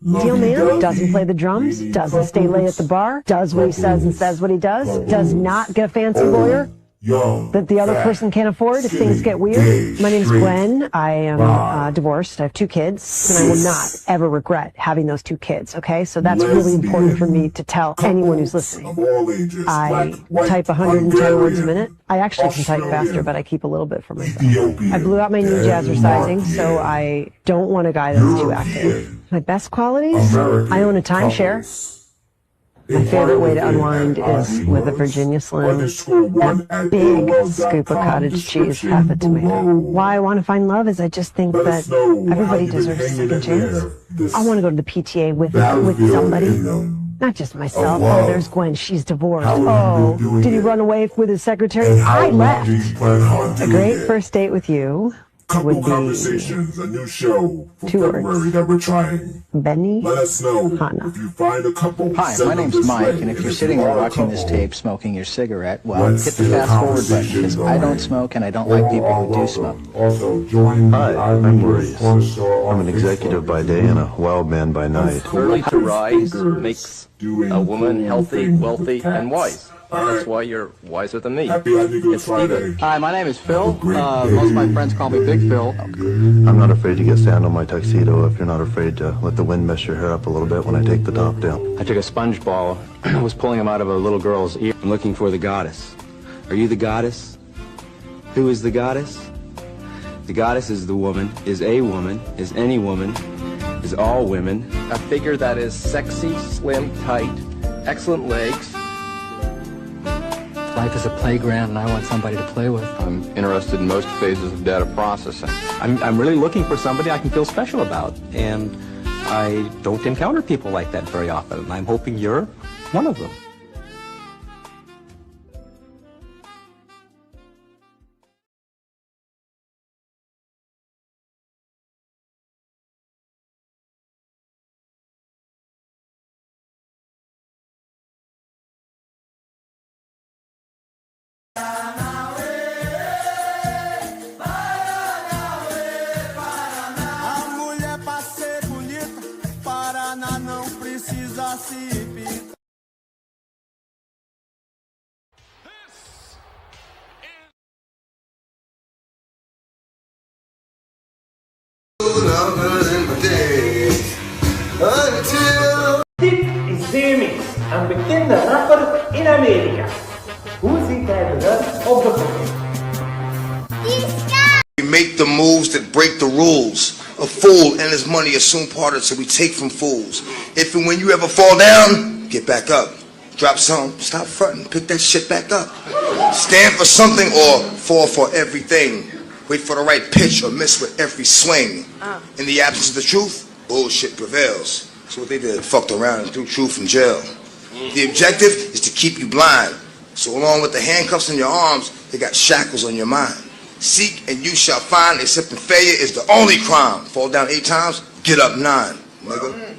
Deal man doesn't play the drums, doesn't stay late at the bar, does what he says and says what he does not get a fancy lawyer that the other person can't afford if things get weird. My name's Gwen. I am divorced. I have 2 kids, and I will not ever regret having those 2 kids, okay? So that's really important for me to tell anyone who's listening. I type 110 words a minute. I actually can type faster, but I keep a little bit for myself. I blew out my knee jazzercising, so I don't want a guy that's too active. My best qualities? I own a timeshare. My favorite way to unwind is with a Virginia Slim, that big scoop of cottage cheese, half a tomato. Why I want to find love is I just think that everybody deserves a second chance. I want to go to the PTA with somebody, not just myself. Oh, there's Gwen, she's divorced. Oh, did he run away with his secretary? I left. A great first date with you Couple would Conversations, a new show for two February words. that we're trying. Benny Let us know Hanna. if you find a couple. Hi, send my them name's this Mike, way. and if you're you sitting there are a watching this couple, tape smoking your cigarette, well, let's hit the get a fast forward button, conversation because I going. don't smoke and I don't like people who do smoke. Also, join Hi, I'm Maurice. I'm I'm an executive by day and a wild man by night. Early to rise makes a woman healthy, wealthy, and wise. That's why you're wiser than me. It's Steven. Hi, my name is Phil. Most of my friends call me Big Phil. I'm not afraid to get sand on my tuxedo if you're not afraid to let the wind mess your hair up a little bit when I take the top down. I took a sponge ball, I was pulling him out of a little girl's ear. I'm looking for the goddess. Are you the goddess? Who is the goddess? The goddess is the woman, is a woman, is any woman, is all women. A figure that is sexy, slim, tight, excellent legs. Life is a playground and I want somebody to play with. I'm interested in most phases of data processing. I'm really looking for somebody I can feel special about, and I don't encounter people like that very often, and I'm hoping you're one of them. A mulher pra ser bonita, Paraná não precisa se pintar. Extremism, een bekende rapper in Amerika. Hoe ziet hij eruit op de foto? We make the moves that break the rules. A fool and his money are soon parted, so we take from fools. If and when you ever fall down, get back up. Drop some, stop fronting, pick that shit back up. Stand for something or fall for everything. Wait for the right pitch or miss with every swing. In the absence of the truth, bullshit prevails. That's what they did, fucked around and threw truth in jail. The objective is to keep you blind. So along with the handcuffs on your arms, they got shackles on your mind. Seek and you shall find, accepting failure is the only crime. Fall down 8 times, get up 9, nigga.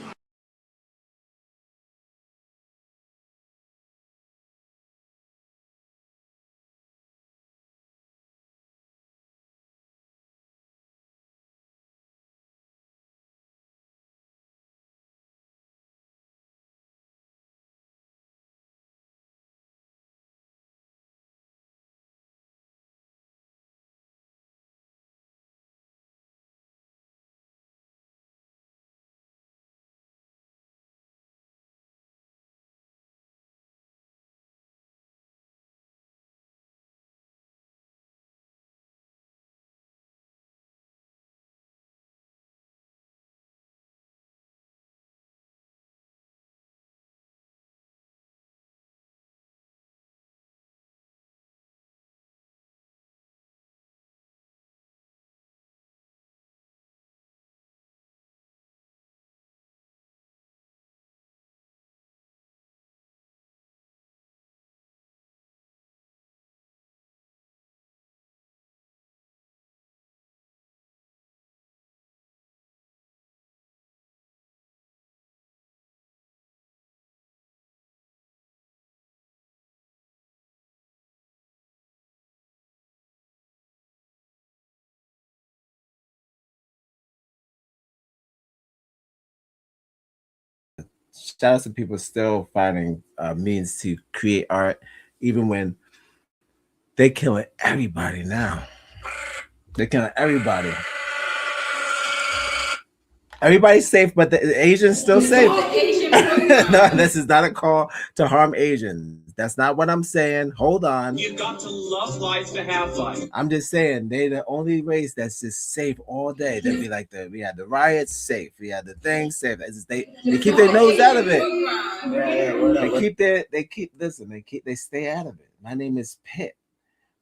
Shout out to people still finding means to create art, even when they're killing everybody now. They're killing everybody. Everybody's safe, but the Asians still safe. No, this is not a call to harm Asians. That's not what I'm saying. Hold on. You've got to love life to have fun. I'm just saying they're the only race that's just safe all day. They'd be like we had the riots safe, we had the things safe. They keep their nose out of it. They stay out of it. My name is Pitt.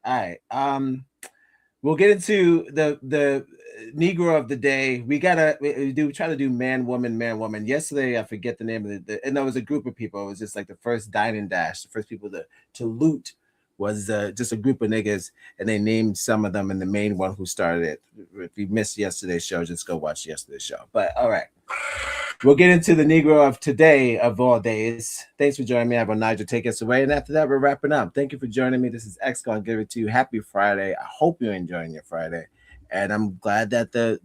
All right. We'll get into the Negro of the day. We try to do man, woman. Yesterday, I forget the name of and there was a group of people. It was just like the first dine and dash, the first people to loot was just a group of niggas, and they named some of them, and the main one who started it. If you missed yesterday's show, just go watch yesterday's show. But all right, we'll get into the Negro of today of all days. Thanks for joining me. I have Nigel take us away, and after that, we're wrapping up. Thank you for joining me. This is X Gonna Give It To You. Happy Friday. I hope you're enjoying your Friday, and I'm glad that the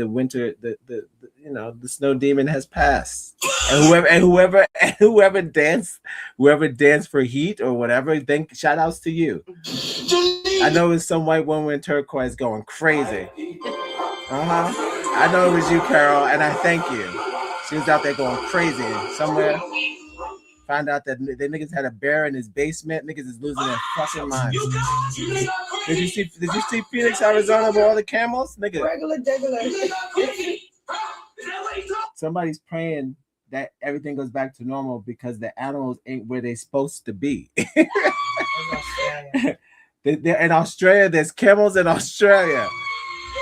winter the snow demon has passed. And whoever danced for heat or whatever, shout outs to you. I know it's some white woman in turquoise going crazy. I know it was you, Carol, and I thank you. She was out there going crazy somewhere. Found out that the niggas had a bear in his basement. Niggas is losing their fucking mind. Did you see Phoenix, Arizona, with all the camels? Nigga. Regular. Somebody's praying that everything goes back to normal because the animals ain't where they're supposed to be. They're in Australia. There's camels in Australia.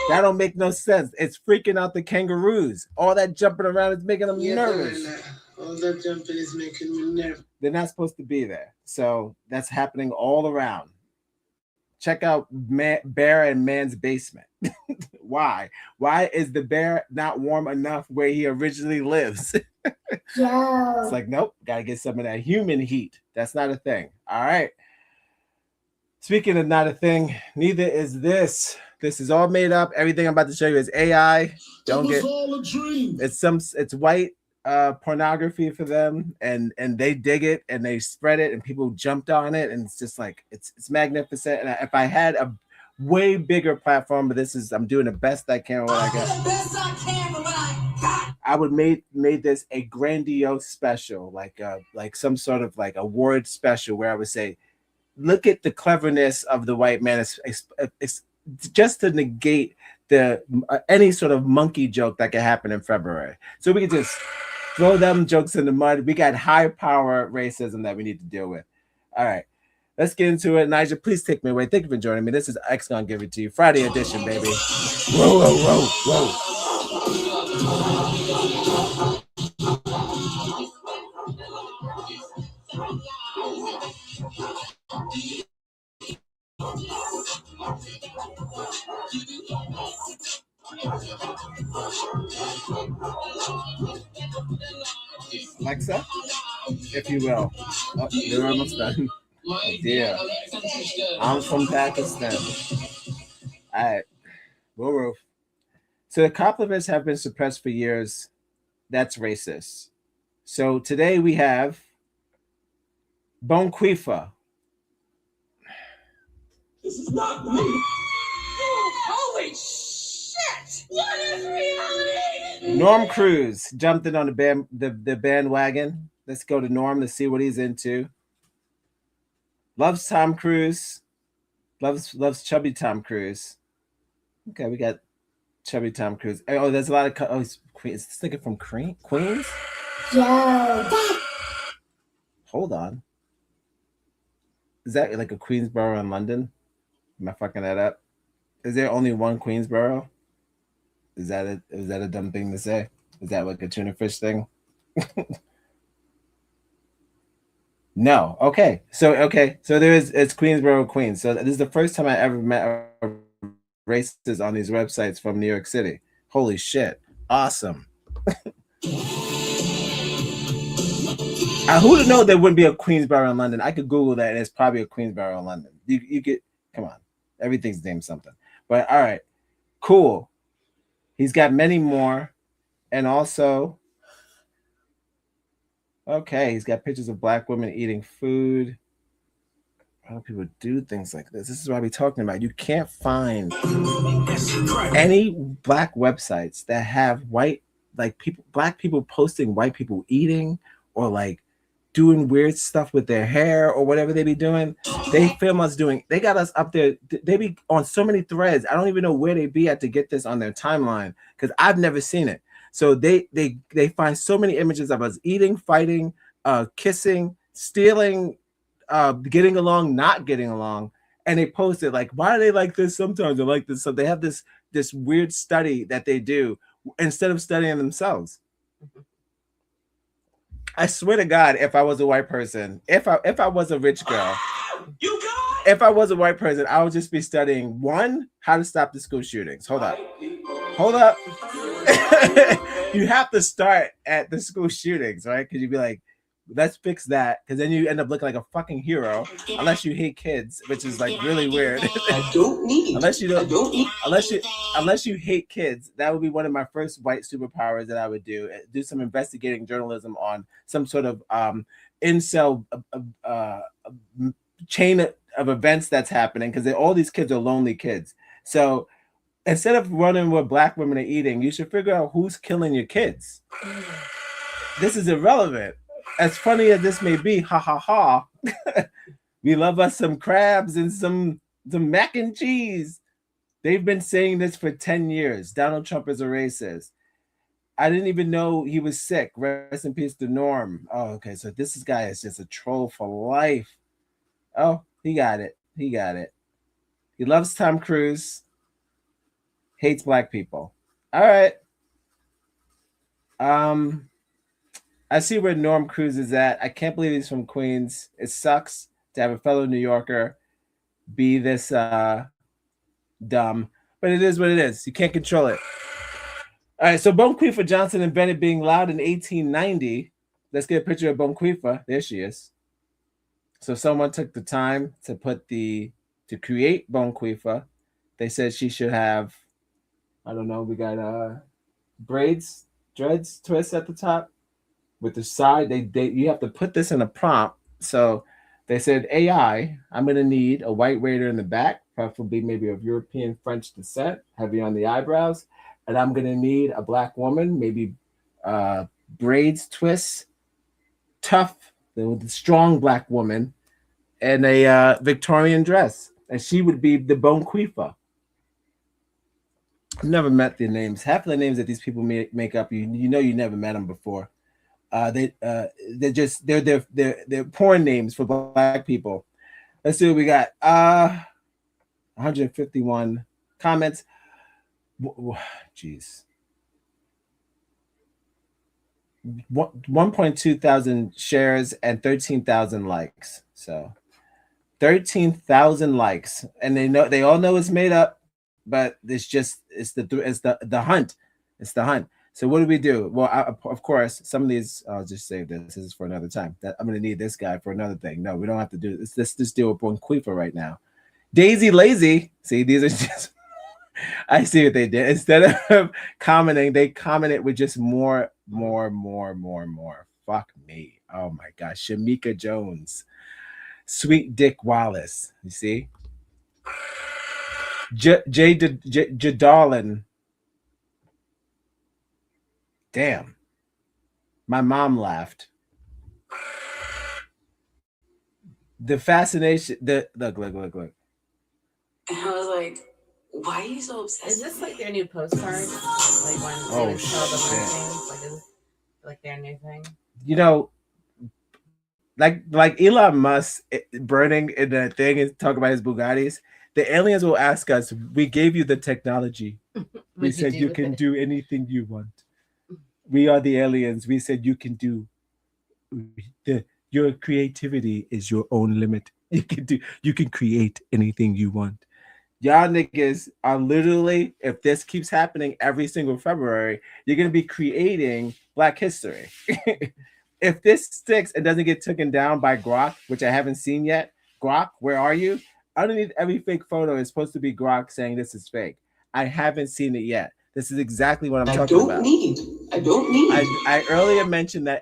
That don't make no sense. It's freaking out the kangaroos. All that jumping around is making them nervous. All that jumping is making me nervous. They're not supposed to be there. So that's happening all around. Check out bear and man's basement. Why? Why is the bear not warm enough where he originally lives? Yeah. It's like, nope, gotta get some of that human heat. That's not a thing. All right. Speaking of not a thing, neither is this. This is all made up. Everything I'm about to show you is AI. Don't get all a dream. It's white pornography for them, and they dig it and they spread it and people jumped on it, and it's just like it's magnificent. And if I had a way bigger platform, but I'm doing the best I can with what I got. I would made this a grandiose special, like some sort of like award special where I would say, look at the cleverness of the white man. It's just to negate the any sort of monkey joke that can happen in February. So we can just throw them jokes in the mud. We got high power racism that we need to deal with. All right, let's get into it. Nigel, please take me away. Thank you for joining me. This is X Gonna Give It To You, Friday edition, baby. Whoa, whoa, whoa, whoa. Alexa, if you will. Oh, you're almost done. Oh, dear. I'm from Pakistan. All right. Woo-woo. So the compliments have been suppressed for years. That's racist. So today we have Bonquifa. This is not me. Holy shit! What is reality? Norm Cruz jumped in on the bandwagon. Let's go to Norm to see what he's into. Loves Tom Cruise. Loves chubby Tom Cruise. Okay, we got chubby Tom Cruise. Oh, there's a lot of is this nigga from Queens? Yo. Hold on. Is that like a Queensboro in London? Am I fucking that up? Is there only one Queensboro? Is that a dumb thing to say? Is that like a tuna fish thing? No. Okay. So it's Queensboro, Queens. So this is the first time I ever met a racist on these websites from New York City. Holy shit. Awesome. Who would know there wouldn't be a Queensboro in London? I could Google that and it's probably a Queensboro in London. You get, come on. Everything's named something. But all right. Cool. He's got many more. And also, okay, he's got pictures of black women eating food. How do people do things like this? This is what we're talking about. You can't find any black websites that have black people posting white people eating or like doing weird stuff with their hair or whatever they be doing. They film us doing, they got us up there. They be on so many threads. I don't even know where they be at to get this on their timeline because I've never seen it. So they find so many images of us eating, fighting, kissing, stealing, getting along, not getting along, and they post it like, why are they like this? Sometimes they're like this. So they have this weird study that they do instead of studying themselves. I swear to God, if I was a white person, if I was a rich girl, if I was a white person, I would just be studying one, how to stop the school shootings. Hold up. You have to start at the school shootings, right? Because you'd be like, let's fix that, because then you end up looking like a fucking hero, unless you hate kids, which is like really weird. Unless you hate kids. That would be one of my first white superpowers that I would do some investigating journalism on some sort of incel chain of events that's happening, because all these kids are lonely kids. So instead of running what black women are eating, you should figure out who's killing your kids. This is irrelevant. As funny as this may be, ha ha ha. We love us some crabs and some mac and cheese. They've been saying this for 10 years. Donald Trump is a racist. I didn't even know he was sick. Rest in peace to Norm. Oh, okay. So this guy is just a troll for life. Oh, he got it. He loves Tom Cruise. Hates black people. All right. I see where Norm Cruise is at. I can't believe he's from Queens. It sucks to have a fellow New Yorker be this dumb, but it is what it is. You can't control it. All right, so Bonquifa Johnson invented being loud in 1890. Let's get a picture of Bonquifa. There she is. So someone took the time to create Bonquifa. They said she should have, I don't know, we got braids, dreads, twists at the top. With the side, you have to put this in a prompt. So they said, AI, I'm going to need a white waiter in the back, preferably maybe of European French descent, heavy on the eyebrows. And I'm going to need a black woman, maybe braids, twists, tough, the strong black woman, and a Victorian dress. And she would be the Bonquifa. I've never met the names. Half of the names that these people make up, you know you never met them before. They're porn names for black people. Let's see what we got. 151 comments. Jeez. 1.2 thousand shares and 13,000 likes. So 13,000 likes, and they all know it's made up, but it's the hunt. It's the hunt. So what do we do? Well, of course, some of these, I'll just save this. This is for another time. I'm going to need this guy for another thing. No, we don't have to do this. Let's just deal with Bonquifa right now. Daisy Lazy. See, these are just, I see what they did. Instead of commenting, they commented with just more. Fuck me. Oh my gosh. Shamika Jones. Sweet Dick Wallace. You see? Jadalin. Damn. My mom laughed. The fascination. Look. And I was like, why are you so obsessed? Is this like their new postcard? Like when they would tell the things? Like, is this like their new thing? You know, like Elon Musk burning in the thing and talk about his Bugattis. The aliens will ask us, we gave you the technology. We said you can do anything you want. We are the aliens. We said you can do. Your creativity is your own limit. You can create anything you want. Y'all niggas are literally, if this keeps happening every single February, you're gonna be creating Black history. If this sticks and doesn't get taken down by Grok, which I haven't seen yet, Grok, where are you? Underneath every fake photo is supposed to be Grok saying this is fake. I haven't seen it yet. This is exactly what I'm talking about. I don't need. I earlier mentioned that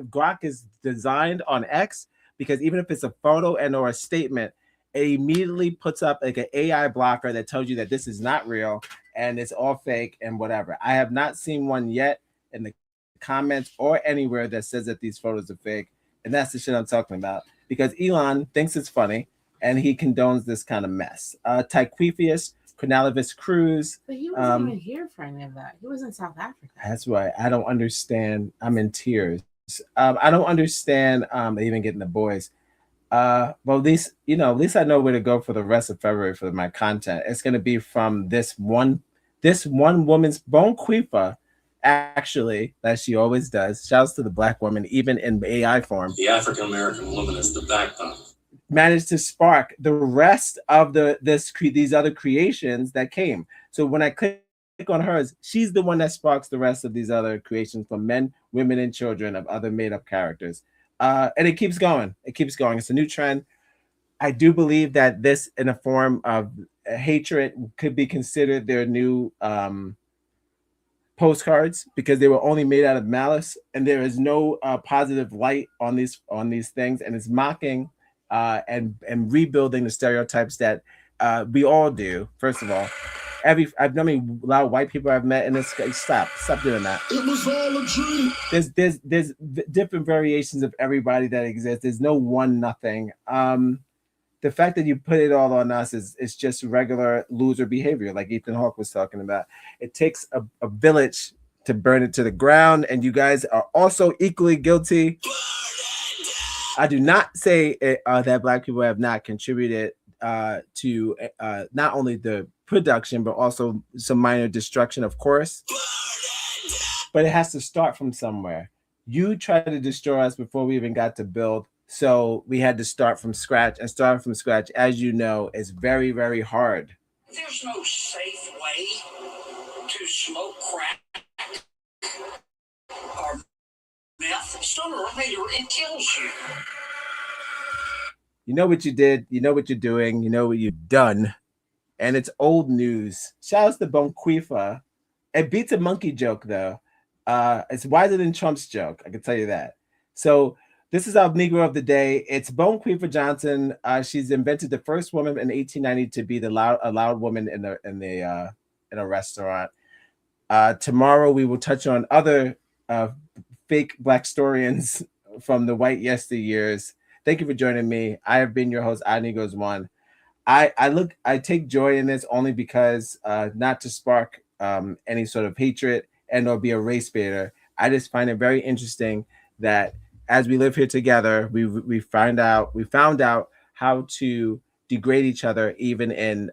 Grok is designed on X because even if it's a photo and or a statement, it immediately puts up like an AI blocker that tells you that this is not real and it's all fake and whatever. I have not seen one yet in the comments or anywhere that says that these photos are fake, and that's the shit I'm talking about because Elon thinks it's funny and he condones this kind of mess. Tyquifius Cornelius Cruz. But he wasn't even here for any of that. He was in South Africa. That's right. I don't understand. I'm in tears. I don't understand even getting the boys. But at least I know where to go for the rest of February for my content. It's gonna be from this one woman's Bonquifa, actually, that she always does. Shouts to the Black woman, even in AI form. The African American woman is the backbone. Managed to spark the rest of these other creations that came. So when I click on hers, she's the one that sparks the rest of these other creations from men, women, and children of other made-up characters. And it keeps going. It keeps going. It's a new trend. I do believe that this, in a form of hatred, could be considered their new postcards, because they were only made out of malice, and there is no positive light on these things, and it's mocking and rebuilding the stereotypes that we all do. First of all, a lot of white people I've met in this. Stop doing that. It was all a dream. There's different variations of everybody that exists. There's no one nothing. The fact that you put it all on us is just regular loser behavior, like Ethan Hawke was talking about. It takes a village to burn it to the ground, and you guys are also equally guilty. I do not say that Black people have not contributed to not only the production, but also some minor destruction, of course. But it has to start from somewhere. You tried to destroy us before we even got to build. So we had to start from scratch, and starting from scratch, as you know, is very, very hard. There's no safe way to smoke crack or meth. Sooner or later, it kills you. You know what you did. You know what you're doing. You know what you've done. And it's old news. Shouts to Bonquifa. It beats a monkey joke, though. It's wiser than Trump's joke. I can tell you that. So this is our Negro of the day. It's Bonquifa Johnson. She's invented the first woman in 1890 to be a loud woman in a restaurant. Tomorrow we will touch on other fake Black historians from the white yesteryears. Thank you for joining me. I have been your host, Negros One. I take joy in this only because not to spark any sort of hatred and or be a race baiter. I just find it very interesting that as we live here together, we found out how to degrade each other, even in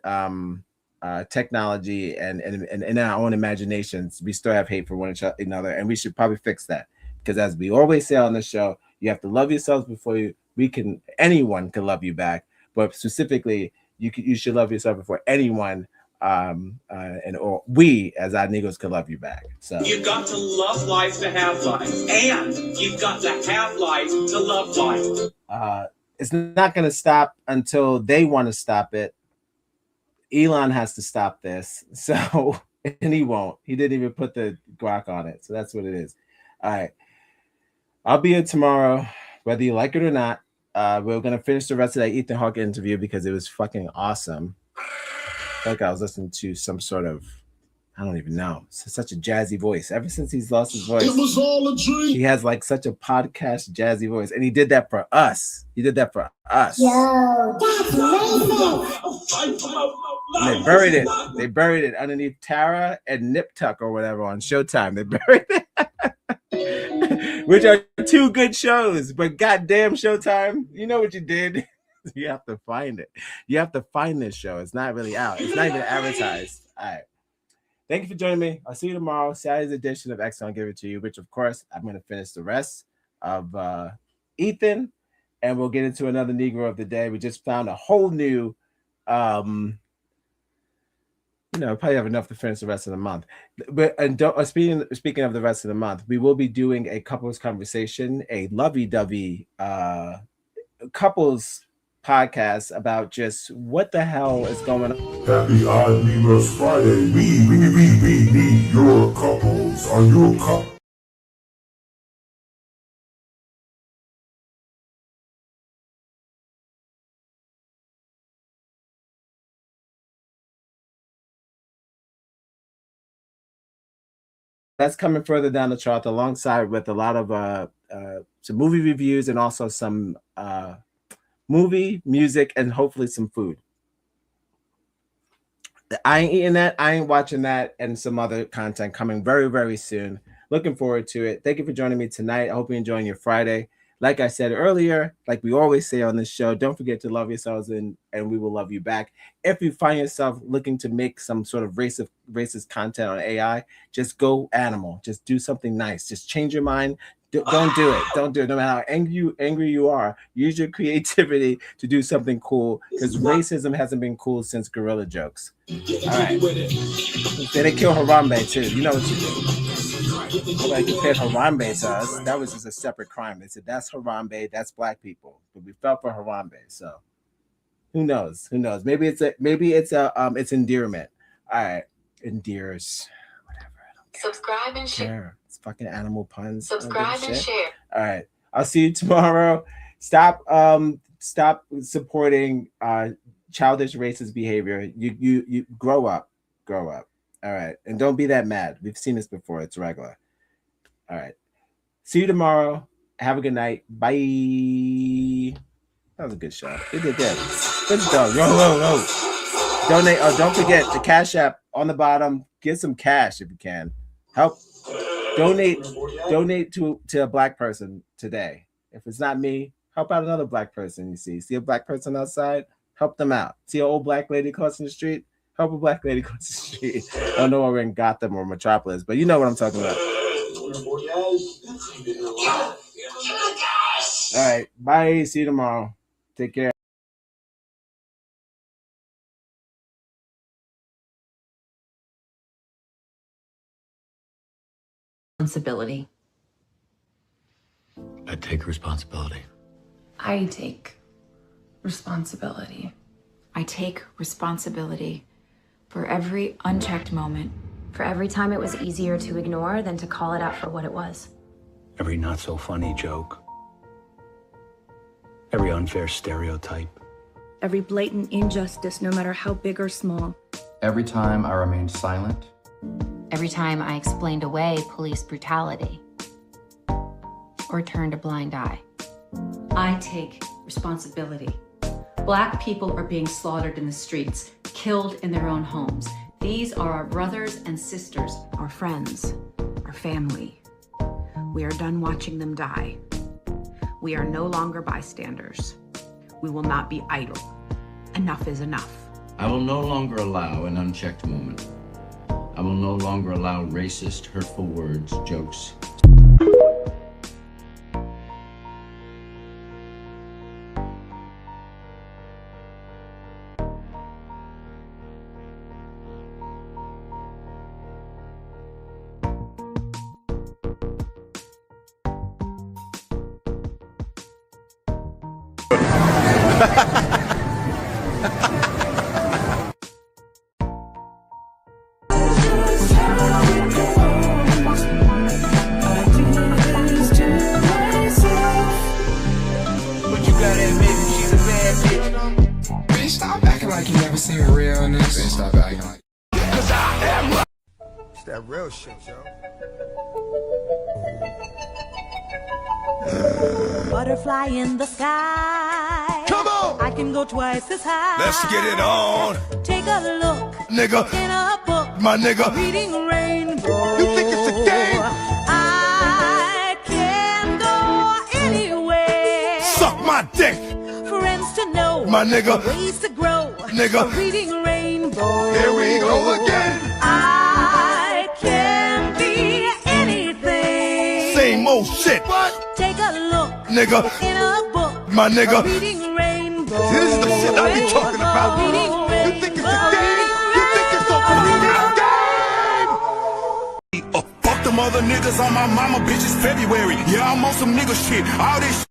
technology and in our own imaginations. We still have hate for one another, and we should probably fix that. Because as we always say on the show, you have to love yourselves before anyone can love you back. But specifically, you should love yourself before anyone or we as our Negroes can love you back. So you've got to love life to have life, and you've got to have life to love life. It's not going to stop until they want to stop it. Elon has to stop this, so and he won't. He didn't even put the guac on it, so that's what it is. All right, I'll be here tomorrow, whether you like it or not. We're going to finish the rest of that Ethan Hawke interview because it was fucking awesome. I feel like I was listening to some sort of, I don't even know. It's such a jazzy voice. Ever since he's lost his voice, It was all a dream. he has like such a podcast jazzy voice. And he did that for us. Yo, that's racist. And they buried it. They buried it underneath Tara and Nip Tuck or whatever on Showtime. They buried it. Which are two good shows, but goddamn Showtime, you know what you did? You have to find it. You have to find this show. It's not really out. It's not even advertised. All right. Thank you for joining me. I'll see you tomorrow. Saturday's edition of X on Give It To You, which of course I'm going to finish the rest of Ethan, and we'll get into another Negro of the day. We just found a whole new probably have enough to finish the rest of the month. But speaking of the rest of the month, we will be doing a couples conversation, a lovey-dovey couples podcast about just what the hell is going on. Happy Odd Negroes Friday. We need your couples. Are you a couple? That's coming further down the chart alongside with a lot of some movie reviews and also some movie, music, and hopefully some food. I ain't eating that. I ain't watching that, and some other content coming very, very soon. Looking forward to it. Thank you for joining me tonight. I hope you're enjoying your Friday. Like I said earlier, like we always say on this show, don't forget to love yourselves and we will love you back. If you find yourself looking to make some sort of racist content on AI, just go animal. Just do something nice. Just change your mind. Don't do it. Don't do it. No matter how angry you are, use your creativity to do something cool, because racism hasn't been cool since gorilla jokes. All right. They kill Harambe too. You know what you do. Nobody compared Harambe to us. That was just a separate crime. They said that's Harambe, that's black people. But we fell for Harambe. So who knows? Who knows? Maybe it's endearment. All right. Endears. Whatever. I don't care. Subscribe and share. It's fucking animal puns. Subscribe and share. All right. I'll see you tomorrow. Stop supporting childish racist behavior. You grow up. Grow up. All right. And don't be that mad. We've seen this before. It's regular. All right. See you tomorrow. Have a good night. Bye. That was a good show. You did good. Good job. Row. Donate. Oh, don't forget the Cash App on the bottom. Get some cash if you can. Help. Donate to a black person today. If it's not me, help out another black person you see. See a black person outside? Help them out. See an old black lady crossing the street? Help a black lady cross the street. I don't know where we're in Gotham or Metropolis, but you know what I'm talking about. All right. Bye. See you tomorrow. Take care. Responsibility. I take responsibility. I take responsibility. I take responsibility for every unchecked moment. For every time it was easier to ignore than to call it out for what it was. Every not so funny joke. Every unfair stereotype. Every blatant injustice, no matter how big or small. Every time I remained silent. Every time I explained away police brutality. Or turned a blind eye. I take responsibility. Black people are being slaughtered in the streets, killed in their own homes. These are our brothers and sisters, our friends, our family. We are done watching them die. We are no longer bystanders. We will not be idle. Enough is enough. I will no longer allow an unchecked moment. I will no longer allow racist, hurtful words, jokes. Stop acting like you never seen realness. Stop acting like. Cause I am. It's that real shit, yo. Butterfly in the sky. Come on! I can go twice as high. Let's get it on. Take a look, nigga. In a book, my nigga. Reading rainbow. You think it's a game? I can go anywhere. Suck my dick. Friends to know, my nigga. Ways to grow, nigga. Reading rainbow. Here we go again. I can be anything. Same old shit. What? Take a look, nigga. In a book, my nigga. Reading rainbow. This is the shit I be talking about. You think it's a game? You think it's a fucking game? Fuck them other niggas on my mama bitches February. Yeah, I'm on some nigga shit. All this